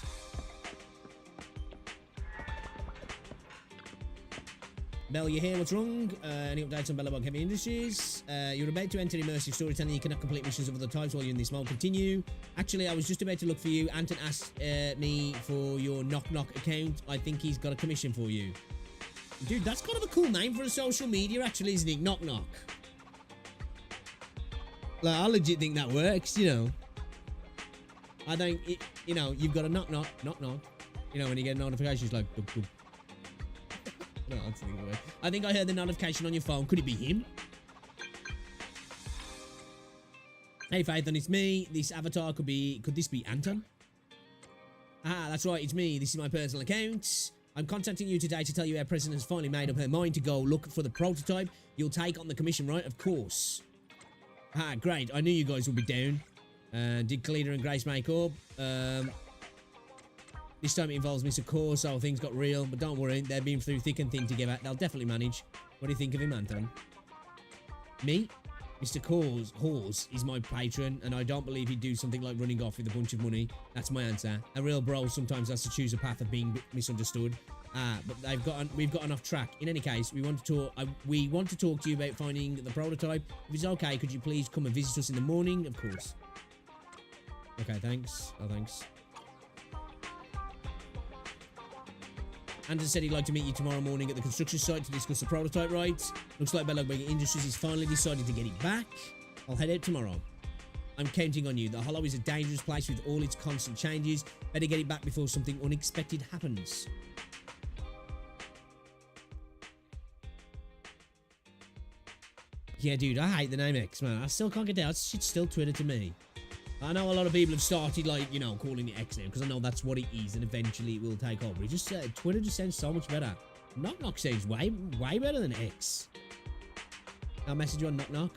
Bell, you here? What's wrong? Any updates on Belobog Heavy Industries? You're about to enter immersive storytelling. You cannot complete missions of other types while you're in this mode. Continue. Actually, I was just about to look for you. Anton asked me for your Knock Knock account. I think he's got a commission for you. Dude, that's kind of a cool name for a social media, actually, isn't it? Knock Knock. Like, I legit think that works, you know. I think, you know, you've got a knock knock. You know, when you get a notification, it's like, boop, boop. No, that's the word. I think I heard the notification on your phone. Could it be him? Hey, Faithan, it's me. This avatar could this be Anton? Ah, that's right, it's me. This is my personal account. I'm contacting you today to tell you our president has finally made up her mind to go look for the prototype. You'll take on the commission, right? Of course. Ah, great. I knew you guys would be down. Did Kalina and Grace make up? This time it involves Mr. Core, so things got real. But don't worry, they've been through thick and thin together. They'll definitely manage. What do you think of him, Anton? Me? Mr. Hawes is my patron, and I don't believe he'd do something like running off with a bunch of money. That's my answer. A real bro sometimes has to choose a path of being misunderstood. But we've gotten off track. In any case, we want to talk to you about finding the prototype. If it's okay, could you please come and visit us in the morning? Of course. Okay, thanks. Oh, thanks. Anderson said he'd like to meet you tomorrow morning at the construction site to discuss the prototype rights. Looks like Belobog Industries has finally decided to get it back. I'll head out tomorrow. I'm counting on you. The Hollow is a dangerous place with all its constant changes. Better get it back before something unexpected happens. Yeah, dude, I hate the name X, man. I still can't get out. Shit's still Twitter to me. I know a lot of people have started, like, you know, calling it X now, because I know that's what it is, and eventually it will take over. It just Twitter just sounds so much better. Knock Knock sounds way better than X. I'll message you on Knock Knock.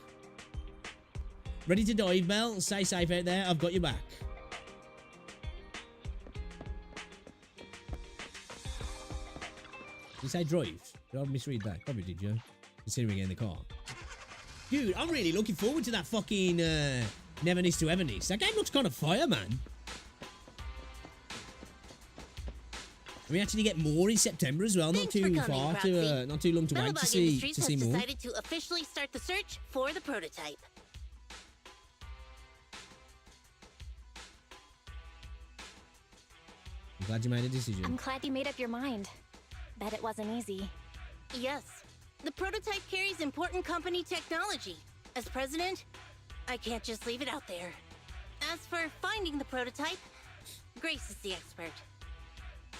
Ready to dive, Bell? Stay safe out there. I've got your back. Did you say drive? Did I misread that? Probably did, you? Considering in the car. Dude, I'm really looking forward to that fucking Neverness to Everness. That game looks kind of fire, man. We actually get more in September as well. Not too far to not too long to wait to see more. Decided to officially start the search for the prototype. I'm glad you made a decision. I'm glad you made up your mind. Bet it wasn't easy. Yes. The prototype carries important company technology. As president, I can't just leave it out there. As for finding the prototype, Grace is the expert.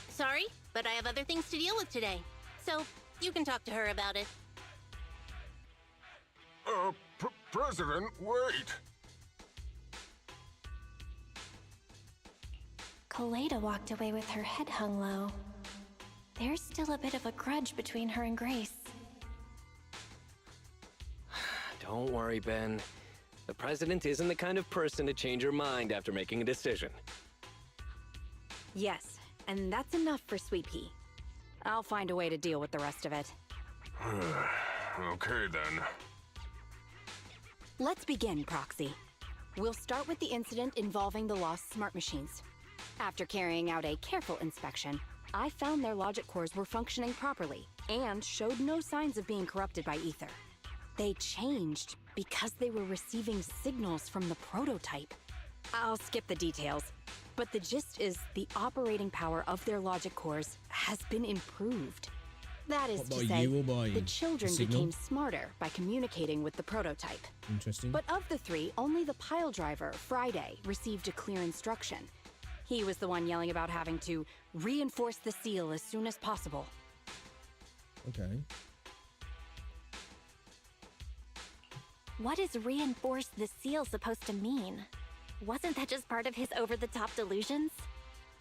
Sorry, but I have other things to deal with today. So, you can talk to her about it. President, wait! Kaleda walked away with her head hung low. There's still a bit of a grudge between her and Grace. Don't worry, Ben. The president isn't the kind of person to change her mind after making a decision. Yes, and that's enough for Sweet Pea. I'll find a way to deal with the rest of it. Okay, then. Let's begin, Proxy. We'll start with the incident involving the lost smart machines. After carrying out a careful inspection, I found their logic cores were functioning properly and showed no signs of being corrupted by ether. They changed because they were receiving signals from the prototype. I'll skip the details, but the gist is the operating power of their logic cores has been improved. That is What, to by say, you or by the children the signal? became smarter by communicating with the prototype. Interesting. But of the three, only the pile driver, Friday, received a clear instruction. He was the one yelling about having to reinforce the seal as soon as possible. Okay. What is reinforce the seal supposed to mean? Wasn't that just part of his over-the-top delusions?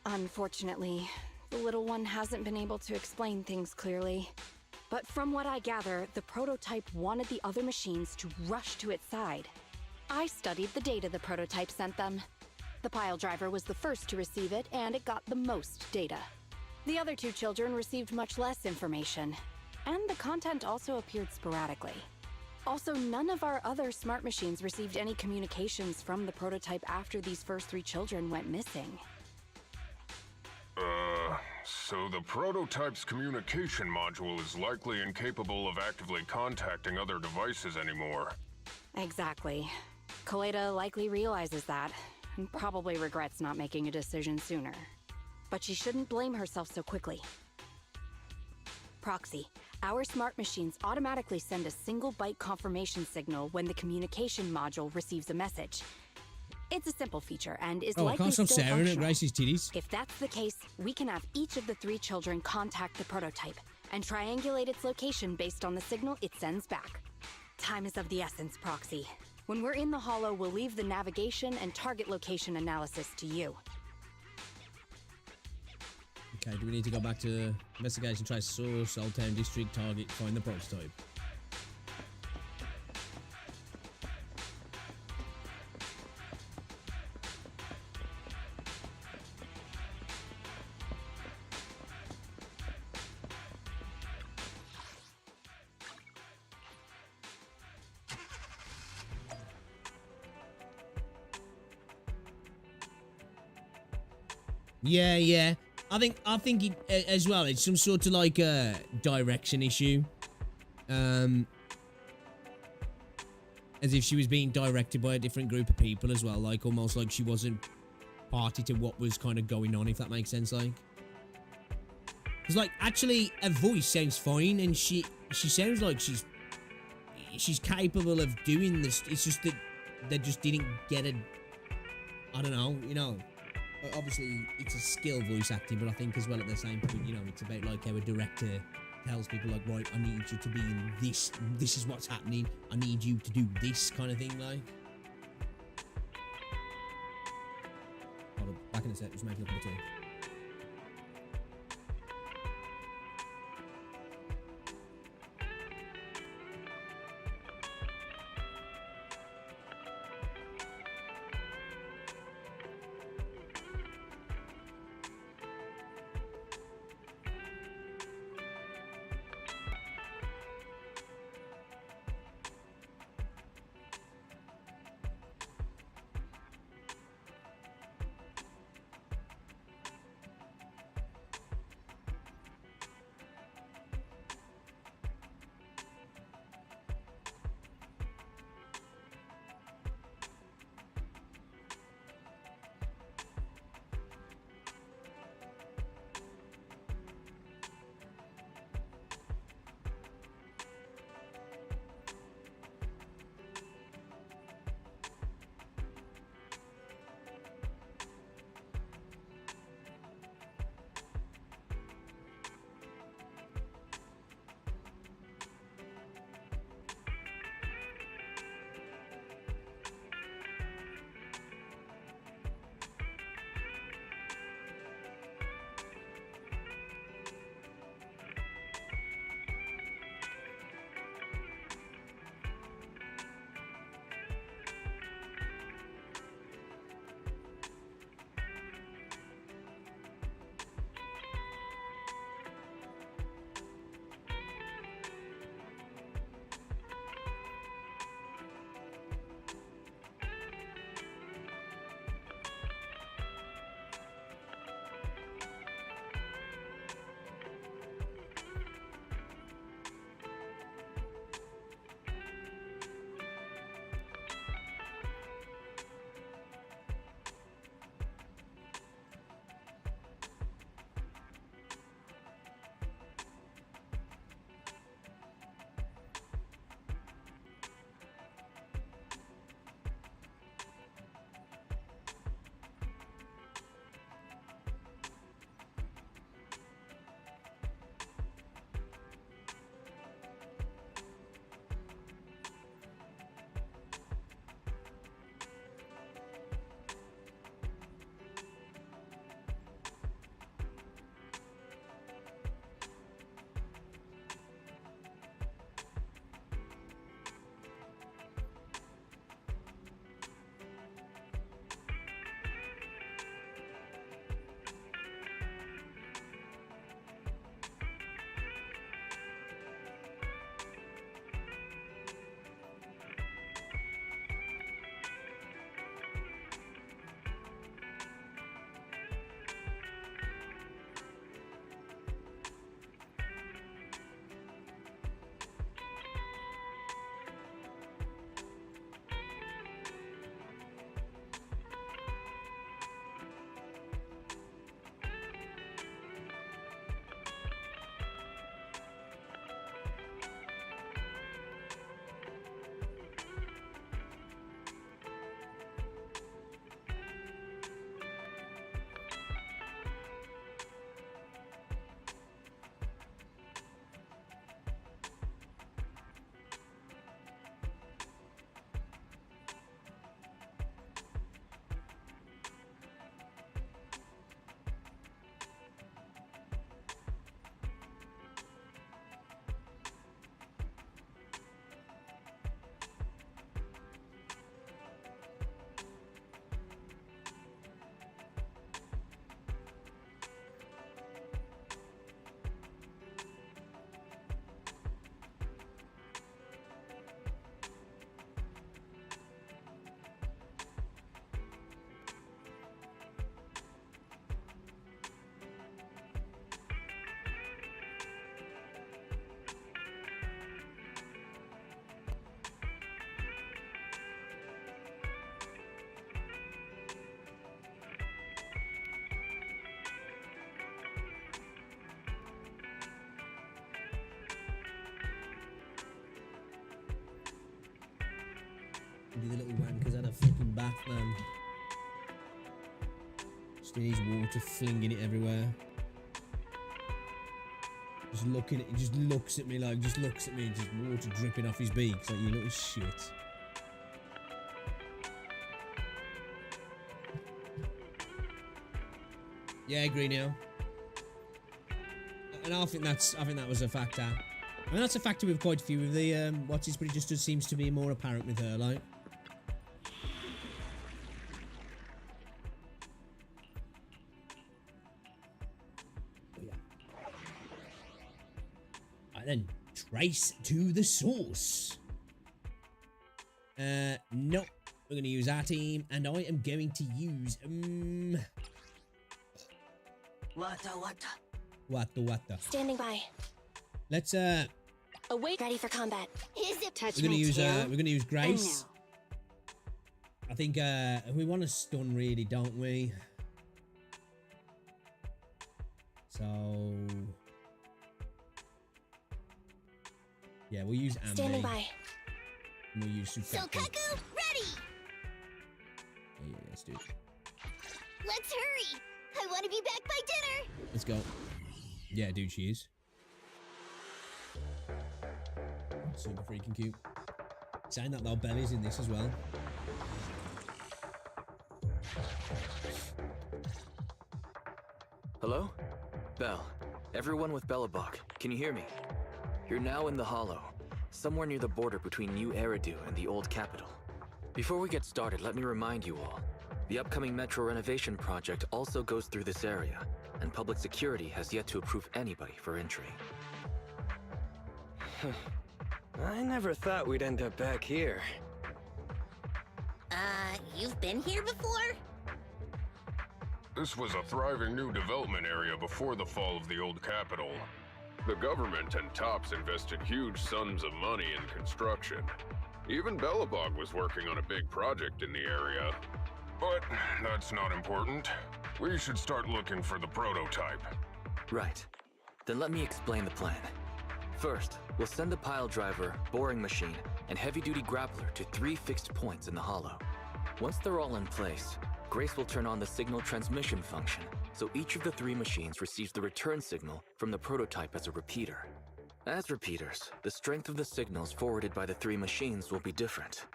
Unfortunately, the little one hasn't been able to explain things clearly. But from what I gather, the prototype wanted the other machines to rush to its side. I studied the data the prototype sent them. The pile driver was the first to receive it, and it got the most data. The other two children received much less information, and the content also appeared sporadically. Also, none of our other smart machines received any communications from the prototype after these first three children went missing. So the prototype's communication module is likely incapable of actively contacting other devices anymore. Exactly. Kaleda likely realizes that, and probably regrets not making a decision sooner. But she shouldn't blame herself so quickly. Proxy, our smart machines automatically send a single byte confirmation signal when the communication module receives a message. It's a simple feature and is Oh, I likely can't still stop staring at functional. Gracie's titties. If that's the case, we can have each of the three children contact the prototype and triangulate its location based on the signal it sends back. Time is of the essence, Proxy. When we're in the Holo, we'll leave the navigation and target location analysis to you. Okay, do we need to go back to investigation, trace source, Old Town District, target, find the prototype? Yeah. I think it, as well, it's some sort of like a direction issue. As if she was being directed by a different group of people as well, like almost like she wasn't party to what was kind of going on, if that makes sense, like. Because like actually her voice sounds fine and she sounds like she's capable of doing this. It's just that they just didn't get it. I don't know, you know. Obviously, it's a skill voice acting, but I think as well at the same point, you know, it's about like how a director tells people like, right, I need you to be in this. This is what's happening. I need you to do this kind of thing, like. Hold on, back in a sec, just making up a tea. Do the little wankers had a fucking bath, man. Just in his water, flinging it everywhere. Just looking at, he just looks at me like, just water dripping off his beak. It's like, you little shit. Yeah, I agree now. And I think that was a factor. I mean, that's a factor with quite a few of the watches, but it just seems to be more apparent with her, like. Yeah. Right then, trace to the source. No, we're gonna use our team, and I am going to use Wata. Standing by. Let's Awake. Ready for combat. Is it touch we're me gonna use Grace. I think we want to stun, really, don't we? So yeah, we'll use Ambi. Standing by. And we'll use Sukaku. Sokaku, ready. Yeah, let's do it. Let's hurry. I want to be back by dinner. Let's go. Yeah, dude, she is. Super freaking cute. Saying that though, Belly's in this as well. Hello? Belle. Everyone with Belobog, can you hear me? You're now in the Hollow, somewhere near the border between New Eridu and the Old Capital. Before we get started, let me remind you all, the upcoming metro renovation project also goes through this area, and public security has yet to approve anybody for entry. I never thought we'd end up back here. You've been here before? This was a thriving new development area before the fall of the old capital. The government and Tops invested huge sums of money in construction. Even Belobog was working on a big project in the area. But that's not important. We should start looking for the prototype. Right. Then let me explain the plan. First, we'll send a pile driver, boring machine, and heavy-duty grappler to 3 fixed points in the Hollow. Once they're all in place, Grace will turn on the signal transmission function, so each of the 3 machines receives the return signal from the prototype as a repeater. As repeaters, the strength of the signals forwarded by the 3 machines will be different.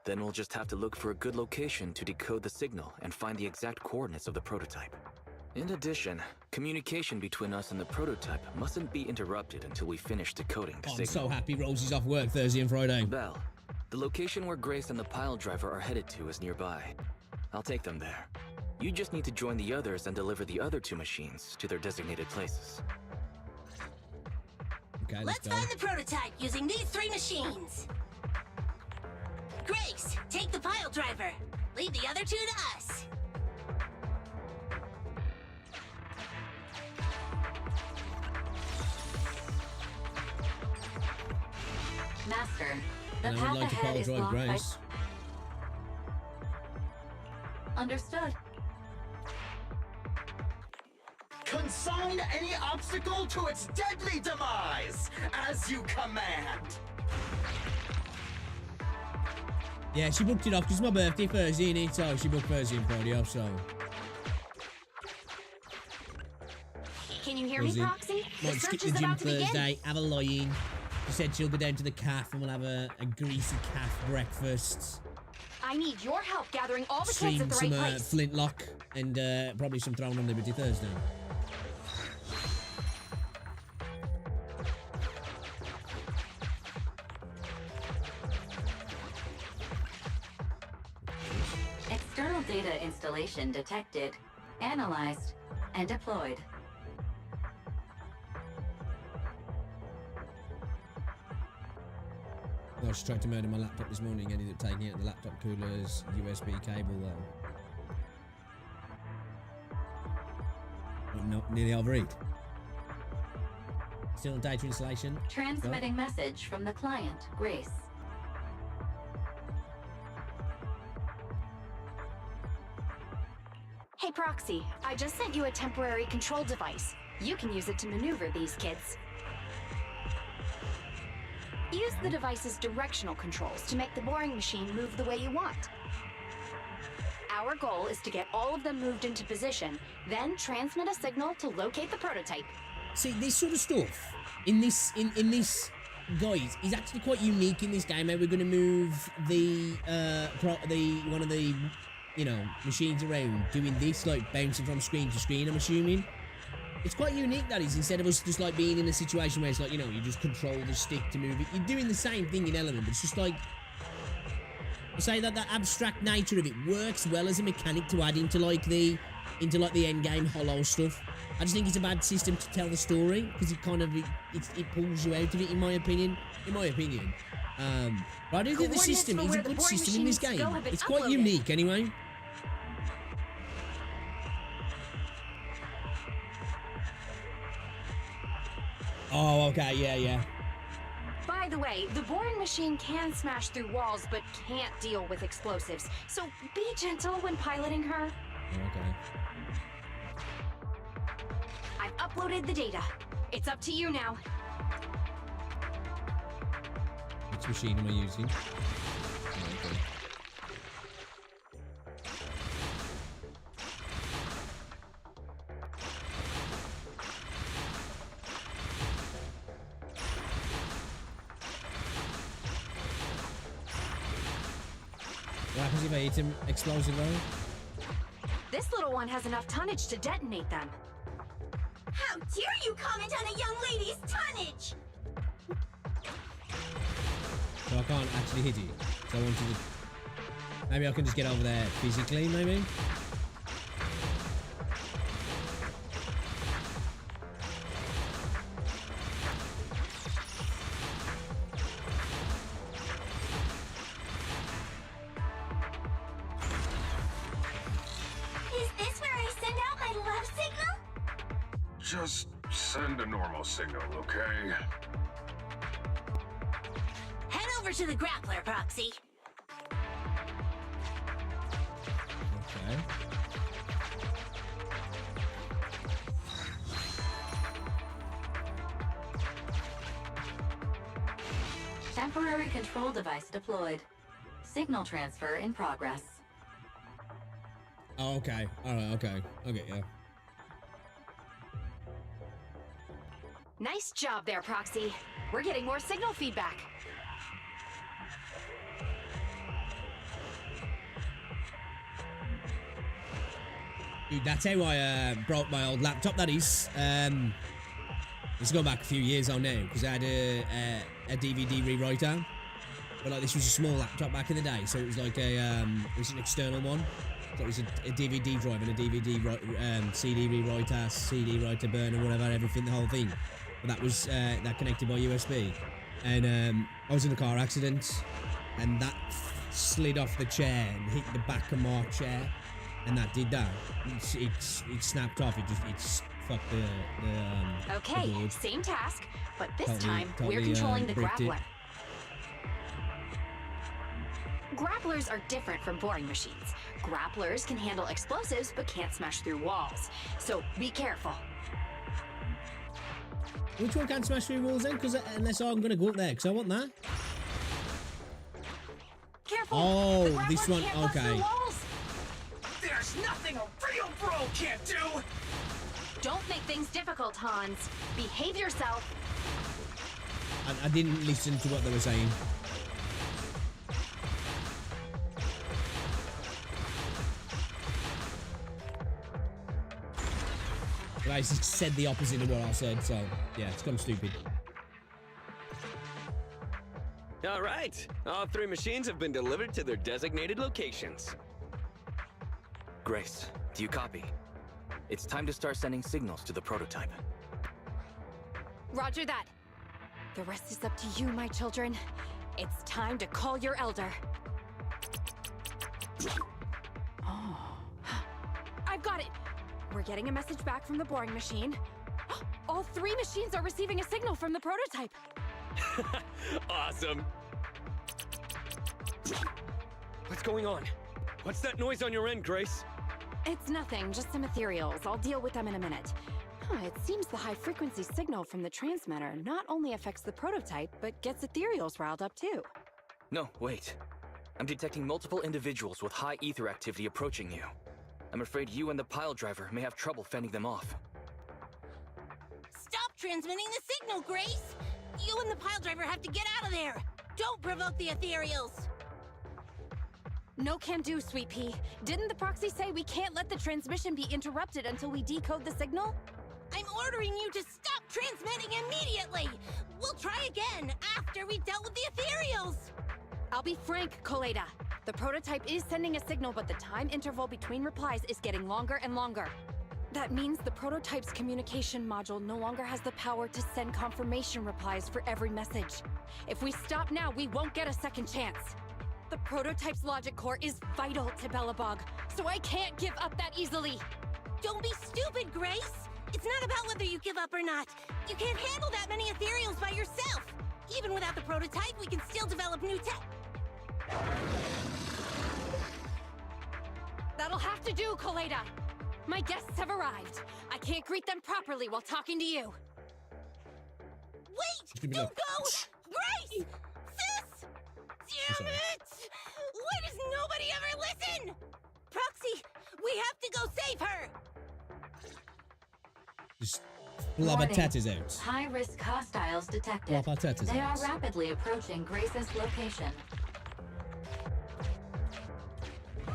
Then we'll just have to look for a good location to decode the signal and find the exact coordinates of the prototype. In addition, communication between us and the prototype mustn't be interrupted until we finish decoding the signal. I'm so happy Rosie's off work Thursday and Friday. Belle, the location where Grace and the pile driver are headed to is nearby. I'll take them there. You just need to join the others and deliver the other 2 machines to their designated places. Okay, let's find the prototype using these 3 machines. Grace, take the pile driver. Leave the other 2 to us. Master, the and I path would like to ahead pile is drive blocked by... Grace. Understood. Consign any obstacle to its deadly demise, as you command. Yeah, she booked it off because it's my birthday Thursday, innit? So she booked Thursday and Friday off, so. Can you hear me, Proxy? Might skip the gym Thursday, have a lie-in. She said she'll go down to the calf and we'll have a greasy calf breakfast. I need your help gathering all the kids at the right Stream place. some Flintlock and probably some Throne on Liberty Thursday. External data installation detected, analyzed, and deployed. I just tried to murder my laptop this morning, ended up taking out the laptop cooler's USB cable though. Not nearly overeat. Still on data installation. Transmitting message from the client, Grace. Hey, Proxy, I just sent you a temporary control device. You can use it to maneuver these kids. Use the device's directional controls to make the boring machine move the way you want. Our goal is to get all of them moved into position, then transmit a signal to locate the prototype. See, this sort of stuff in this guys is actually quite unique in this game. How we're going to move the one of the machines around, doing this, like bouncing from screen to screen. I'm assuming it's quite unique, that is, instead of us just like being in a situation where it's like, you just control the stick to move it. You're doing the same thing in Element, but it's just like, I say that the abstract nature of it works well as a mechanic to add into the end game Holos stuff. I just think it's a bad system to tell the story, because it kind of it pulls you out of it, in my opinion. But I do think the system is a good system in this game. It's quite unique anyway. Oh, okay, yeah. By the way, the boring machine can smash through walls, but can't deal with explosives. So be gentle when piloting her. Okay. I've uploaded the data. It's up to you now. Which machine am I using? Okay. What happens if I hit him explosive though? This little one has enough tonnage to detonate them. How dare you comment on a young lady's tonnage! So I can't actually hit it. So I wanted to... Maybe I can just get over there physically, maybe? Is this where I send out my love signal? Just send a normal signal, okay? Head over to the grappler, Proxy. Okay. Temporary control device deployed. Signal transfer in progress. Oh, okay. Alright, okay. Okay, yeah. Nice job there, Proxy. We're getting more signal feedback. Dude, that's how I broke my old laptop, that is. It's gone back a few years on now, because I had a DVD rewriter. But like, this was a small laptop back in the day, so it was like a it was an external one. So it was a DVD drive and a DVD CD rewriter, CD writer burner, whatever, everything, the whole thing. But that was that connected by USB. And I was in a car accident, and that slid off the chair and hit the back of my chair, and that did that. It snapped off. It's fucked the Okay, the board. same task, but this Totally- time totally, we're controlling the bricked it. grappler. Grapplers are different from boring machines. Grapplers can handle explosives but can't smash through walls. So be careful. Which one can smash through walls then? Because unless I'm going to go up there, because I want that. Careful! Oh, the grappler this one, can't bust through okay. walls. There's nothing a real bro can't do! Don't make things difficult, Hans. Behave yourself. I didn't listen to what they were saying. Guys, he said the opposite of what I said, so yeah, it's come stupid. All right, all three machines have been delivered to their designated locations. Grace, do you copy? It's time to start sending signals to the prototype. Roger that. The rest is up to you, my children. It's time to call your elder. Oh. I've got it. We're getting a message back from the boring machine. All three machines are receiving a signal from the prototype. Awesome. What's going on? What's that noise on your end, Grace? It's nothing, just some ethereals. I'll deal with them in a minute. It seems the high-frequency signal from the transmitter not only affects the prototype, but gets ethereals riled up too. No, wait. I'm detecting multiple individuals with high ether activity approaching you. I'm afraid you and the pile driver may have trouble fending them off. Stop transmitting the signal, Grace! You and the pile driver have to get out of there! Don't provoke the ethereals! No can do, Sweet Pea. Didn't the proxy say we can't let the transmission be interrupted until we decode the signal? I'm ordering you to stop transmitting immediately! We'll try again after we've dealt with the ethereals! I'll be frank, Koleda. The prototype is sending a signal, but the time interval between replies is getting longer and longer. That means the prototype's communication module no longer has the power to send confirmation replies for every message. If we stop now, we won't get a second chance. The prototype's logic core is vital to Belobog, so I can't give up that easily. Don't be stupid, Grace! It's not about whether you give up or not. You can't handle that many ethereals by yourself. Even without the prototype, we can still develop new tech. That'll have to do, Koleda. My guests have arrived. I can't greet them properly while talking to you. Wait! Don't go! Grace! Sis! Damn it! Why does nobody ever listen? Proxy, we have to go save her! Just blob our tatters out. High-risk hostiles detected. Blob our tatters They out. are rapidly approaching Grace's location.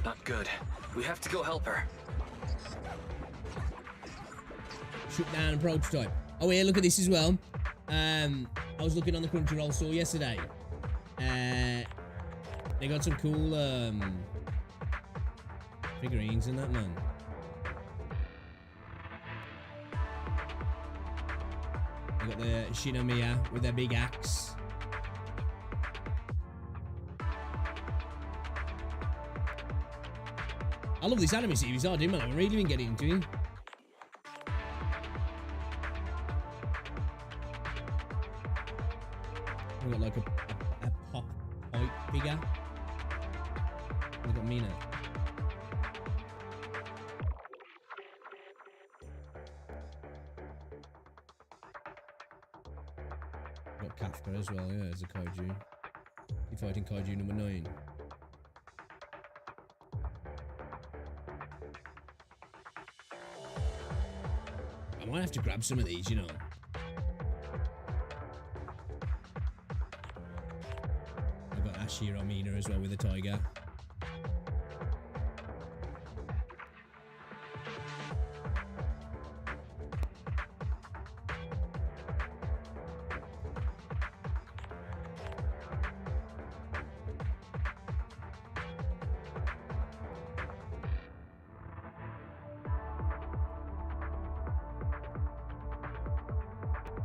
Not good. We have to go help her. Shut down a prototype. Oh yeah, look at this as well. I was looking on the Crunchyroll store yesterday. They got some cool figurines and that, man. They got the Shinomiya with their big axe. I love this anime series, I do, man. I've really been getting into it. We got like a pop pipe figure. We got Mina. We got Kafka as well, yeah, as a kaiju. You're fighting kaiju number 9. I might have to grab some of these, you know. I've got Ashira Mina as well with a tiger.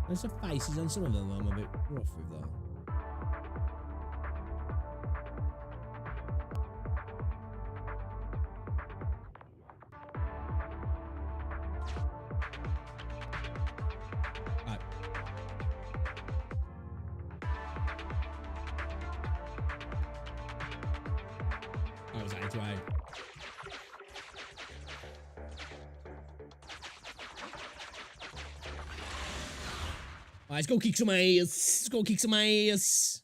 There's some faces on some of them I'm a bit rough with though. Right. I was out way. Let's go kick some ass. Let's go kick some ass.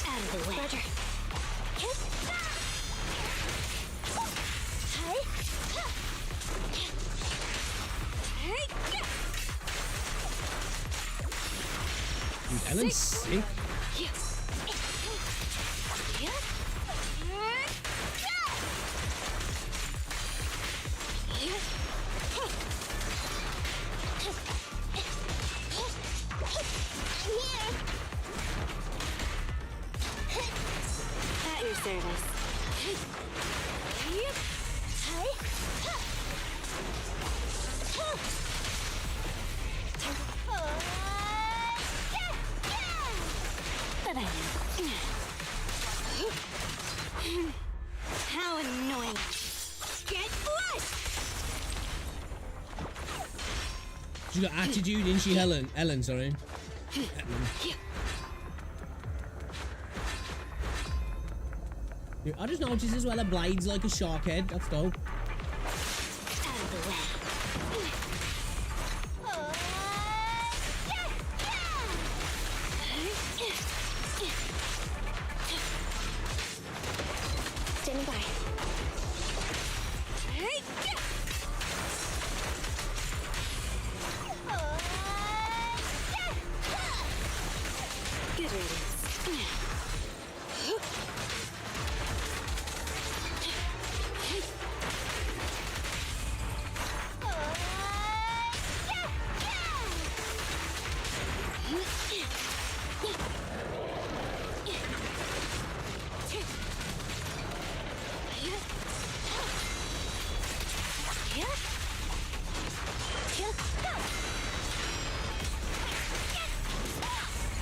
Out of the way. Roger. Dude, Ellen's sick. At your service. How annoying. Get flushed! She's got attitude, isn't she, Ellen, sorry. Dude, I just noticed as well a blade's like a shark head. That's dope. Out of the way. Standing by. Good riddance.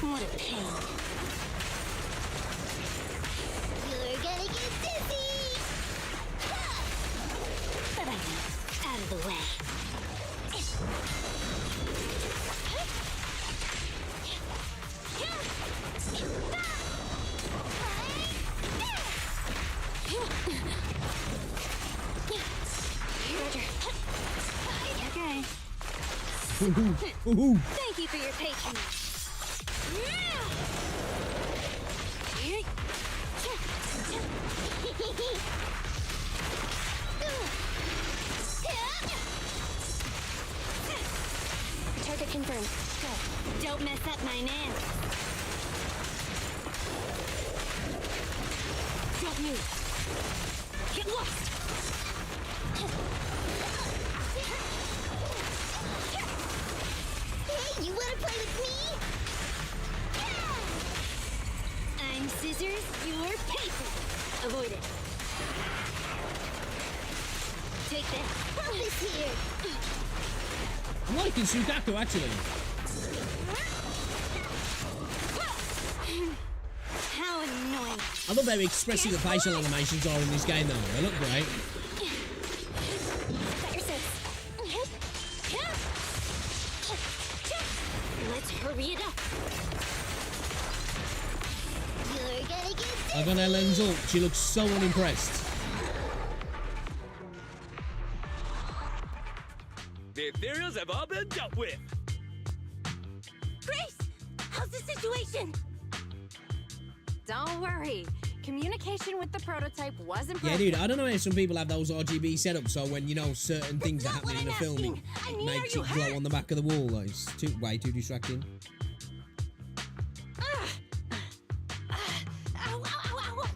What a pain. You're gonna get dizzy! But I know, out of the way. Roger. Ooh. Thank you for your patience. Target confirmed. Go. Don't mess up my nails. Don't move. Get lost. Hey, you wanna play with me? I'm scissors, you're paper. Avoid it. Take this. Help is here. I'm liking Sudaku actually. How annoying. I love how expressive the facial animations are in this game though. They look great. Got your six. Let's hurry it up. You're gonna get I got Ellen's ult. She looks so unimpressed. The ethereals have all been dealt with. Grace, how's the situation? Don't worry. Communication with the prototype was improved. Yeah, dude, I don't know how some people have those RGB setups so when, you know, certain things are not what happening in the I'm film, asking. it makes it glow on the back of the wall. Like, it's way too distracting. Ow, ow, ow, ow.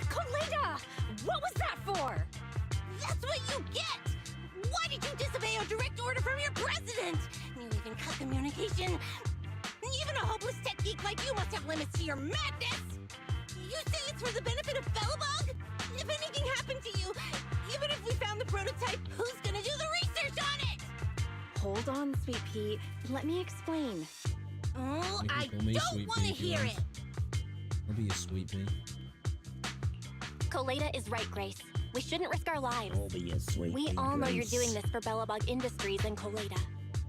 Koleda! What was that for? That's what you get! Why did you disobey a direct order from your president? You even cut communication. Even a hopeless tech geek like you must have limits to your madness! You say it's for the benefit of Belobog? If anything happened to you, even if we found the prototype, who's gonna do the research on it? Hold on, Sweet Pea. Let me explain. Oh, You can I call me don't Sweet want to Pea if you hear want. it! I'll be a sweet pea. Koleda is right, Grace. We shouldn't risk our lives. I'll be a sweet We pea, all know you're Grace. doing this for Belobog Industries and Koleda.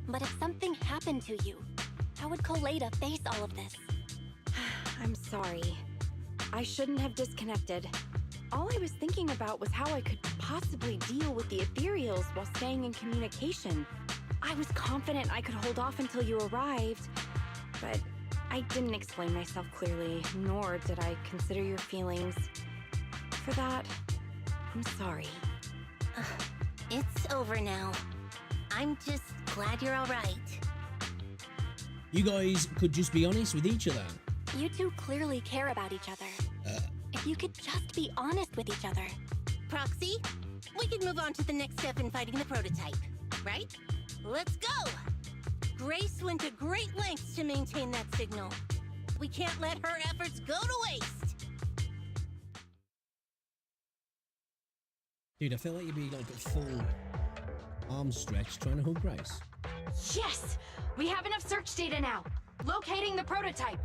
But if something happened to you, how would Koleda face all of this? I'm sorry. I shouldn't have disconnected. All I was thinking about was how I could possibly deal with the ethereals while staying in communication. I was confident I could hold off until you arrived, but I didn't explain myself clearly, nor did I consider your feelings. For that, I'm sorry. It's over now. I'm just glad you're alright. You guys could just be honest with each other. You two clearly care about each other. If you could just be honest with each other. Proxy, we can move on to the next step in fighting the prototype, right? Let's go! Grace went to great lengths to maintain that signal. We can't let her efforts go to waste. Dude, I feel like you'd be like a full arm stretch trying to hug Grace. Yes! We have enough search data now. Locating the prototype.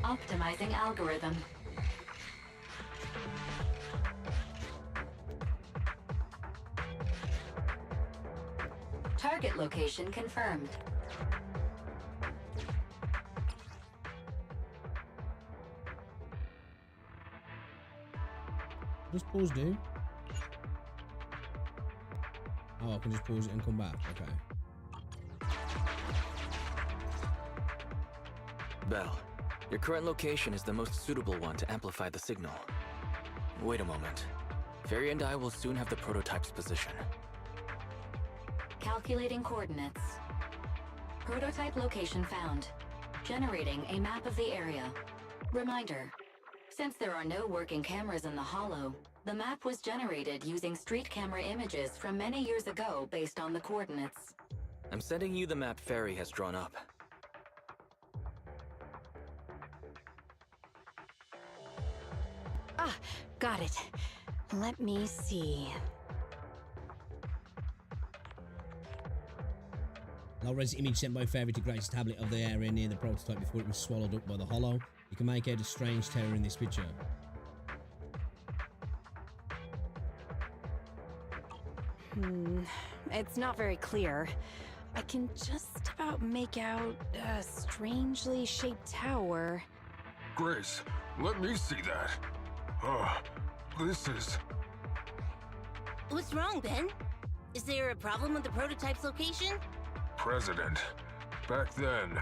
Optimizing algorithm. Target Target location confirmed. Just pause, dude. Oh, I can just pause it and come back. Okay. Belle, your current location is the most suitable one to amplify the signal. Wait a moment. Fairy and I will soon have the prototype's position. Calculating coordinates. Prototype location found. Generating a map of the area. Reminder. Since there are no working cameras in the Holo, the map was generated using street camera images from many years ago based on the coordinates. I'm sending you the map Fairy has drawn up. Ah, got it. Let me see. Low-res image sent by Fairy to Grace's tablet of the area near the prototype before it was swallowed up by the Holo. You can make out a strange terror in this picture. It's not very clear. I can just about make out a strangely shaped tower. Grace, let me see that. This is... What's wrong, Ben? Is there a problem with the prototype's location? President. Back then,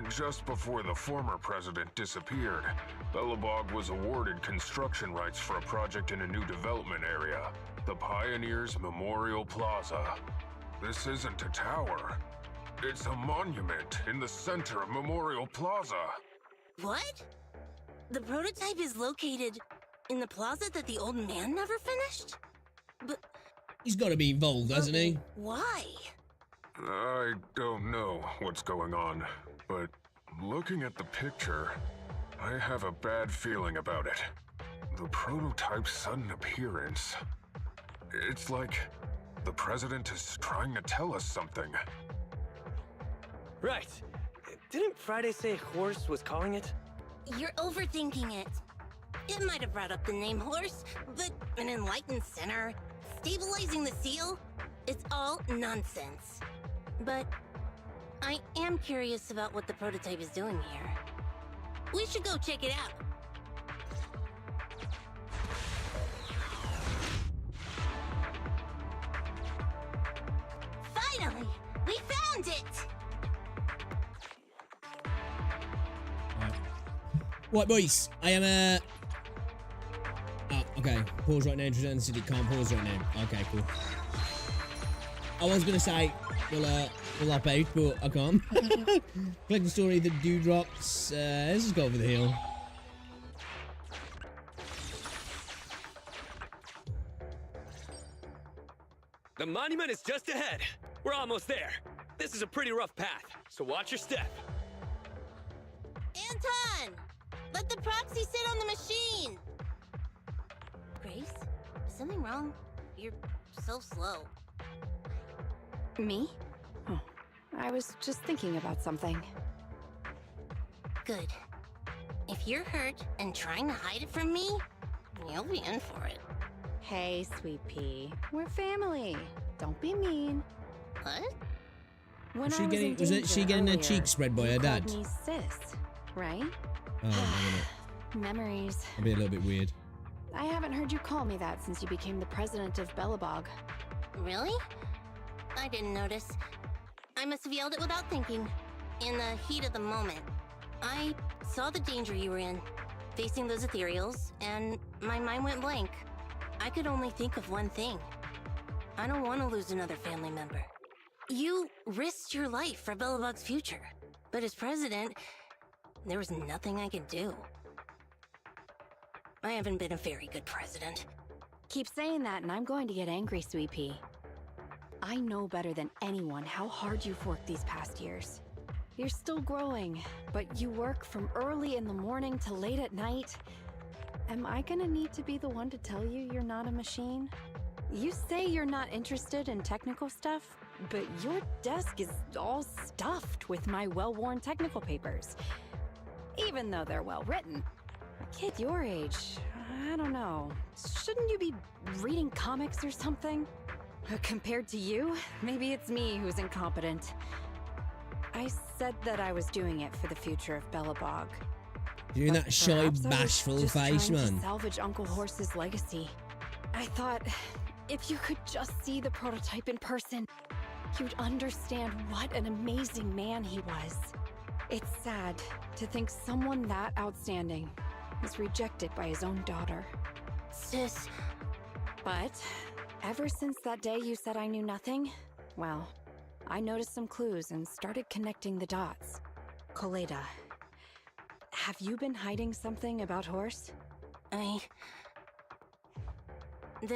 just before the former president disappeared, Belobog was awarded construction rights for a project in a new development area, the Pioneers Memorial Plaza. This isn't a tower. It's a monument in the center of Memorial Plaza. What? The prototype is located in the plaza that the old man never finished? But... He's got to be involved, hasn't he? Why? I don't know what's going on, but looking at the picture, I have a bad feeling about it. The prototype's sudden appearance. It's like the president is trying to tell us something. Right. Didn't Friday say Horse was calling it? You're overthinking it. It might have brought up the name Horse, but an enlightened center, stabilizing the seal, it's all nonsense. But I am curious about what the prototype is doing here. We should go check it out. Finally! We found it! Right, boys. I am, Oh, okay. Pause right now. Introduce the city. Can't pause right now. Okay, cool. I was gonna say, we'll hop out, but I can't. Collect the story of the dewdrops. Let's just go over the hill. The monument is just ahead. We're almost there. This is a pretty rough path, so watch your step. Anton! Let the proxy sit on the machine! Grace? Is something wrong? You're so slow. Me? Oh, I was just thinking about something. Good. If you're hurt and trying to hide it from me, you'll be in for it. Hey, Sweet Pea. We're family. Don't be mean. What? When Was she I was getting- in was it- danger she getting her earlier, cheeks spread by you her dad? called me sis, right? Oh, no, Memories. I'll be a little bit weird. I haven't heard you call me that since you became the president of Belobog. Really? I didn't notice. I must have yelled it without thinking. In the heat of the moment. I saw the danger you were in, facing those ethereals, and my mind went blank. I could only think of one thing. I don't want to lose another family member. You risked your life for Belobog's future, but as president, there was nothing I could do. I haven't been a very good president. Keep saying that and I'm going to get angry, Sweet Pea. I know better than anyone how hard you've worked these past years. You're still growing, but you work from early in the morning to late at night. Am I gonna need to be the one to tell you you're not a machine? You say you're not interested in technical stuff, but your desk is all stuffed with my well-worn technical papers. Even though they're well written. A kid your age, I don't know. Shouldn't you be reading comics or something? Compared to you, maybe it's me who's incompetent. I said that I was doing it for the future of Belobog. Doing that shy, Perhaps I was bashful just face, trying to man. salvage Uncle Horse's legacy. I thought, if you could just see the prototype in person, you'd understand what an amazing man he was. It's sad to think someone that outstanding was rejected by his own daughter. Sis. But ever since that day you said I knew nothing, well, I noticed some clues and started connecting the dots. Koleda, have you been hiding something about Horse? The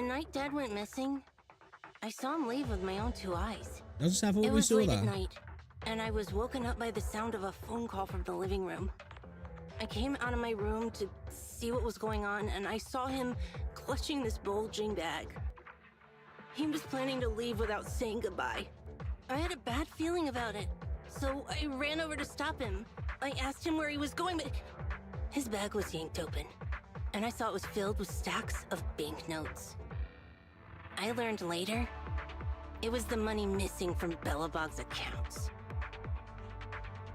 night Dad went missing, I saw him leave with my own 2 eyes. Does have all It we was saw late that? at night, and I was woken up by the sound of a phone call from the living room. I came out of my room to see what was going on, and I saw him clutching this bulging bag. He was planning to leave without saying goodbye. I had a bad feeling about it, so I ran over to stop him. I asked him where he was going, but his bag was yanked open, and I saw it was filled with stacks of banknotes. I learned later, it was the money missing from Belobog's accounts.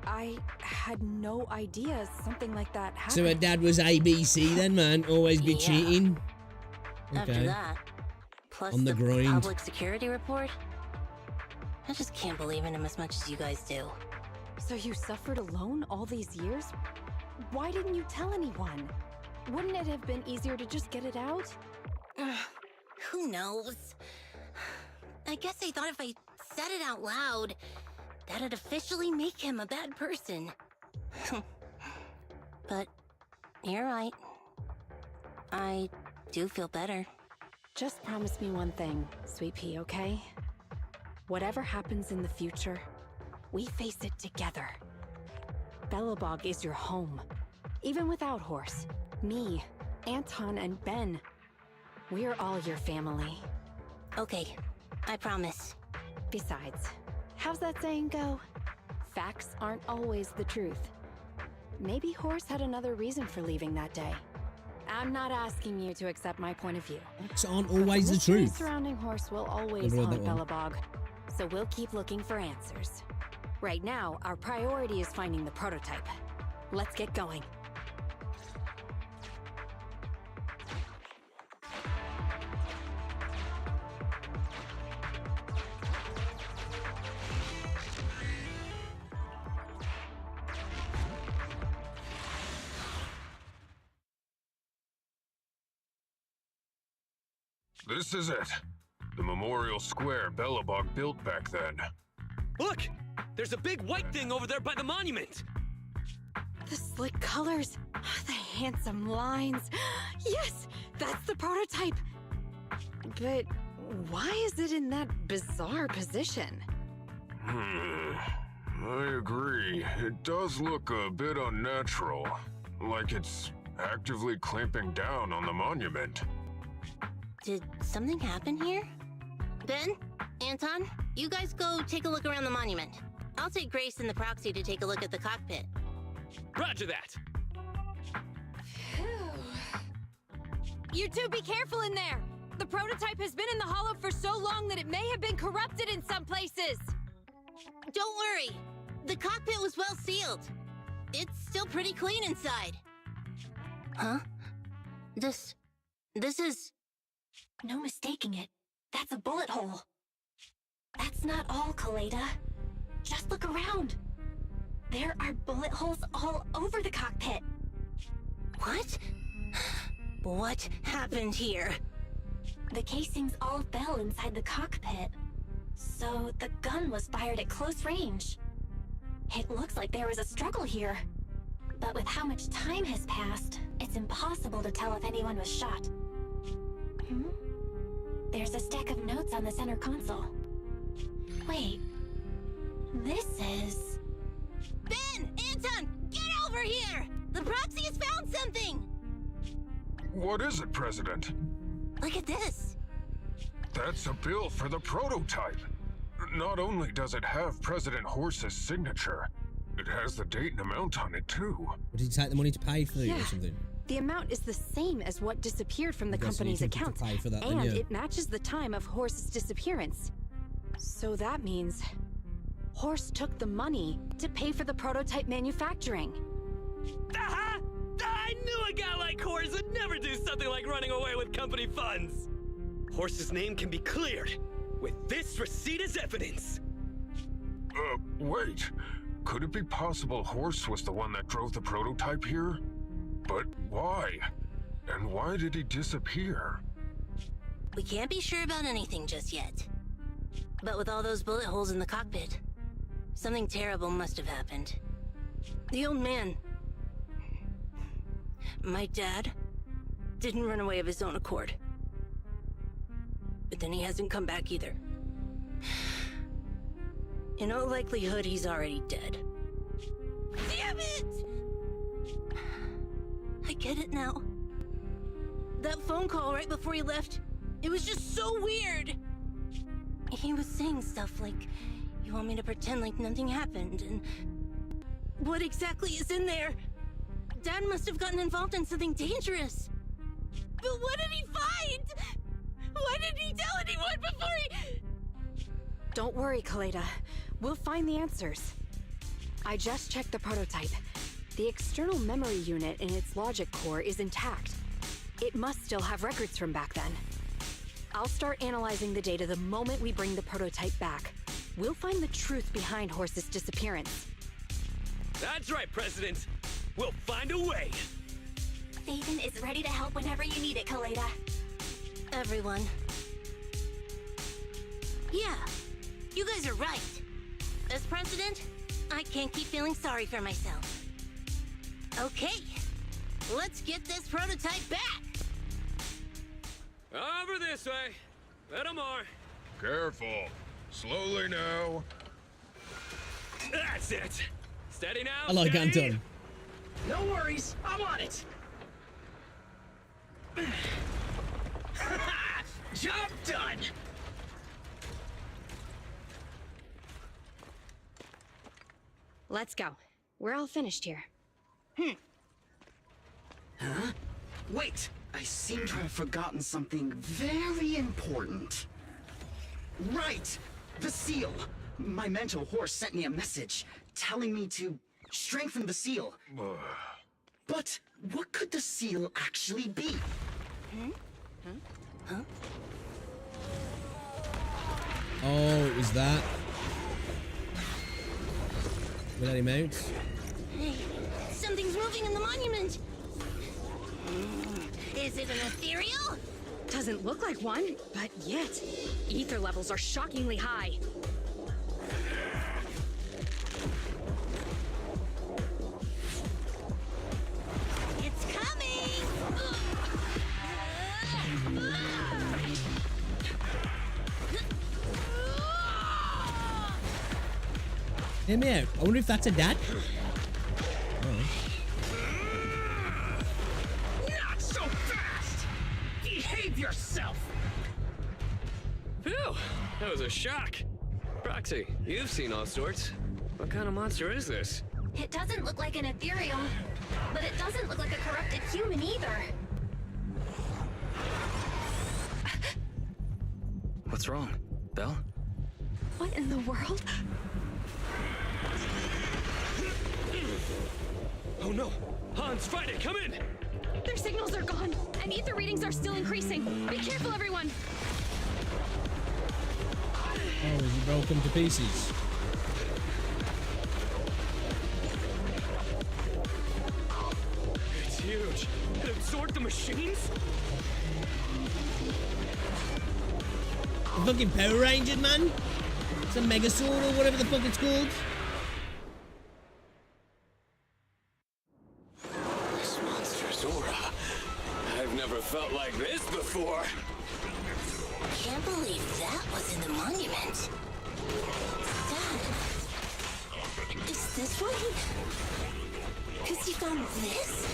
I had no idea something like that happened. So her dad was ABC then, man. Always be cheating. After that, plus On the grind. public security report, I just can't believe in him as much as you guys do. So you suffered alone all these years? Why didn't you tell anyone? Wouldn't it have been easier to just get it out? Who knows? I guess I thought if I said it out loud, that'd officially make him a bad person. But you're right. I do feel better. Just promise me one thing, Sweet Pea, okay? Whatever happens in the future, we face it together. Belobog is your home. Even without Horse, me, Anton, and Ben, we're all your family. Okay, I promise. Besides, how's that saying go? Facts aren't always the truth. Maybe Horse had another reason for leaving that day. I'm not asking you to accept my point of view. Facts aren't always the truth. The surrounding Horse will always Never heard haunt that one. Belobog, so we'll keep looking for answers. Right now, our priority is finding the prototype. Let's get going. This is it. The memorial square Belobog built back then. Look! There's a big white thing over there by the monument! The slick colors, the handsome lines. Yes, that's the prototype. But why is it in that bizarre position? I agree. It does look a bit unnatural. Like it's actively clamping down on the monument. Did something happen here? Ben? Anton? You guys go take a look around the monument. I'll take Grace and the proxy to take a look at the cockpit. Roger that! You two be careful in there! The prototype has been in the hollow for so long that it may have been corrupted in some places! Don't worry! The cockpit was well sealed. It's still pretty clean inside. Huh? This is... No mistaking it. That's a bullet hole. That's not all, Koleda. Just look around. There are bullet holes all over the cockpit. What? What happened here? The casings all fell inside the cockpit. So the gun was fired at close range. It looks like there was a struggle here. But with how much time has passed, it's impossible to tell if anyone was shot. There's a stack of notes on the center console. Wait. This is... Ben! Anton! Get over here! The proxy has found something! What is it, President? Look at this. That's a bill for the prototype. Not only does it have President Horse's signature, it has the date and amount on it, too. Did he take the money to pay for it Yeah. or something? The amount is the same as what disappeared from the Okay, so you company's can pay accounts, for that then, and yeah. it matches the time of Horse's disappearance. So that means Horse took the money to pay for the prototype manufacturing. Aha! I knew a guy like Horse would never do something like running away with company funds. Horse's name can be cleared with this receipt as evidence. Wait. Could it be possible Horse was the one that drove the prototype here? But why? And why did he disappear? We can't be sure about anything just yet. But with all those bullet holes in the cockpit, something terrible must have happened. The old man, my dad, didn't run away of his own accord. But then he hasn't come back either. In all likelihood, he's already dead. Damn it! I get it now. That phone call right before he left, it was just so weird. He was saying stuff like, you want me to pretend like nothing happened, and what exactly is in there? Dad must have gotten involved in something dangerous. But what did he find? Why didn't he tell anyone before he... Don't worry, Kaleda. We'll find the answers. I just checked the prototype. The external memory unit in its logic core is intact. It must still have records from back then. I'll start analyzing the data the moment we bring the prototype back. We'll find the truth behind Horse's disappearance. That's right, President. We'll find a way. Thaden is ready to help whenever you need it, Kaleda. Everyone. Yeah, you guys are right. As president, I can't keep feeling sorry for myself. Okay, let's get this prototype back. Over this way. Little more. Careful. Slowly now. That's it. Steady now. I like steady. Anton. No worries, I'm on it. Job done. Let's go. We're all finished here. Huh? Wait! I seem to have forgotten something very important. Right! The seal! My mentor Horse sent me a message telling me to strengthen the seal. But what could the seal actually be? Oh, it was that. We let him out. Hey, something's moving in the monument. Is it an ethereal? Doesn't look like one, but yet, ether levels are shockingly high. It's coming! Hear me out. I wonder if that's a dad. Not so fast! Behave yourself! Phew, that was a shock. Proxy, you've seen all sorts. What kind of monster is this? It doesn't look like an ethereal, but it doesn't look like a corrupted human either. What's wrong? Belle? What in the world? Oh no! Hans, fight it! Come in! Their signals are gone, and ether readings are still increasing. Be careful, everyone! Oh, he broke him to pieces. It's huge. It absorbed the machines? The fucking Power Rangers, man. It's a Megazord or whatever the fuck it's called. This monster's aura. I've never felt like this before. Can't believe that was in the monument. Dad, is this why he... Cause he found this?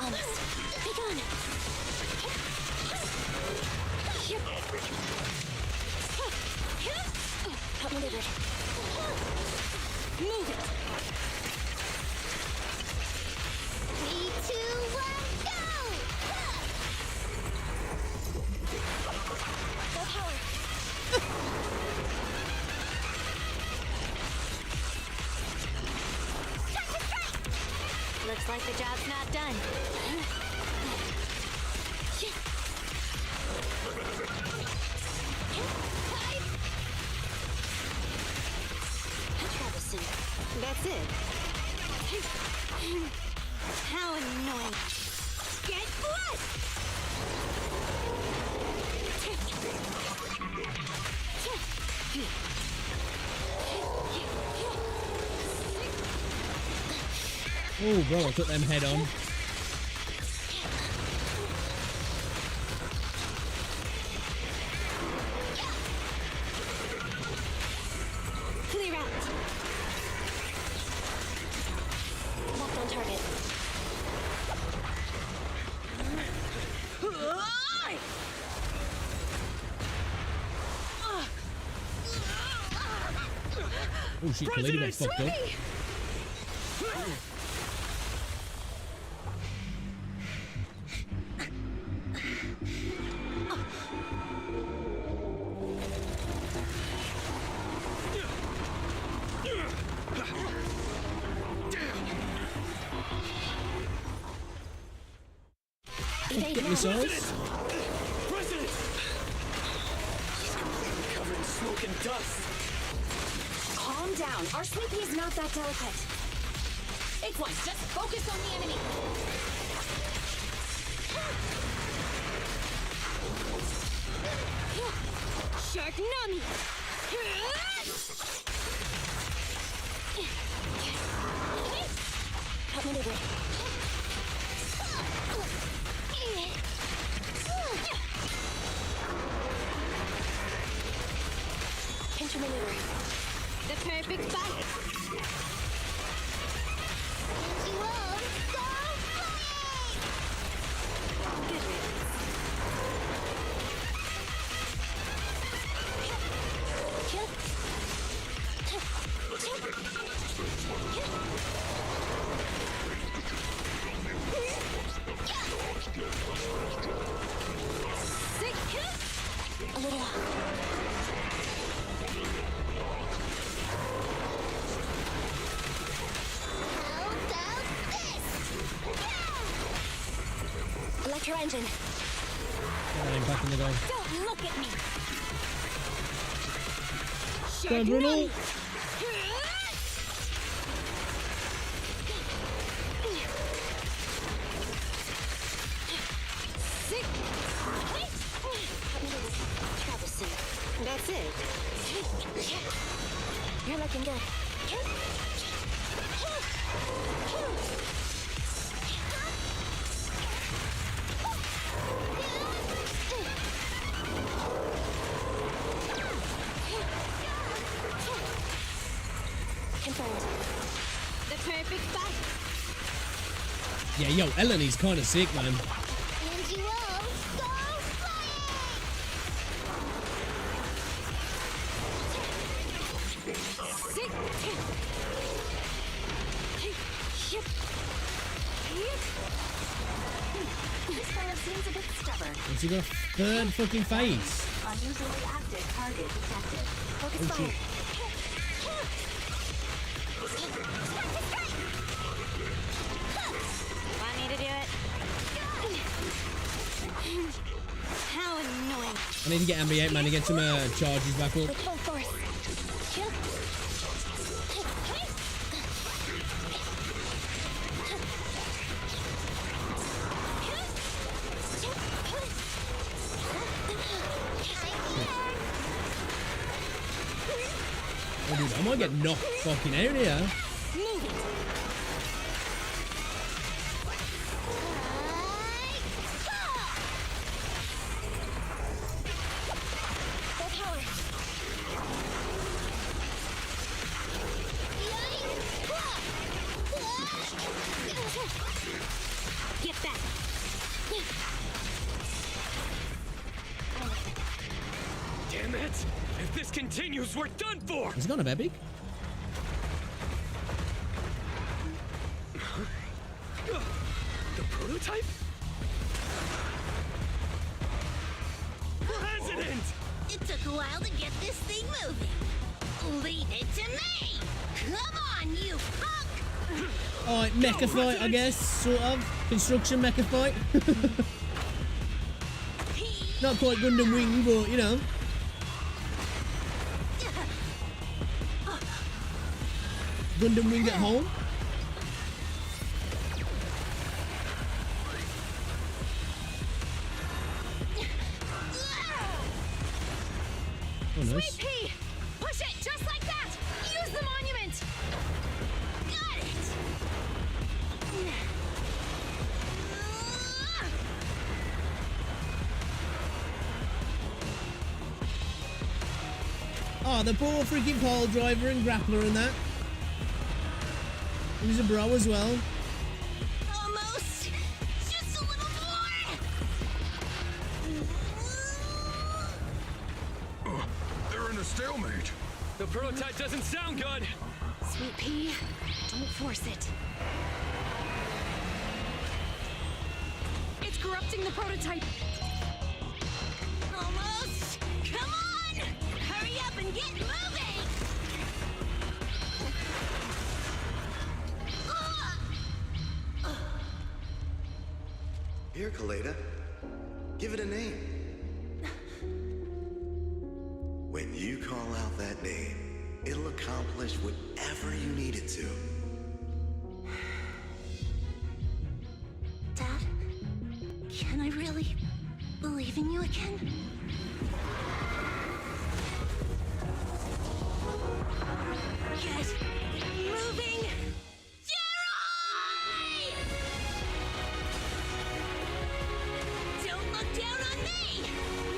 Almost. Be gone. Move it! 3, 2, 1, go! Go power! Looks like the job's not done. That's it. How annoying. Get blood! Oh, bro, I took them head on. Clear out. Locked on target. Oh shit, Khalid got fucked up. Get missiles. President! He's completely covered in smoke and dust. Calm down. Our sweepy is not that delicate. It's one. Just focus on the enemy. Shark Nami! Help maneuver. Intermaneuver. The perfect fight! You will go flying! Good A little off. Electro engine. Back in the goal. Don't look at me! Stand Bruno. That's it. You're looking good. Confirmed. The perfect fight! Yeah, yo, Eleni's kind of sick, man. And you will go This fellow seems a bit stubborn. Has he got a third fucking face? Unusually active target detected. Focus Oh, fire. shit. Want me to do it? How annoying. I need to get Ambi 8, man, to get some charges back up. With full force. Oh, dude, I might get knocked fucking out here. Get back! Damn Damn it! If this continues, we're done for! He's gone a bit big. The prototype? President! It took a while to get this thing moving. Leave it to me! Come on, you punk! Alright, mecha fight, I guess, sort of. Construction mecha fight. Not quite Gundam Wing, but you know. Gundam Wing at home. Oh, nice. Sweet pea! Push it just like that! Use the monument! Got it! Oh, the poor freaking pole driver and grappler and that. He was a bro as well. Almost! Just a little more! They're in a stalemate. The prototype doesn't sound good! Sweet pea, don't force it. It's corrupting the prototype. Almost! Come on! Hurry up and get moving! Here, Kaleda. Give it a name. When you call out that name, it'll accomplish whatever you need it to. Dad, can I really believe in you again? Get moving! Jerry! Don't look down on me!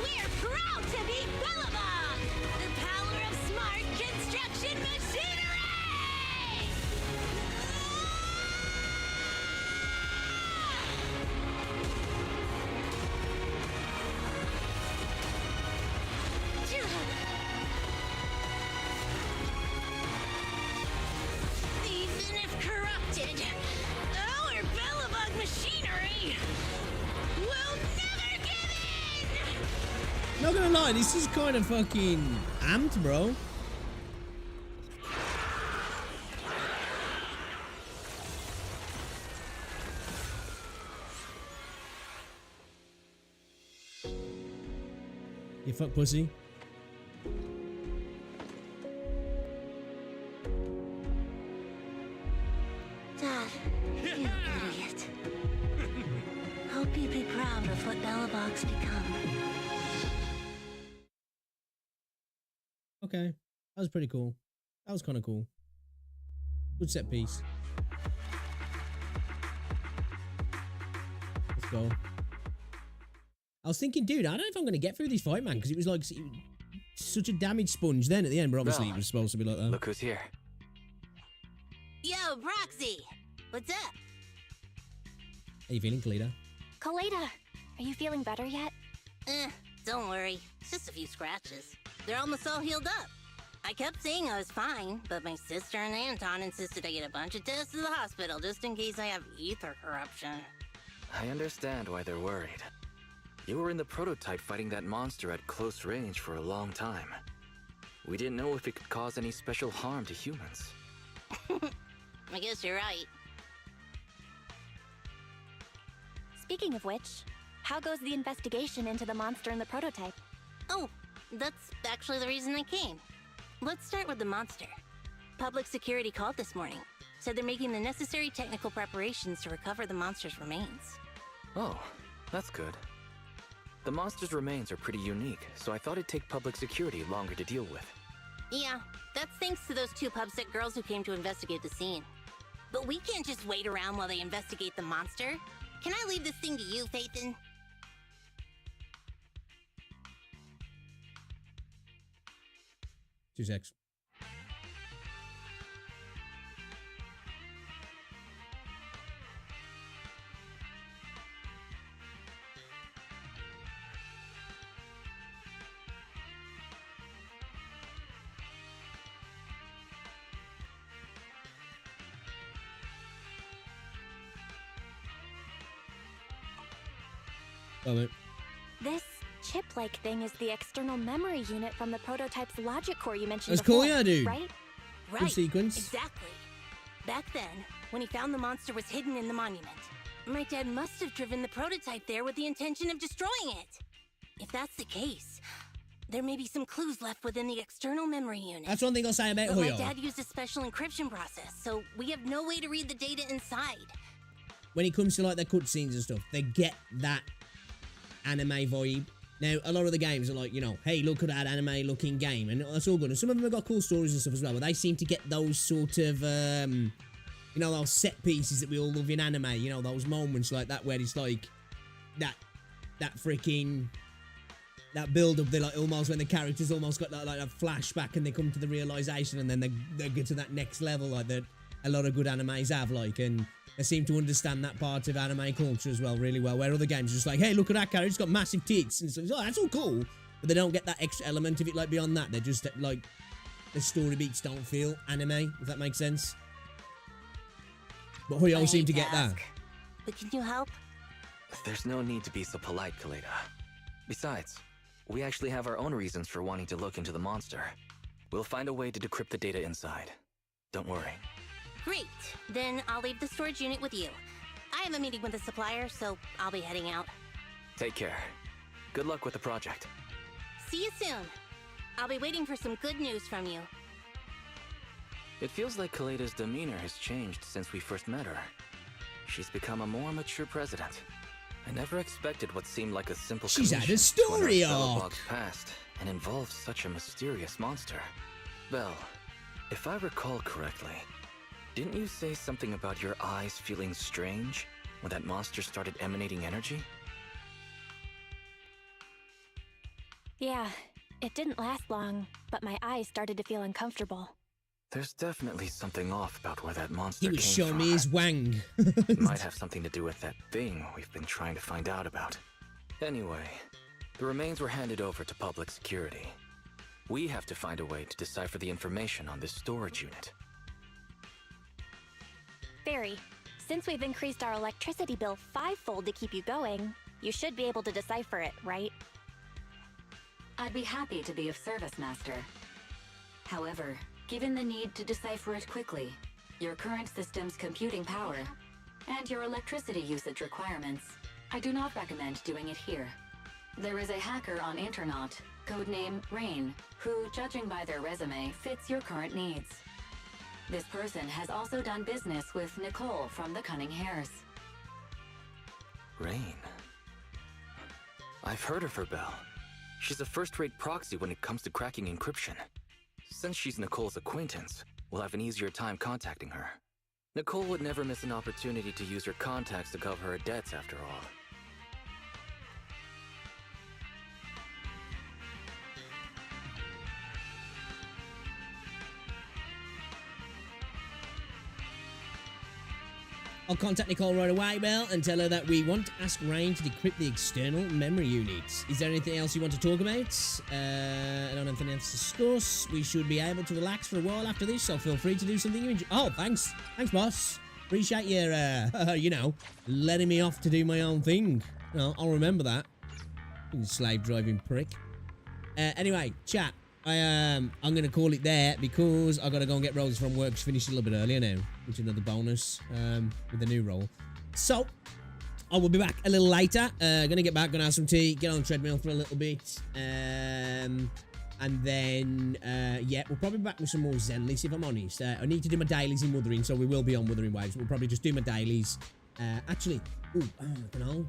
We're proud to be Bellabog! The power of smart construction machinery! Even if corrupted, our Bellabog machinery will never give in! Not gonna lie, this is kind of fucking amped, bro. You fuck pussy. Dad, you idiot. Hope you'd be proud of what Bellabog's become. Okay, that was pretty cool. That was kind of cool. Good set piece. Let's go. I was thinking, dude, I don't know if I'm going to get through this fight, man, because it was like such a damage sponge then at the end, but obviously it was supposed to be like that. Look who's here. Yo, Proxy! What's up? How you feeling, Kaleda? Kaleda, are you feeling better yet? Don't worry. It's just a few scratches. They're almost all healed up. I kept saying I was fine, but my sister and Anton insisted I get a bunch of tests to the hospital just in case I have ether corruption. I understand why they're worried. You were in the prototype fighting that monster at close range for a long time. We didn't know if it could cause any special harm to humans. I guess you're right. Speaking of which, how goes the investigation into the monster in the prototype? Oh, that's actually the reason I came. Let's start with the monster. Public security called this morning. Said they're making the necessary technical preparations to recover the monster's remains. Oh, that's good. The monster's remains are pretty unique, so I thought it'd take public security longer to deal with. Yeah, that's thanks to those two pubsec girls who came to investigate the scene. But we can't just wait around while they investigate the monster. Can I leave this thing to you, Phaethon? 2 secs. Love it. This chip-like thing is the external memory unit from the prototype's logic core you mentioned That's before, cool, yeah, dude. right? Right. sequence. Exactly. Back then, when he found the monster was hidden in the monument, my dad must have driven the prototype there with the intention of destroying it. If that's the case, there may be some clues left within the external memory unit. That's one thing I'll say about But my Hoyo. dad used a special encryption process, so we have no way to read the data inside. When it comes to like their cutscenes and stuff, they get that anime vibe. Now, a lot of the games are like, you know, hey, look at that anime-looking game, and that's all good. And some of them have got cool stories and stuff as well, but they seem to get those sort of, you know, those set pieces that we all love in anime. You know, those moments like that where it's like that freaking that build-up. They like almost when the characters almost got like a flashback and they come to the realization, and then they get to that next level like that. A lot of good animes have like, and they seem to understand that part of anime culture as well really well, where other games are just like, hey, look at that character, it's got massive tits, and so oh, that's all cool, but they don't get that extra element of it like beyond that. They're just like, the story beats don't feel anime, if that makes sense. But Hoyo all seem to get that. But can you help? There's no need to be so polite, Kaleda. Besides, we actually have our own reasons for wanting to look into the monster. We'll find a way to decrypt the data inside. Don't worry. Great. Then I'll leave the storage unit with you. I have a meeting with the supplier, so I'll be heading out. Take care. Good luck with the project. See you soon. I'll be waiting for some good news from you. It feels like Kaleda's demeanor has changed since we first met her. She's become a more mature president. I never expected what seemed like a simple She's had a commission story to unearth arc. Belobog's past and involves such a mysterious monster. Belle, if I recall correctly, didn't you say something about your eyes feeling strange when that monster started emanating energy? Yeah, it didn't last long, but my eyes started to feel uncomfortable. There's definitely something off about where that monster He was came showing from. me his wang. It might have something to do with that thing we've been trying to find out about. Anyway, the remains were handed over to public security. We have to find a way to decipher the information on this storage unit. Barry, since we've increased our electricity bill 5-fold to keep you going, you should be able to decipher it, right? I'd be happy to be of service, Master. However, given the need to decipher it quickly, your current system's computing power, and your electricity usage requirements, I do not recommend doing it here. There is a hacker on Internaut, codename Rain, who, judging by their resume, fits your current needs. This person has also done business with Nicole from the Cunning Hares. Rain. I've heard of her, Belle. She's a first-rate proxy when it comes to cracking encryption. Since she's Nicole's acquaintance, we'll have an easier time contacting her. Nicole would never miss an opportunity to use her contacts to cover her debts after all. I'll contact Nicole right away, Belle, and tell her that we want to ask Rain to decrypt the external memory units. Is there anything else you want to talk about? I don't have anything else to discuss. We should be able to relax for a while after this, so feel free to do something you enjoy. Oh, thanks. Thanks, boss. Appreciate your, you know, letting me off to do my own thing. No, I'll remember that. You slave driving prick. Anyway, chat. I'm gonna call it there because I gotta go and get Rose from work. She finished a little bit earlier now, which is another bonus with the new role. So I will be back a little later. Gonna get back, gonna have some tea, get on the treadmill for a little bit, and then yeah, we'll probably be back with some more Zenless if I'm honest. I need to do my dailies in Wuthering, so we will be on Wuthering Waves. We'll probably just do my dailies. Actually, I don't know.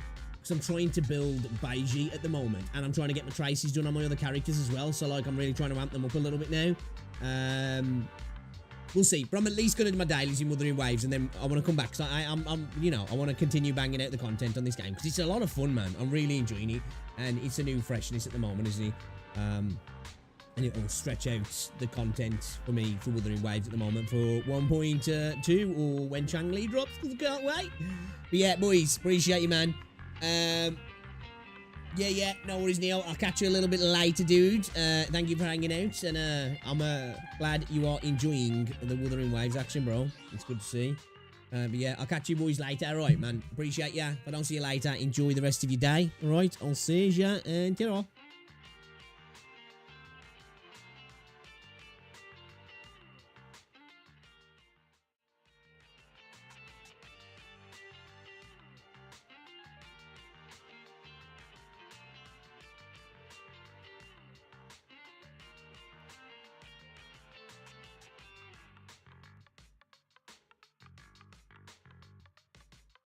I'm trying to build Baiji at the moment, and I'm trying to get my Tracy's done on my other characters as well, so like I'm really trying to amp them up a little bit now. We'll see, but I'm at least going to do my dailies in Wuthering Waves, and then I want to come back, because I'm you know, I want to continue banging out the content on this game, because it's a lot of fun, man. I'm really enjoying it, and it's a new freshness at the moment, isn't it? And it'll stretch out the content for me for Wuthering Waves at the moment for 1.2, or when Changli drops, because I can't wait. But yeah, boys, appreciate you, man. Yeah, no worries, Neil. I'll catch you a little bit later, dude. Thank you for hanging out, and I'm glad you are enjoying the Wuthering Waves action, bro. It's good to see. But yeah, I'll catch you boys later. All right, man. Appreciate ya. If I don't see you later, enjoy the rest of your day. All right, I'll see ya and ta-ra.